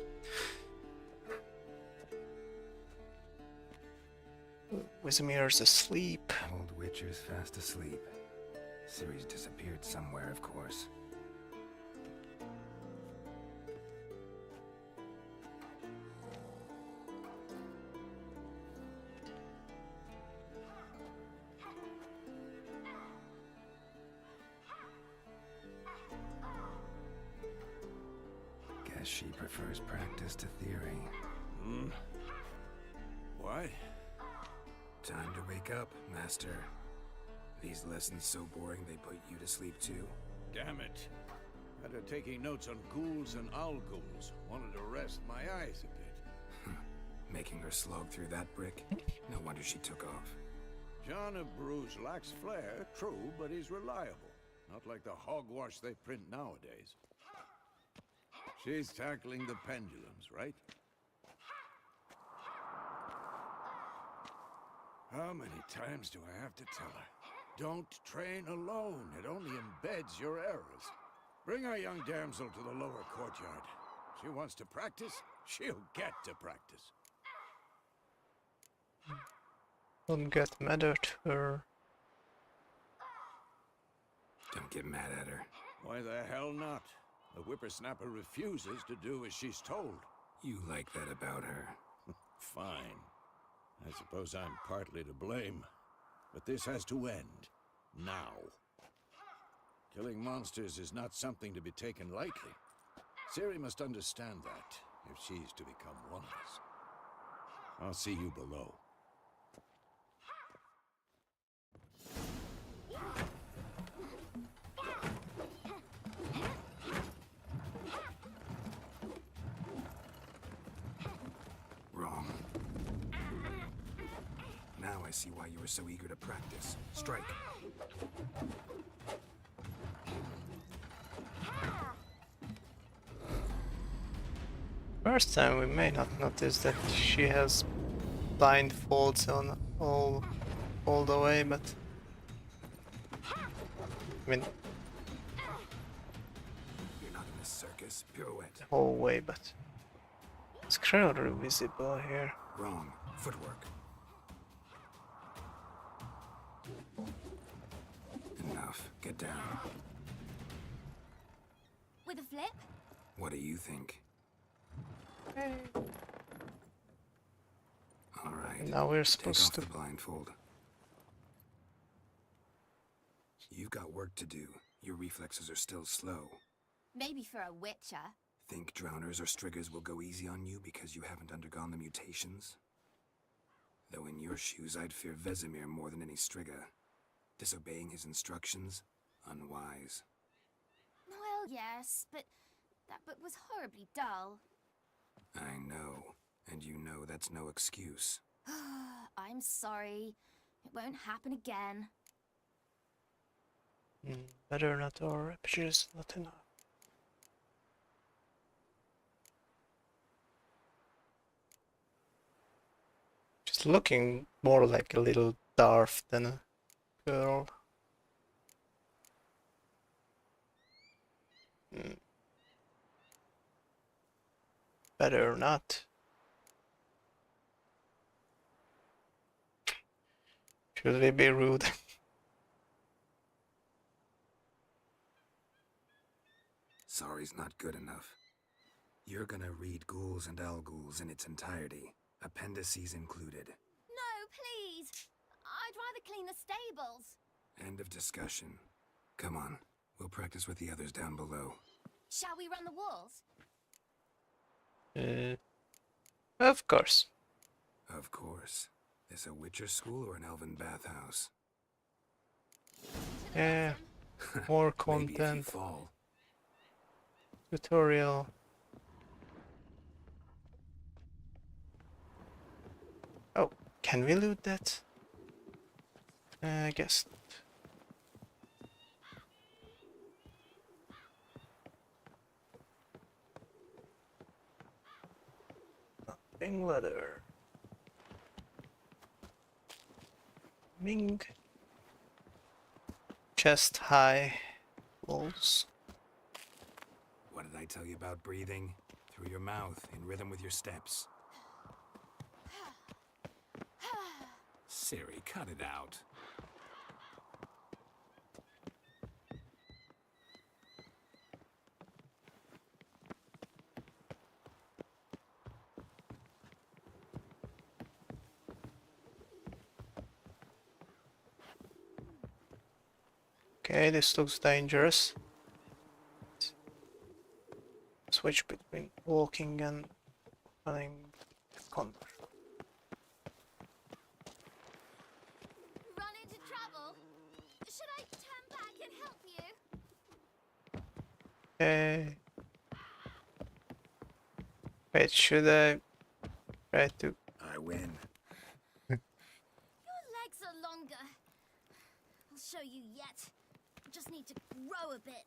Wizmir's asleep. Old Witcher's fast asleep. Ciri's disappeared somewhere, of course. Guess she prefers practice to theory. Why? Time to wake up, Master. These lessons so boring they put you to sleep too? Damn it. After taking notes on ghouls and owl ghouls, wanted to rest my eyes a bit. Making her slog through that brick? No wonder she took off. John of Bruges lacks flair, true, but he's reliable. Not like the hogwash they print nowadays. She's tackling the pendulums, right? How many times do I have to tell her? Don't train alone. It only embeds your errors. Bring our young damsel to the lower courtyard. She wants to practice, she'll get to practice. Don't get mad at her. Don't get mad at her. Why the hell not? The whippersnapper refuses to do as she's told. You like that about her. Fine. I suppose I'm partly to blame. But this has to end. Now. Killing monsters is not something to be taken lightly. Ciri must understand that, if she's to become one of us. I'll see you below. Wrong. Now I see why you were so eager to practice. Strike. First time we may not notice that she has blindfolds on all the way, but I mean You're not in a circus. Pirouette. the whole way, but it's clearly visible here. Wrong. Footwork. Enough. Get down. With a flip? What do you think? All right. And now we're Take supposed off to. the blindfold. You've got work to do. Your reflexes are still slow. Maybe for a witcher. Think drowners or striggers will go easy on you because you haven't undergone the mutations? Though in your shoes, I'd fear Vesemir more than any strigger. Disobeying his instructions? Unwise. Well, yes, but that book was horribly dull. I know. And you know that's no excuse. I'm sorry. It won't happen again. Better not, or raptures not enough. Just looking more like a little dwarf than a girl. Better not. Should we be rude? Sorry's not good enough. You're gonna read Ghouls and Al-Ghouls in its entirety, appendices included. No, please! I'd rather clean the stables. End of discussion. Come on, we'll practice with the others down below. Shall we run the walls? Of course. Of course. This a Witcher school or an elven bathhouse? Yeah, more Maybe if you content, fall. tutorial. Oh, can we loot that? I guess not. Nothing leather. Ming. Chest high walls. What did I tell you about breathing? Through your mouth, in rhythm with your steps. Ciri, cut it out. Okay, this looks dangerous. Switch between walking and running the corner. Run into trouble? Should I turn back and help you? Okay. Wait, should I try to? I win. Your legs are longer. I'll show you yet. Just need to grow a bit.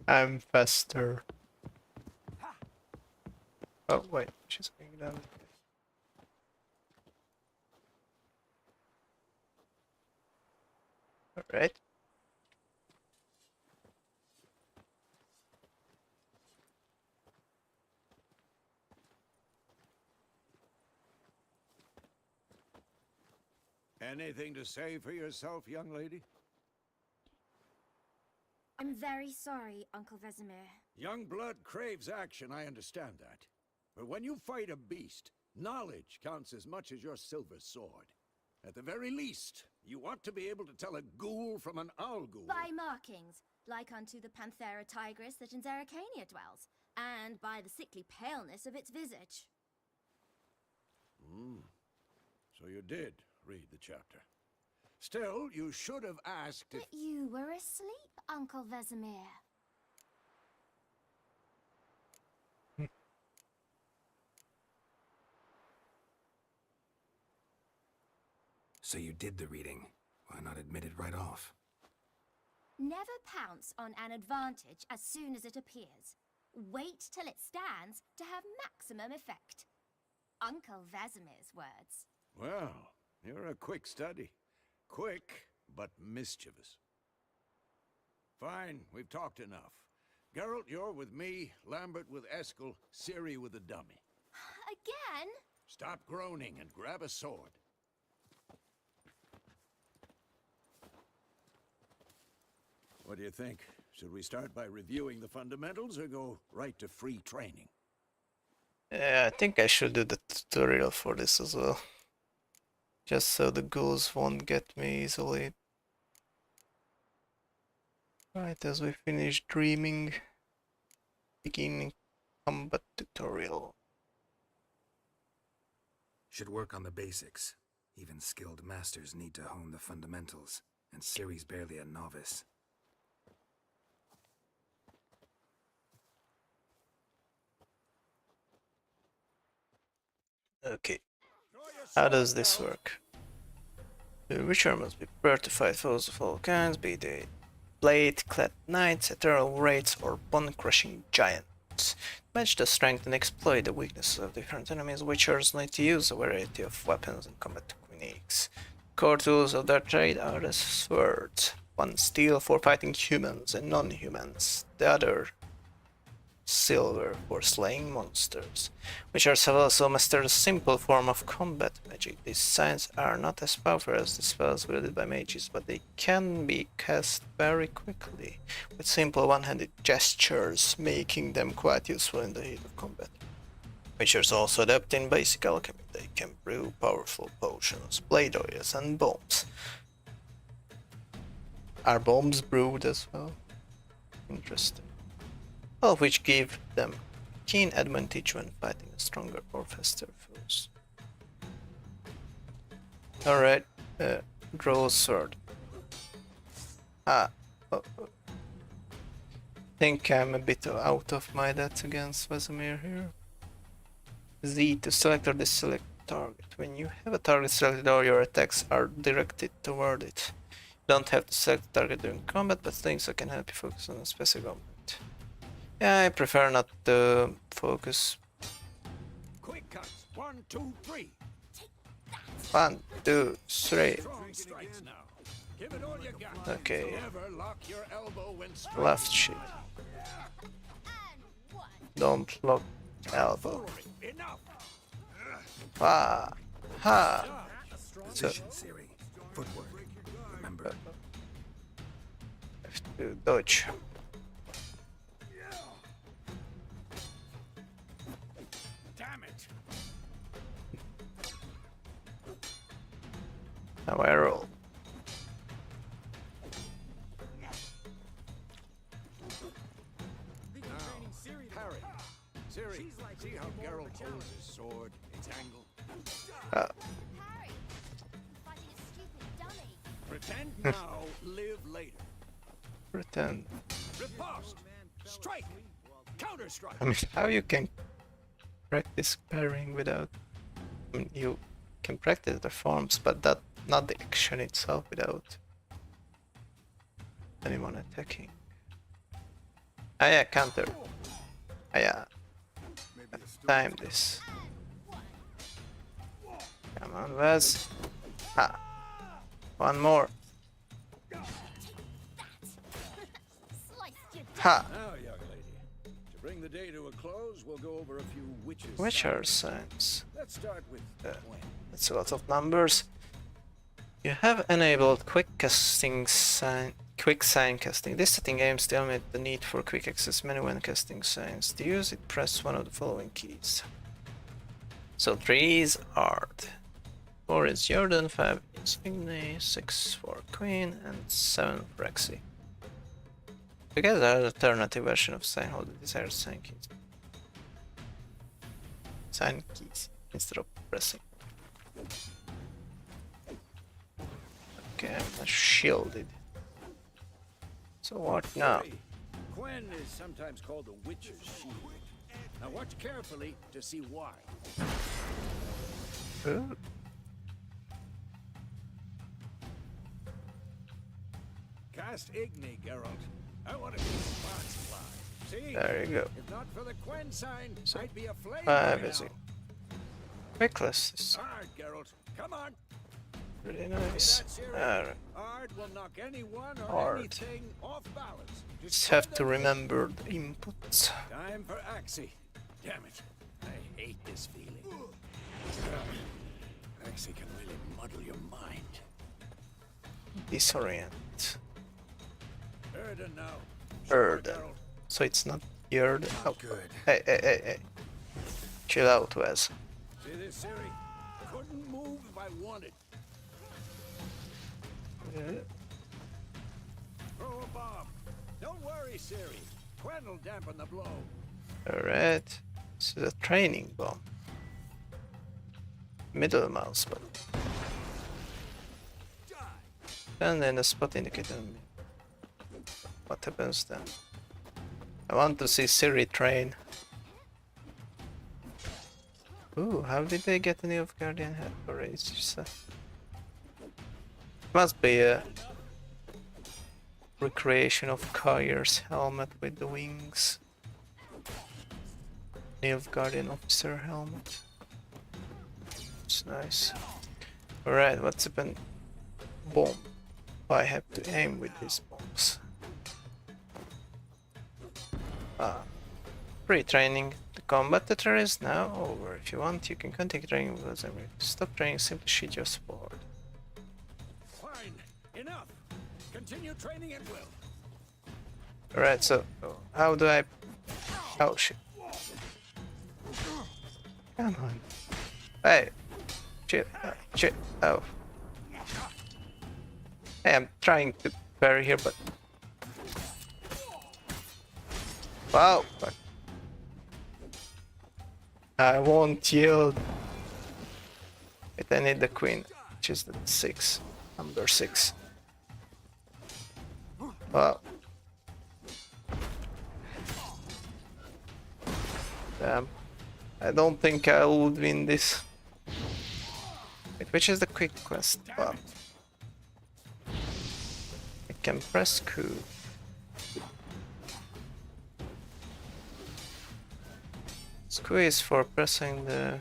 I'm faster. Oh wait, she's going down. Alright. Anything to say for yourself, young lady? I'm very sorry, Uncle Vesemir. Young blood craves action, I understand that. But when you fight a beast, knowledge counts as much as your silver sword. At the very least, you ought to be able to tell a ghoul from an owl ghoul. By markings, like unto the Panthera tigris that in Zerrikania dwells, and by the sickly paleness of its visage. So you did read the chapter. Still, you should have asked if... But you were asleep, Uncle Vesemir. So you did the reading. Why not admit it right off? Never pounce on an advantage as soon as it appears. Wait till it stands to have maximum effect. Uncle Vesemir's words. Well, you're a quick study. Quick, but mischievous. Fine, we've talked enough. Geralt, you're with me, Lambert with Eskel, Ciri with the dummy. Again? Stop groaning and grab a sword. What do you think? Should we start by reviewing the fundamentals or go right to free training? Yeah, I think I should do the tutorial for this as well. Just so the ghouls won't get me easily. Right, as we finish dreaming, beginning combat tutorial. Should work on the basics. Even skilled masters need to hone the fundamentals, and Ciri's barely a novice. Okay, how does this work? The Witcher must be prepared to fight foes of all kinds, be they blade-clad knights, ethereal wraiths, or bone-crushing giants. Match the strength and exploit the weaknesses of different enemies. Witchers need to use a variety of weapons and combat techniques. Core tools of their trade are the swords. One steel for fighting humans and non-humans, the other silver for slaying monsters. Witchers have also mastered a simple form of combat magic. These signs are not as powerful as the spells wielded by mages, but they can be cast very quickly, with simple one-handed gestures, making them quite useful in the heat of combat. Witchers also adept in basic alchemy. They can brew powerful potions, blade oils, and bombs. Are bombs brewed as well? Interesting. All of which give them keen advantage when fighting stronger or faster foes. Alright, draw sword. Think I'm a bit out of my depth against Vesemir here. Z to select or deselect target. When you have a target selected, all your attacks are directed toward it. You don't have to select the target during combat, but things that can help you focus on a specific object. Yeah, I prefer not to focus. Quick cuts. 1, 2, 3. 1, 2, 3. Strong strikes now. Give it all you got. Okay. Never lock your elbow when Left shield. Don't lock elbow. Enough. Ah, ha. So, Position, Ciri. Footwork. Remember. have to dodge. Damn it. Now I roll. Parry. Ciri, see how Geralt holds his sword, its angle? Harry, I'm fighting a stupid dummy. Pretend now, live later. Pretend. Riposte. Strike. Counter strike. I mean, how you can practice parrying without... I mean, you can practice the forms, but that not the action itself without anyone attacking. Ah yeah, counter. Ah yeah. Time this. Come on, Vaz. Ha. One more. Ha. Now, young lady, to bring the day to a close, we'll go over a few witches. Which are signs? Let's start with when. That's a lot of numbers. You have enabled quick sign casting. This setting aims to eliminate the need for quick access menu when casting signs. To use it, press one of the following keys. So 3 is Ard, 4 is Jordan, 5 is Igni, 6 for Queen, and 7 for Rexy. To get an alternative version of sign, hold the desired sign keys. Sign keys instead of pressing. Okay, I'm shielded. So what now? Quen is sometimes called the Witcher's Shield. Now watch carefully to see why. Ooh. Cast Igni, Geralt. I want to see sparks fly. See? There you go. If not for the Quen sign, So, I'd be aflame 5 by is now. it? Reckless. Ard, Geralt. Come on. Really nice. Ard will knock anyone or Ard. anything off balance. Just have to remember the inputs. Time for Axie. Damn it. I hate this feeling. Axie can really muddle your mind. Disorient. Erden now. Erden. So it's not Erden. Oh, good. Hey. Chill out, Wes. See this, Siri? Couldn't move if I wanted. Throw a bomb. Don't worry, Siri. Quen will dampen the blow. Alright. This is a training bomb. Middle mouse button. And then a spot indicator. What happens then? I want to see Siri train. Ooh, how did they get any of Guardian Head or it's just must be a recreation of Kair's helmet with the wings. Guardian officer helmet. It's nice. Alright, what's happened? Bomb. I have to aim with these bombs. Pre-training. The combat tutorial is now over. If you want, you can continue training with us. To stop training, simply shoot your sword. Fine. Enough. Continue training at will. Alright, so how do I... Oh shit. Come on. Hey. Shit. Shit. Oh. Hey, I'm trying to parry here, but... Wow. Fuck. I won't yield. Wait, I need the queen, which is the 6. Number 6. Wow. Damn. I don't think I would win this. Wait, which is the quick quest? Wow. I can press Q. Squeeze for pressing the...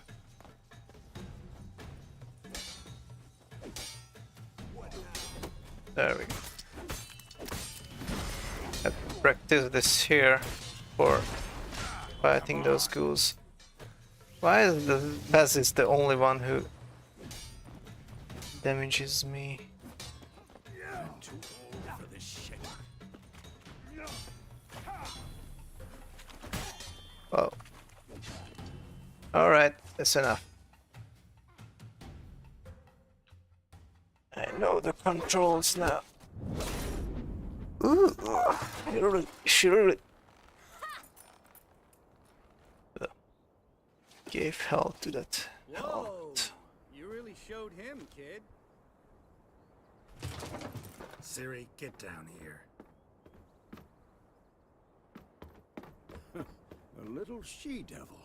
There we go. I practice this here for fighting those ghouls. Why is the Baz is the only one who damages me? I'm too old for this shit. Oh. Alright, that's enough. I know the controls now. Ooh, surely. Gave hell to that helmet. You really showed him, kid. Siri, get down here. A little she-devil.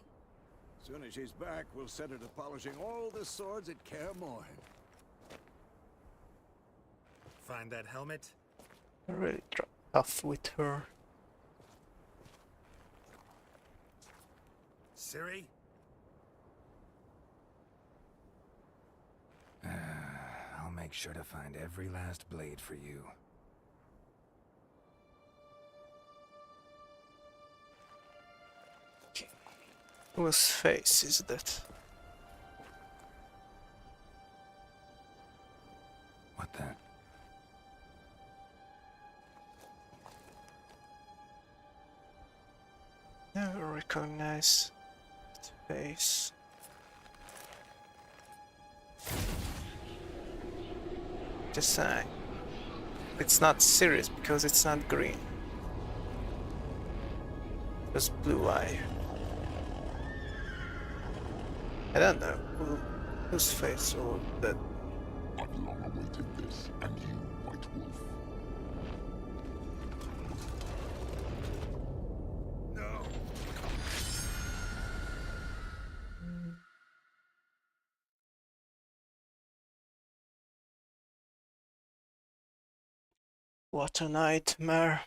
Soon as she's back, we'll set her to polishing all the swords at Kaer Morhen. Find that helmet? I really tough with her. Siri? I'll make sure to find every last blade for you. Whose face is that? Never recognize the face. Design. It's not serious because it's not green. It's blue eye. I don't know whose face or that. I've long awaited this, and you, White Wolf. No. What a nightmare.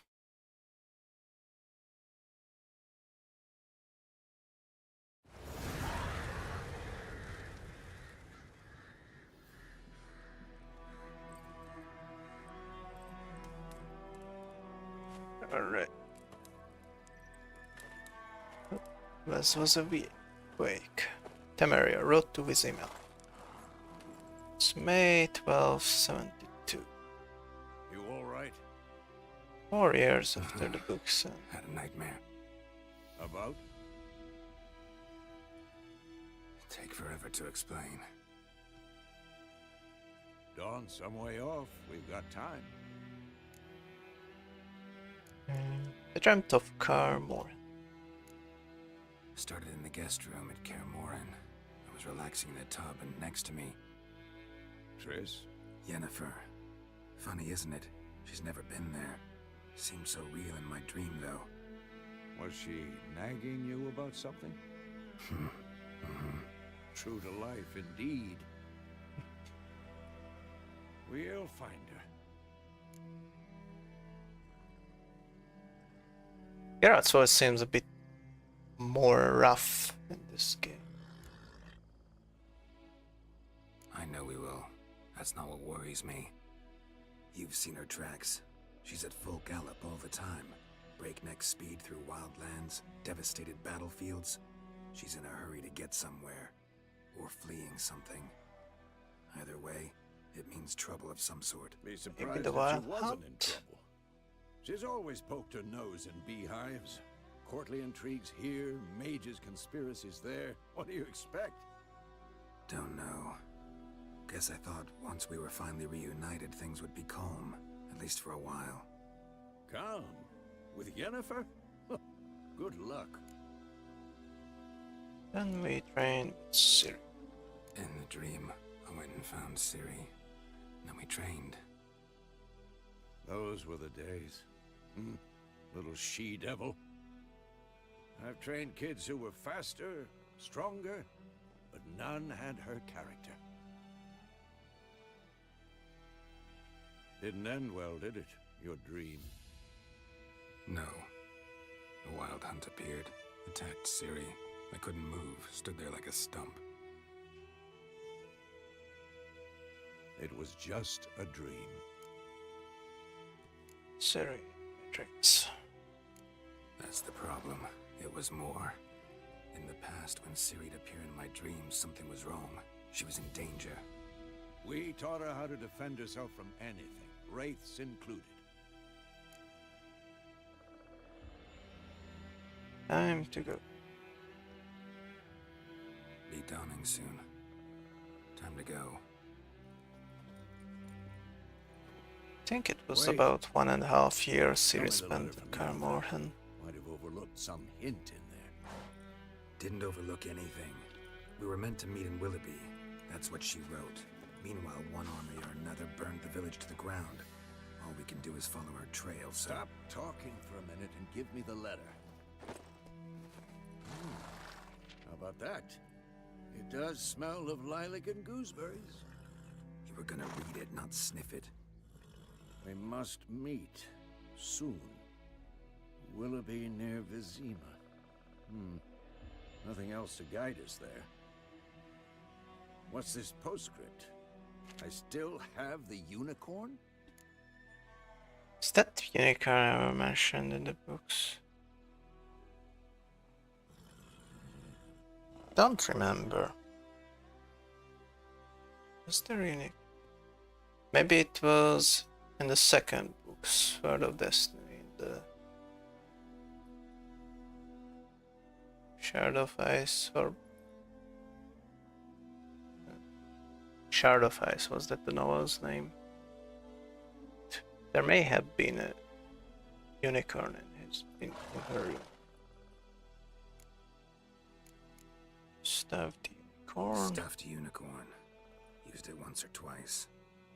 Alright. This was a wake. Temeria wrote to his email. It's May 1272. You all right? 4 years after the books. Had a nightmare. About? Take forever to explain. Dawn's some way off. We've got time. I dreamt of Carmore. Started in the guest room at Kaer Morhen. I was relaxing in a tub, and next to me, Triss? Yennefer. Funny, isn't it? She's never been there. Seemed so real in my dream, though. Was she nagging you about something? True to life, indeed. We'll find her. Geralt's voice seems a bit more rough in this game. I know we will. That's not what worries me. You've seen her tracks. She's at full gallop all the time. Breakneck speed through wildlands, devastated battlefields. She's in a hurry to get somewhere. Or fleeing something. Either way, it means trouble of some sort. Be surprised the if she Wild wasn't in Hunt. trouble. She's always poked her nose in beehives. Courtly intrigues here, mages' conspiracies there. What do you expect? Don't know. Guess I thought once we were finally reunited, things would be calm. At least for a while. Calm? With Yennefer? Good luck. Then we trained with Ciri. In the dream, I went and found Ciri. Then we trained. Those were the days. Little she-devil. I've trained kids who were faster, stronger, but none had her character. Didn't end well, did it? Your dream? No. The Wild Hunt appeared, attacked Ciri. I couldn't move, stood there like a stump. It was just a dream. Ciri Matrix. That's the problem. It was more. In the past, when Ciri'd appear in my dreams, something was wrong. She was in danger. We taught her how to defend herself from anything, wraiths included. Time to go. Be dawning soon. Time to go. I think it was Wait. about 1.5 years Tell me Ciri the spent letter in from Kaer Yennefer. Morhen. Might have overlooked some hint in there. Didn't overlook anything. We were meant to meet in Willoughby. That's what she wrote. Meanwhile, one army or another burned the village to the ground. All we can do is follow her trail, so... Stop talking for a minute and give me the letter. How about that? It does smell of lilac and gooseberries. You were gonna read it, not sniff it. We must meet soon. Willoughby near Vizima. Nothing else to guide us there. What's this postscript? I still have the unicorn? Is that the unicorn ever mentioned in the books? Don't remember. Was there unique? Maybe it was in the second book, Sword of Destiny. Shard of Ice or Shard of Ice, was that the novel's name? There may have been a unicorn in her room. Stuffed unicorn. Stuffed unicorn. Used it once or twice.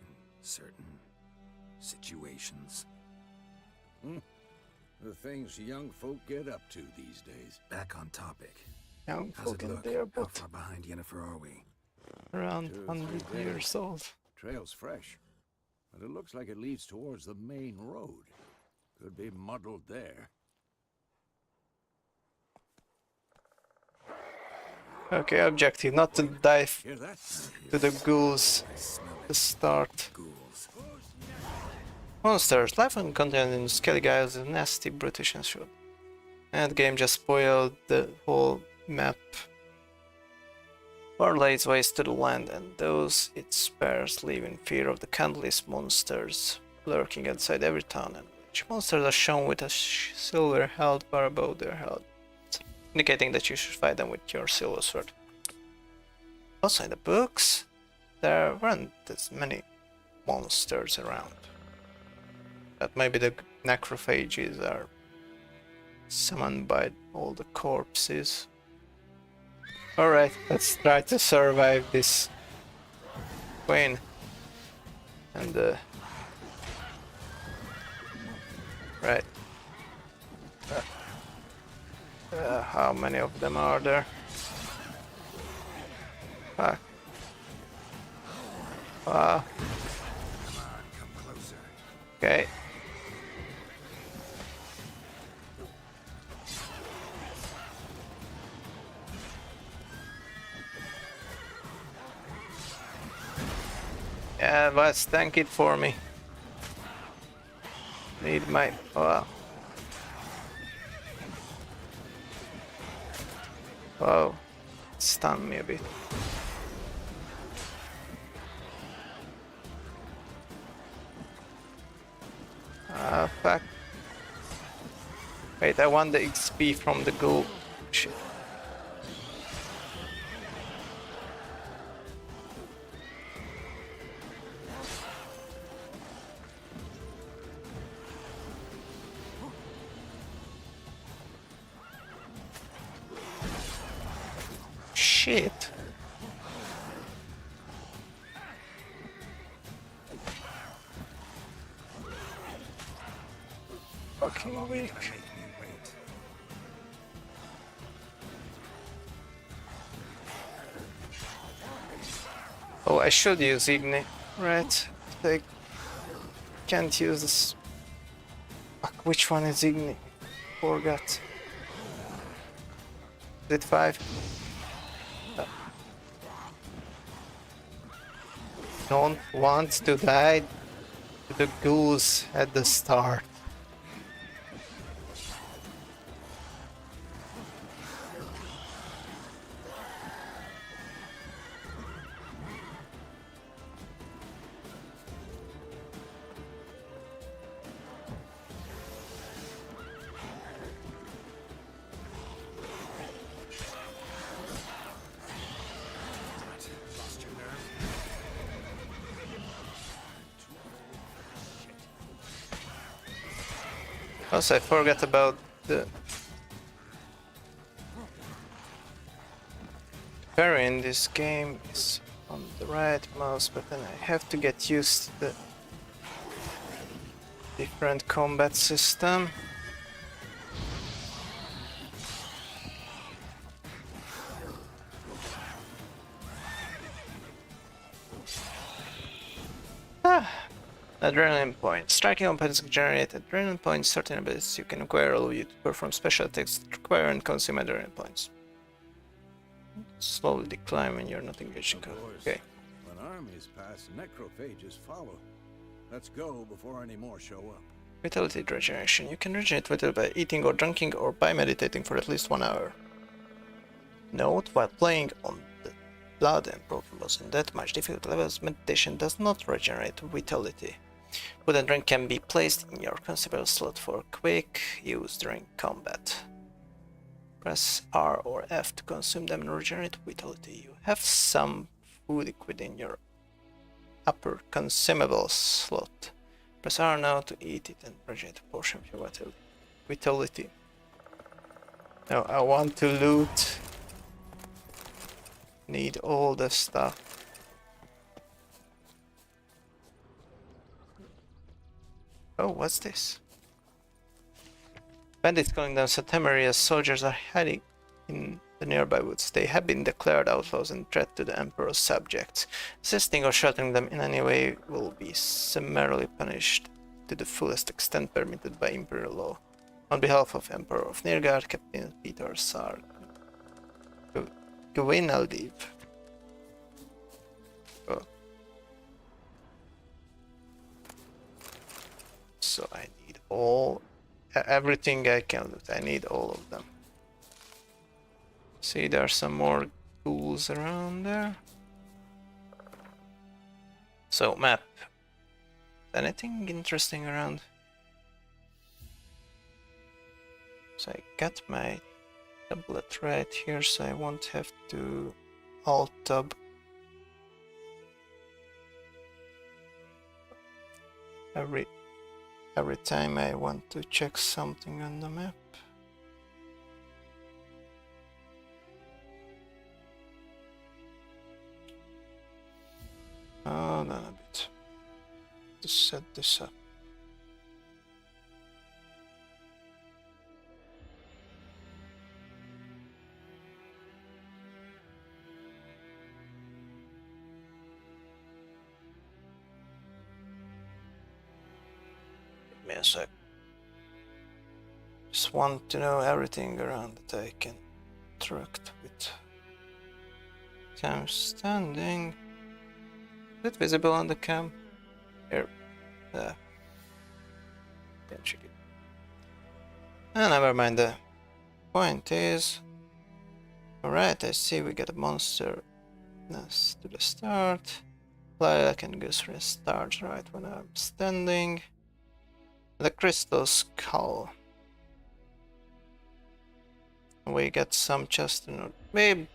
In certain situations. The things young folk get up to these days. Back on topic. Young How's folk it and look? they are How both far behind Yennefer are we? around 2 or 3 100 days. years old. Trail's fresh, but it looks like it leads towards the main road. Could be muddled there. Okay, objective, not to dive Hear that? to the ghouls to start. Monsters, life and content in Skellig Isles is nasty, brutish and short. And the game just spoiled the whole map. War lays waste to the land, and those it spares live in fear of the countless monsters lurking outside every town and village. Monsters are shown with a silver health bar above their health, indicating that you should fight them with your silver sword. Also in the books, there weren't as many monsters around. But maybe the necrophages are summoned by all the corpses. Alright, let's try to survive this queen. And right. How many of them are there? Fuck. Wow. Okay. Yeah, let's tank it for me. Need my... Wow. Wow. Stun me a bit. Ah, fuck. Wait, I want the XP from the ghoul. Shit. Shit. Fucking weak. Oh, I should use Igni, right? I can't use this. Fuck, which one is Igni? Forgot. Is it 5? Don't want to die to the ghouls at the start. Also, I forgot about the parry in this game is on the right mouse button. I have to get used to the different combat system. Adrenaline points. Striking opponents generate adrenaline points. Certain abilities you can acquire allow you to perform special attacks that require and consume adrenaline points. Slowly decline when you're not engaged in combat. Okay. When armies pass, necrophages follow. Let's go before any more show up. Vitality regeneration. You can regenerate vitality by eating or drinking or by meditating for at least 1 hour. Note, while playing on the blood and profiles in that much difficult levels, meditation does not regenerate vitality. Food and drink can be placed in your consumable slot for quick use during combat. Press R or F to consume them and regenerate vitality. You have some food liquid in your upper consumables slot. Press R now to eat it and regenerate a portion of your vitality. Now I want to loot. Need all the stuff. Oh, what's this? Bandits calling them Satemeria's soldiers are hiding in the nearby woods. They have been declared outlaws and threat to the Emperor's subjects. Assisting or sheltering them in any way will be summarily punished to the fullest extent permitted by Imperial law. On behalf of Emperor of Nilgard, Captain Peter Sarg. Gwynaldiv. Oh. So I need everything I can loot. I need all of them. See, there are some more tools around there. So, map. Anything interesting around? So I got my tablet right here, so I won't have to alt-tab. Every time I want to check something on the map. Hold on a bit to set this up. Give me a sec. Just want to know everything around that I can interact with. Time standing. Is it visible on the cam? Here. Can check it. Never mind. The point is. Alright, I see we get a monster nest to the start. Lilac and Goose restart right when I'm standing. The crystal skull. We get some chest and maybe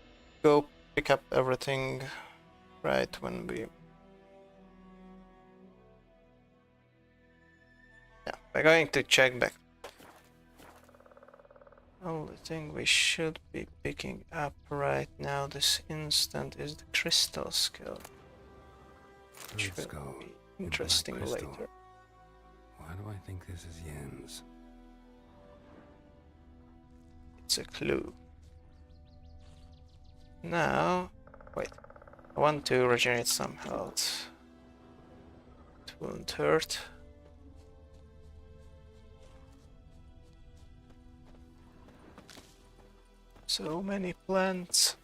go pick up everything right when we. Yeah, we're going to check back. Only thing we should be picking up right now this instant is the crystal skull. Which will be interesting later. Why do I think this is Yen's? It's a clue. Now, wait. I want to regenerate some health. It won't hurt. So many plants.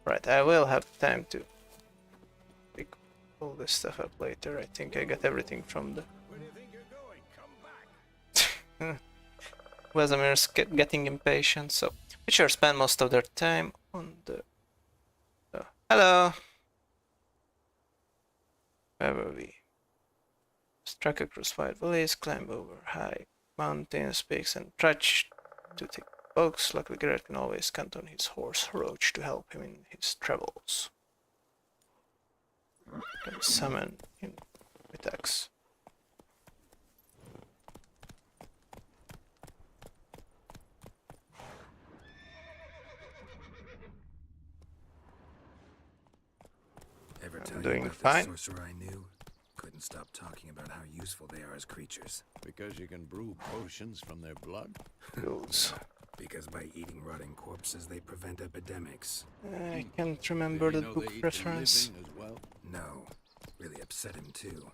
Right, I will have time to pick all this stuff up later. I think I got everything from the. Where do you think you're going? Come back. Wesamir's getting impatient, so Witcher spend most of their time on the. Hello! Where were we? Strike across wide valleys, climb over high mountains, peaks, and trudge to thick bogs. Luckily, Geralt can always count on his horse Roach to help him in his travels. Can summon him with axe. Ever tell doing you about fine. The sorcerer I knew? Couldn't stop talking about how useful they are as creatures. Because you can brew potions from their blood? Rules. Because by eating rotting corpses, they prevent epidemics. I can't remember the book reference. As well? No. Really upset him too.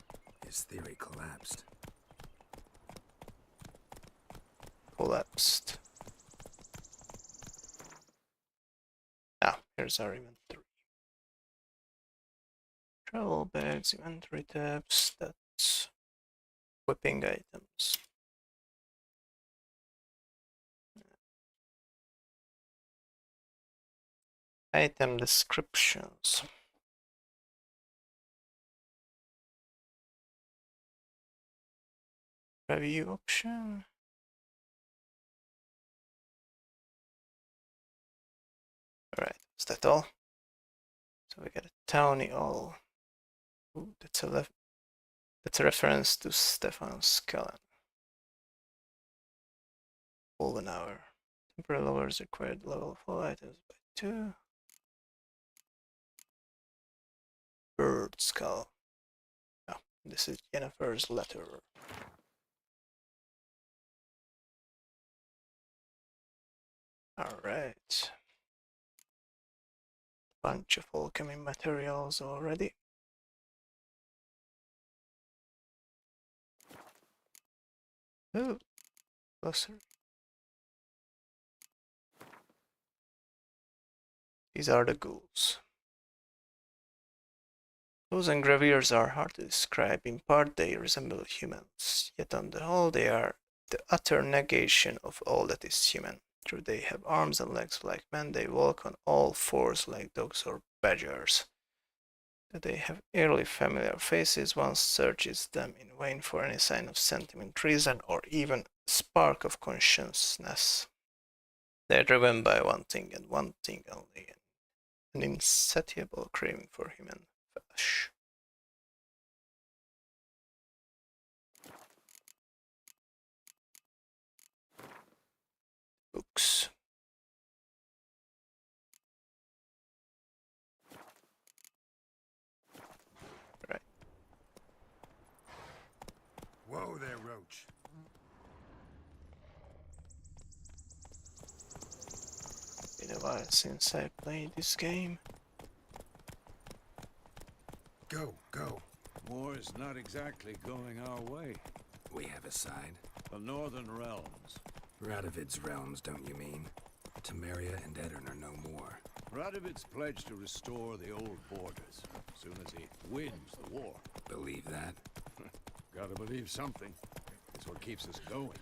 His theory collapsed. Collapsed. Ah, here's our inventory. Travel bags, inventory tabs, that's whipping items. Item descriptions. Review option. Is that all? So we got a towny all. Ooh, that's a reference to Stefan Skallen. All an hour. Temporary lowers required level of all items by 2. Bird skull. Oh, this is Jennifer's letter. Alright. Bunch of alchemy materials already. Oh, closer. These are the ghouls. Ghouls and graveers are hard to describe. In part they resemble humans, yet on the whole they are the utter negation of all that is human. True, they have arms and legs like men, they walk on all fours like dogs or badgers. That they have eerily familiar faces, one searches them in vain for any sign of sentiment, reason, or even spark of consciousness. They are driven by one thing and one thing only, an insatiable craving for human flesh. Books. Right. Whoa there, Roach. Been a while since I played this game. Go, go. War is not exactly going our way. We have a side. The Northern Realms. Radovid's realms, don't you mean? Temeria and Edirn are no more. Radovid's pledged to restore the old borders as soon as he wins the war. Believe that? Gotta believe something. It's what keeps us going.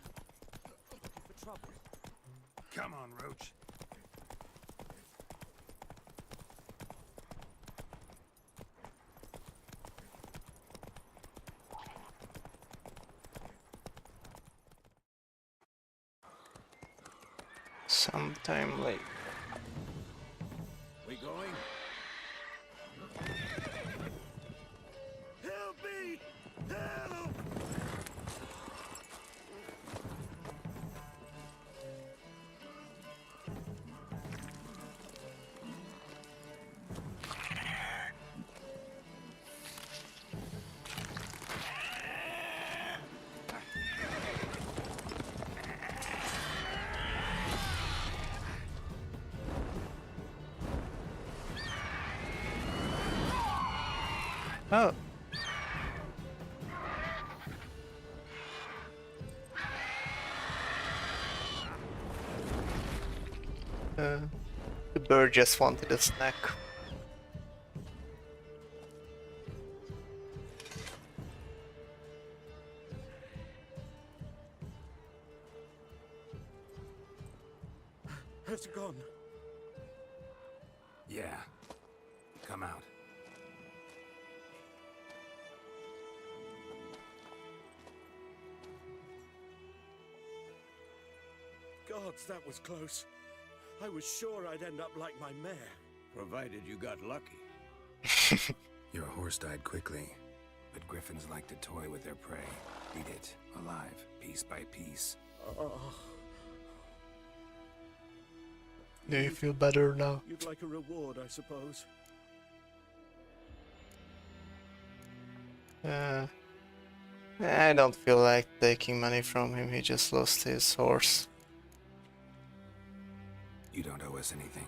Looking for trouble. Come on, Roach. Sometime late. We going? Help me! Help! Oh. The bird just wanted a snack. Has it gone? Yeah. Come out. Gods, that was close. I was sure I'd end up like my mare. Provided you got lucky. Your horse died quickly, but griffins like to toy with their prey. Eat it, alive, piece by piece. Do you feel better now? You'd like a reward, I suppose. I don't feel like taking money from him, he just lost his horse. You don't owe us anything.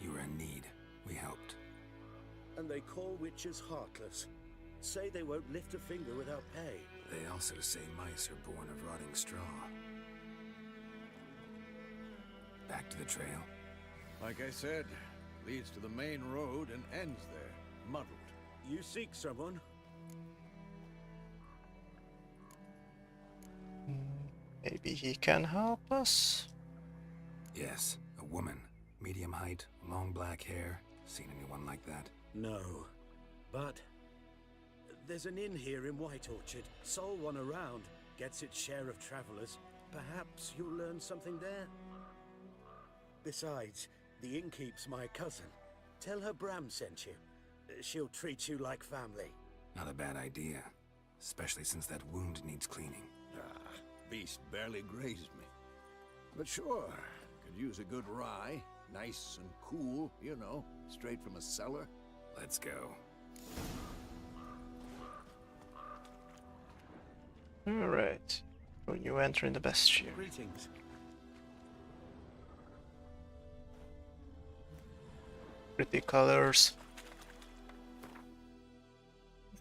You were in need. We helped. And they call witches heartless. Say they won't lift a finger without pay. They also say mice are born of rotting straw. Back to the trail. Like I said, leads to the main road and ends there, muddled. You seek someone? Maybe he can help us? Yes, a woman. Medium height, long black hair. Seen anyone like that? No. But there's an inn here in White Orchard. Sole one around. Gets its share of travelers. Perhaps you'll learn something there? Besides, the innkeep's my cousin. Tell her Bram sent you. She'll treat you like family. Not a bad idea. Especially since that wound needs cleaning. Ah, beast barely grazed me. But sure, could use a good rye. Nice and cool, you know, straight from a cellar. Let's go. Alright. When you enter in the bestiary. Greetings. Pretty colors.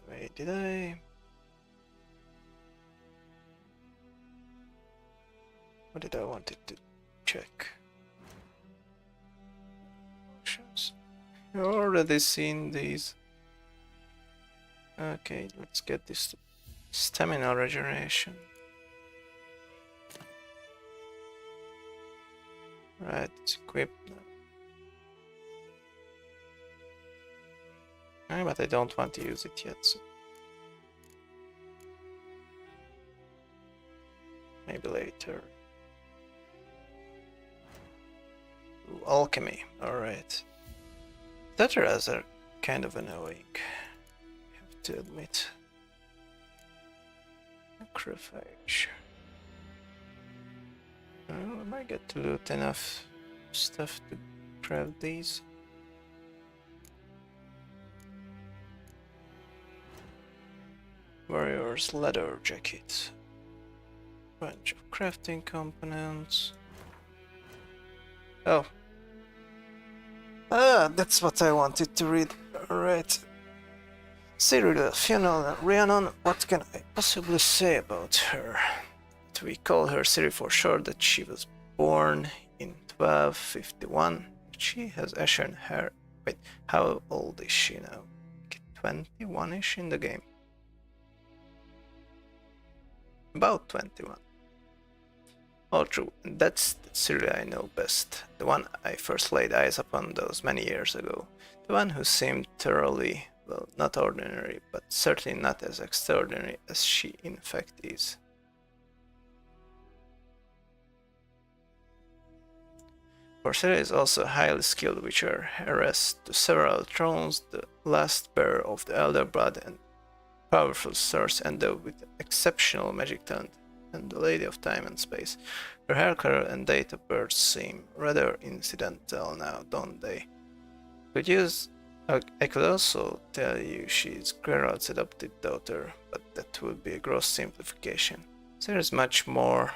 Wait, did I? What did I want it to check? Options. You've already seen these. Okay, let's get this stamina regeneration. Right, it's equipped now. But I don't want to use it yet, so maybe later. Ooh, alchemy, alright. Tetras are kind of annoying, I have to admit. Necrophage. Oh, I might get to loot enough stuff to craft these. Warrior's leather jacket. Bunch of crafting components. Oh. Ah, that's what I wanted to read. Alright. Cyrilla, Fionn, and Rhiannon, what can I possibly say about her? We call her Ciri for short, that she was born in 1251. She has ashen hair. Wait, how old is she now? 21-ish in the game. About 21. Oh, true, and that's the Ciri I know best. The one I first laid eyes upon those many years ago. The one who seemed thoroughly, well, not ordinary, but certainly not as extraordinary as she in fact is. For Ciri is also a highly skilled witcher, heiress to several thrones, the last bearer of the Elder Blood and powerful source, endowed with exceptional magic talent, and the Lady of Time and Space. Her hair color and date of birth seem rather incidental now, don't they? I could also tell you she's Geralt's adopted daughter, but that would be a gross simplification. There is much more.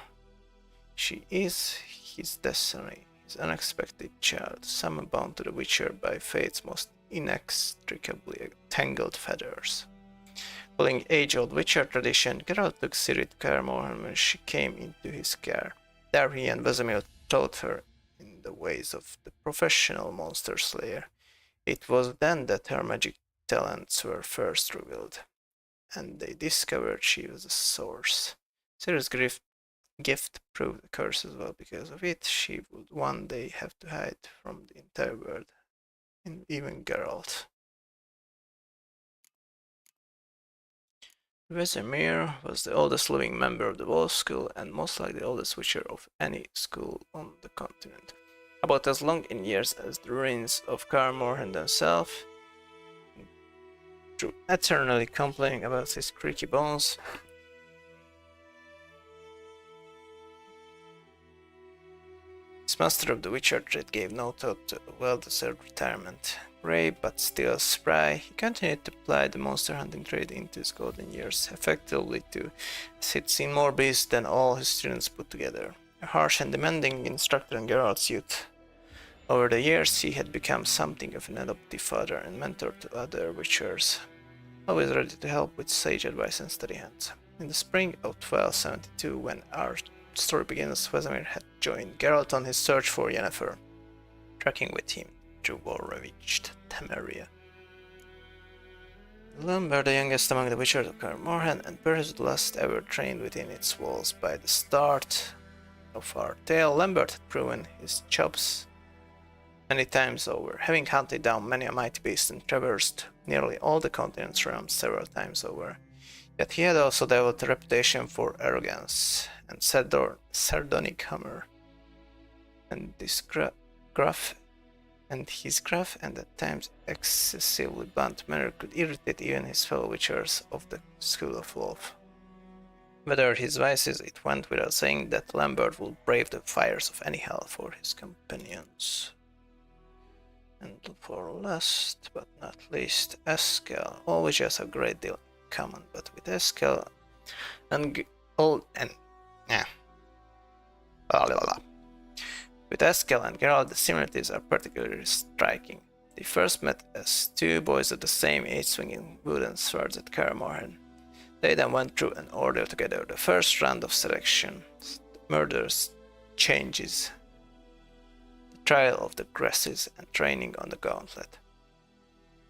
She is his destiny, his unexpected child, summoned bound to the Witcher by fate's most inextricably tangled feathers. Following age-old Witcher tradition, Geralt took Ciri to Kaer Morhen when she came into his care. There he and Vesemir taught her in the ways of the professional monster slayer. It was then that her magic talents were first revealed, and they discovered she was the source. Ciri's gift proved a curse as well. Because of it, she would one day have to hide from the entire world, and even Geralt. Vesemir was the oldest living member of the Wolf School and most likely the oldest witcher of any school on the continent. About as long in years as the ruins of Kaer Morhen themselves. Through eternally complaining about his creaky bones. His master of the Witcher trade gave no thought to a well-deserved retirement. Grey but still spry, he continued to ply the monster hunting trade into his golden years, effectively too, as he'd seen more beasts than all his students put together. A harsh and demanding instructor in Geralt's youth. Over the years he had become something of an adoptive father and mentor to other Witchers, always ready to help with sage advice and steady hands. In the spring of 1272, when our story begins, Vesemir had joined Geralt on his search for Yennefer, trekking with him through war-ravaged Temeria. Lambert, the youngest among the Witchers of Kaer Morhen, and perhaps the last ever trained within its walls. By the start of our tale, Lambert had proven his chops many times over, having hunted down many a mighty beast and traversed nearly all the continent's realms several times over. Yet he had also developed a reputation for arrogance and sardonic humor, and this gruff and his gruff and at times excessively blunt manner could irritate even his fellow witchers of the School of Wolf. Whether his vices, it went without saying that Lambert would brave the fires of any hell for his companions. And for last but not least, Eskel. All witches have a great deal in common, but with Eskel and With Eskel and Geralt, the similarities are particularly striking. They first met as two boys of the same age swinging wooden swords at Kaer Morhen. They then went through an ordeal together, the first round of selection, murders, changes, the trial of the Gresses, and training on the gauntlet.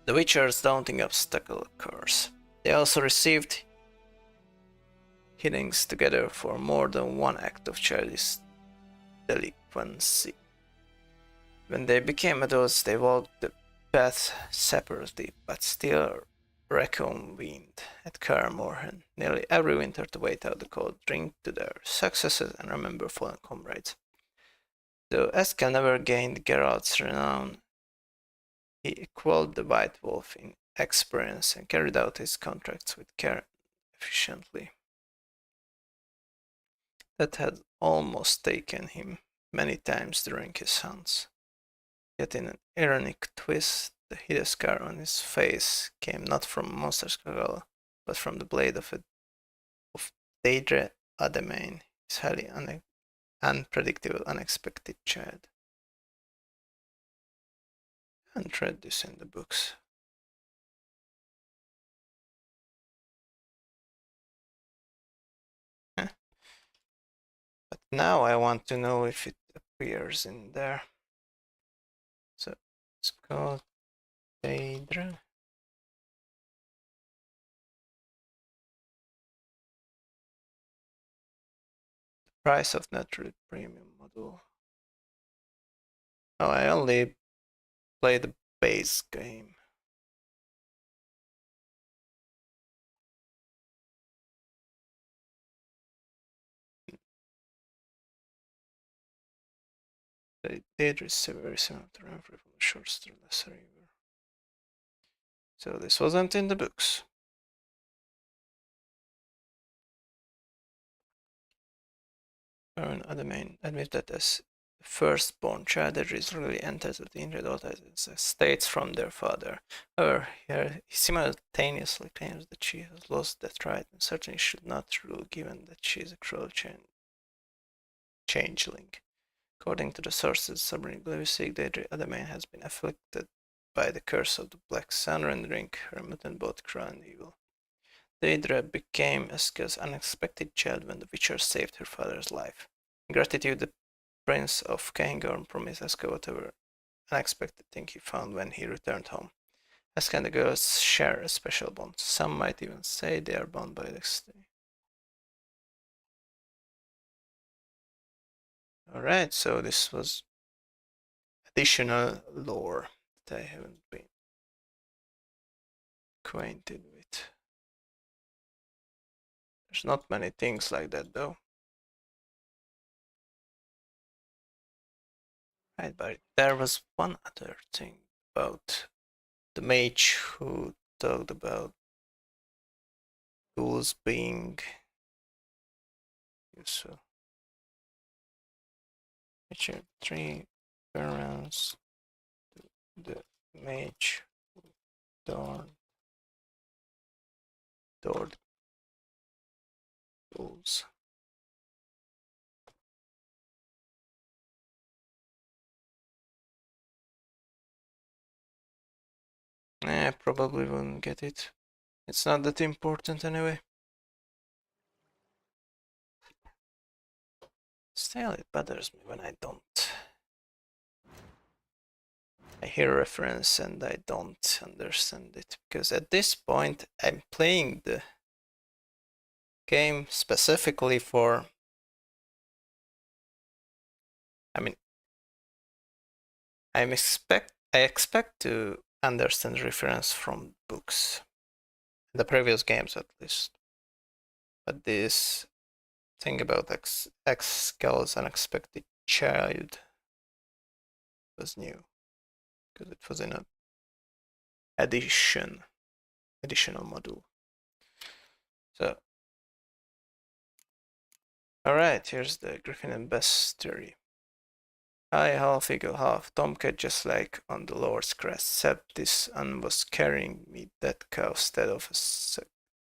The Witcher's daunting obstacle course. They also received headings together for more than one act of childish delinquency. When they became adults, they walked the path separately, but still reconvened at Kaer Morhen nearly every winter to wait out the cold, drink to their successes, and remember fallen comrades. Though Eskel never gained Geralt's renown, he equaled the White Wolf in experience and carried out his contracts with care efficiently. That had almost taken him many times during his hunts. Yet in an ironic twist, the hideous scar on his face came not from a monster's skull, but from the blade of Deidre Ademain, his highly unpredictable, unexpected child. I haven't read this in the books. But now I want to know if it appears in there. So it's called Deidre. Price of Natural Premium model. Oh, I only play the base game. The Deidre is very similar to Renfrew from the short story Lesser River. So this wasn't in the books. Baron Ademain admits that as the firstborn child, Deidre is really entitled to the inheritance estates from their father. However, he simultaneously claims that she has lost that right and certainly should not rule given that she is a cruel changeling. According to the sources, Sabrina Glevisig, Deidre Ademain has been afflicted by the curse of the Black Sun, rendering her mutant both cruel and evil. Deidre became Eskel's unexpected child when the Witcher saved her father's life. In gratitude, the Prince of Cairngorm promised Eskel whatever unexpected thing he found when he returned home. Eskel and the girls share a special bond. Some might even say they are bound by destiny. Alright, so this was additional lore that I haven't been acquainted with. There's not many things like that though. Right, but there was one other thing about the mage who talked about tools being useful. Witcher 3 parents the mage who adored tools. I probably wouldn't get it. It's not that important anyway. Still, it bothers me when I don't. I hear a reference and I don't understand it, because at this point I'm playing the game specifically for... I mean, I expect to understand reference from books, the previous games at least. But this thing about Eskel's unexpected child was new. because it was in a additional module. So, alright, here's the Griffin and Bess theory. I half eagle, half tomcat, just like on the Lord's crest, except this one was carrying me that cow instead of a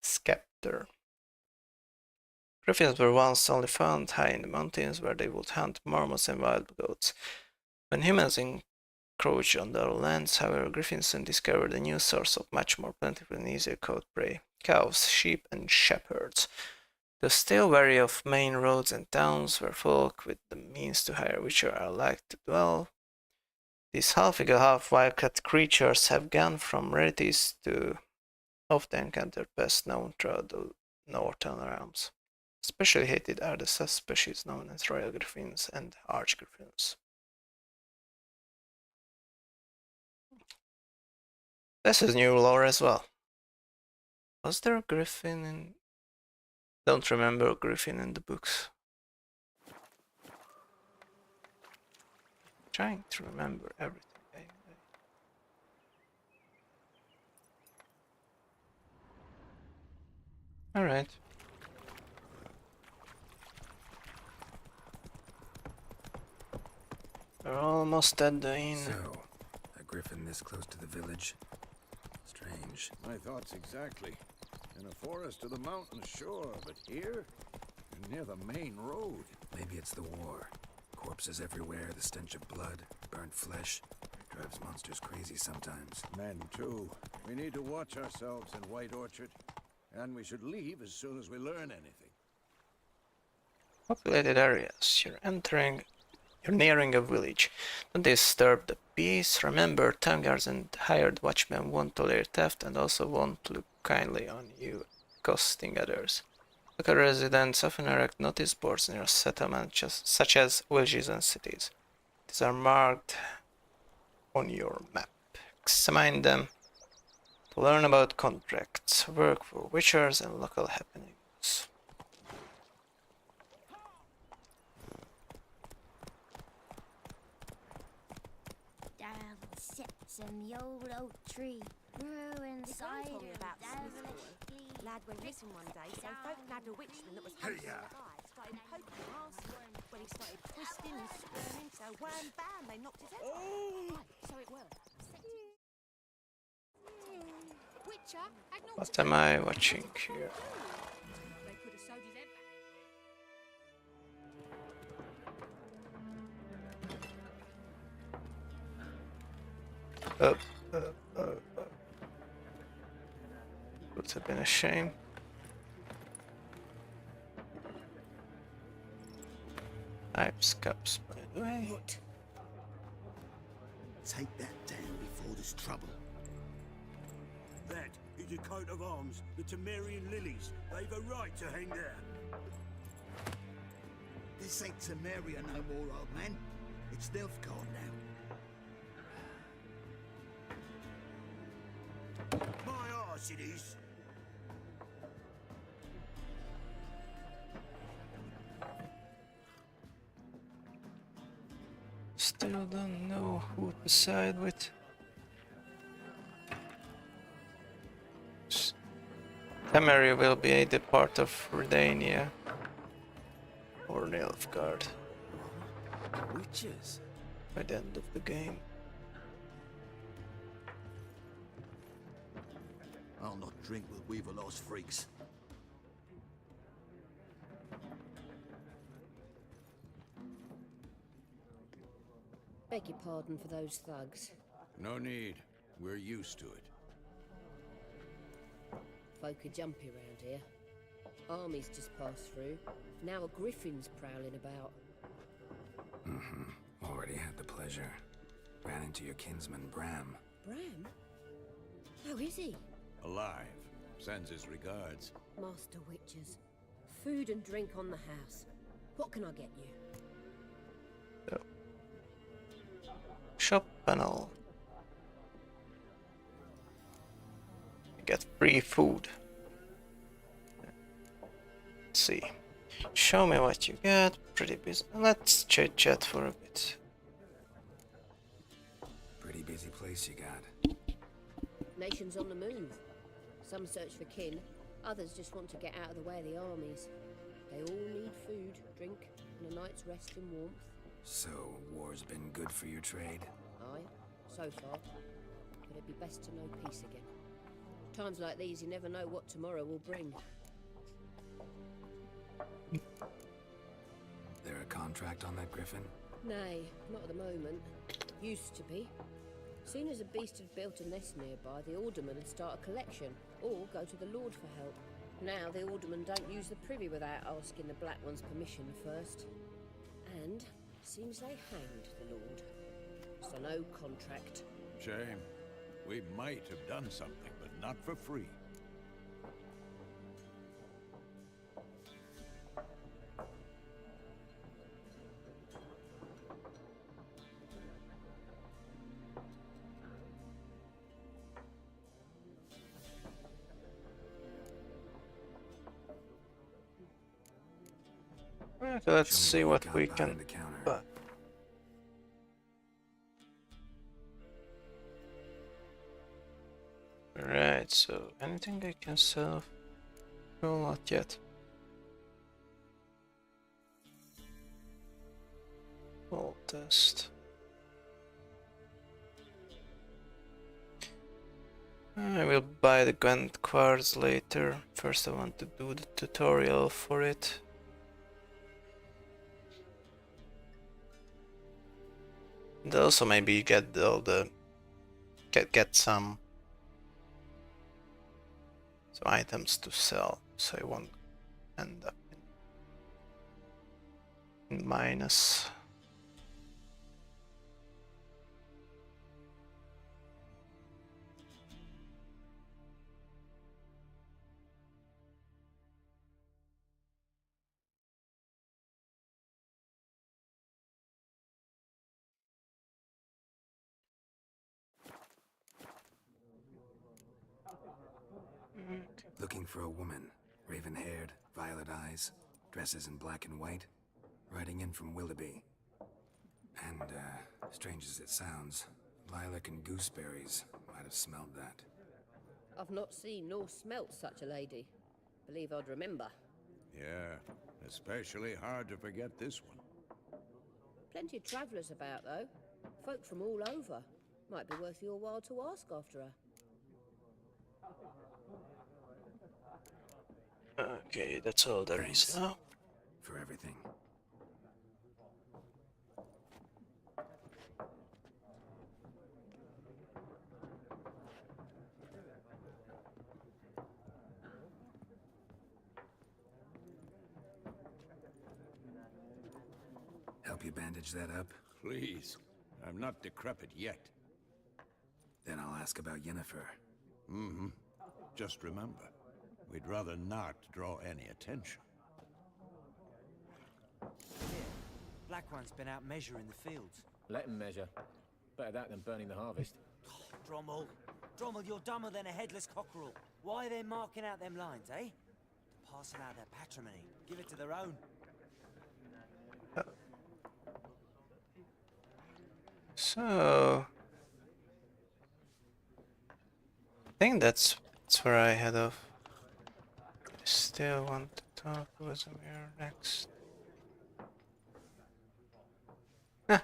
scepter. Griffins were once only found high in the mountains where they would hunt marmots and wild goats. When humans encroached on their lands, however, griffins soon discovered a new source of much more plentiful and easier caught prey: cows, sheep, and shepherds. The still wary of main roads and towns, where folk with the means to hire witcher are like to dwell, these half-eagle, half-wildcat creatures have gone from rarities to often encountered pests known throughout the northern realms. Especially hated are the subspecies known as royal griffins and arch-griffins. This is new lore as well. Was there a griffin in... Don't remember a griffin in the books. Trying to remember everything. Alright. We're almost at the inn. So, a griffin this close to the village? Strange. My thoughts exactly. In a forest to the mountain shore, but here? Near the main road. Maybe it's the war. Corpses everywhere, the stench of blood, burnt flesh. Drives monsters crazy sometimes. Men, too. We need to watch ourselves in White Orchard. And we should leave as soon as we learn anything. Populated areas. You're nearing a village. Don't disturb the peace. Remember, town guards and hired watchmen won't tolerate theft and also won't look kindly on you accosting others. Local residents often erect notice boards near settlements such as villages and cities. These are marked on your map. Examine them to learn about contracts, work for witchers, and local happenings. Down sits in the old oak tree, grew inside told me her about devilish Lad went missing one day, so folk nabbed a witchman that was hunting the guy, started poking the arse when he started twisting and squirming, so wham bam, they knocked his head off. Right, so it worked. Witcher, What am I watching here? They could have sewed his head back. Would have been a shame. Pipes, cups, by the way. Take that down before there's trouble. That is a coat of arms, the Temerian lilies. They've a right to hang there. This ain't Temeria no more, old man. It's Nilfgaard now. My arse it is. Still don't know who to side with. Temeria will be a part of Redania or Nilfgaard Witches? by the end of the game. I'll not drink with Weaverlaw's freaks. Beg your pardon for those thugs. No need. We're used to it. Folk are jumpy around here. Armies just passed through. Now a griffin's prowling about. Already had the pleasure. Ran into your kinsman, Bram. Bram? How is he? Alive. Sends his regards. Master Witchers. Food and drink on the house. What can I get you? Shop panel. You get free food. Let's see. Show me what you get. Pretty busy. Let's chit chat for a bit. Pretty busy place you got. Nations on the move. Some search for kin, others just want to get out of the way of the armies. They all need food, drink, and a night's rest in warmth. So, war's been good for your trade? Aye, so far. But it'd be best to know peace again. Times like these, you never know what tomorrow will bring. There a contract on that griffin? Nay, not at the moment. Used to be. Soon as a beast had built a nest nearby, the alderman would start a collection, or go to the Lord for help. Now the aldermen don't use the privy without asking the Black One's permission first. And seems they hanged the Lord. So no contract. Shame. We might have done something, but not for free. Okay, let's see what we can buy. Right, so anything I can sell? No, not yet. All test. I will buy the Gwent cards later. First I want to do the tutorial for it. And also maybe get all the get some items to sell, so I won't end up in minus. Looking for a woman. Raven-haired, violet eyes, dresses in black and white. Riding in from Willoughby. And, strange as it sounds, lilac and gooseberries might have smelled that. I've not seen nor smelt such a lady. Believe I'd remember. Yeah, especially hard to forget this one. Plenty of travellers about, though. Folk from all over. Might be worth your while to ask after her. Okay, that's all there is now. For everything. Help you bandage that up? Please. I'm not decrepit yet. Then I'll ask about Yennefer. Mm-hmm. Just remember, we'd rather not draw any attention. Black One's been out measuring the fields. Let him measure. Better that than burning the harvest. Drommel. Drommel, you're dumber than a headless cockerel. Why are they marking out them lines, eh? Passing out their patrimony. Give it to their own. So I think that's where I head off. I still want to talk with Amir next.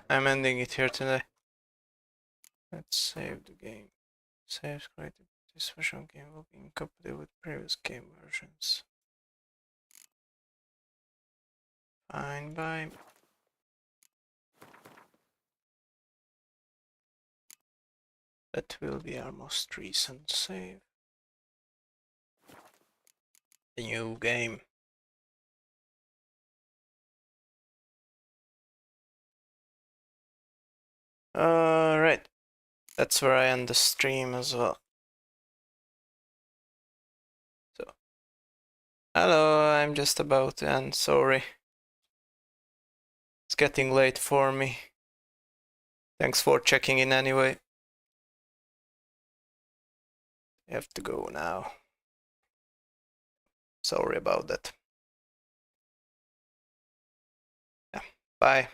I'm ending it here today. Let's save the game. Saves created. This version of game will be incompatible with previous game versions. Fine, bye. That will be our most recent save. The new game. Alright. That's where I end the stream as well. So, hello, I'm just about to end, sorry. It's getting late for me. Thanks for checking in anyway. I have to go now. Sorry about that. Yeah, bye.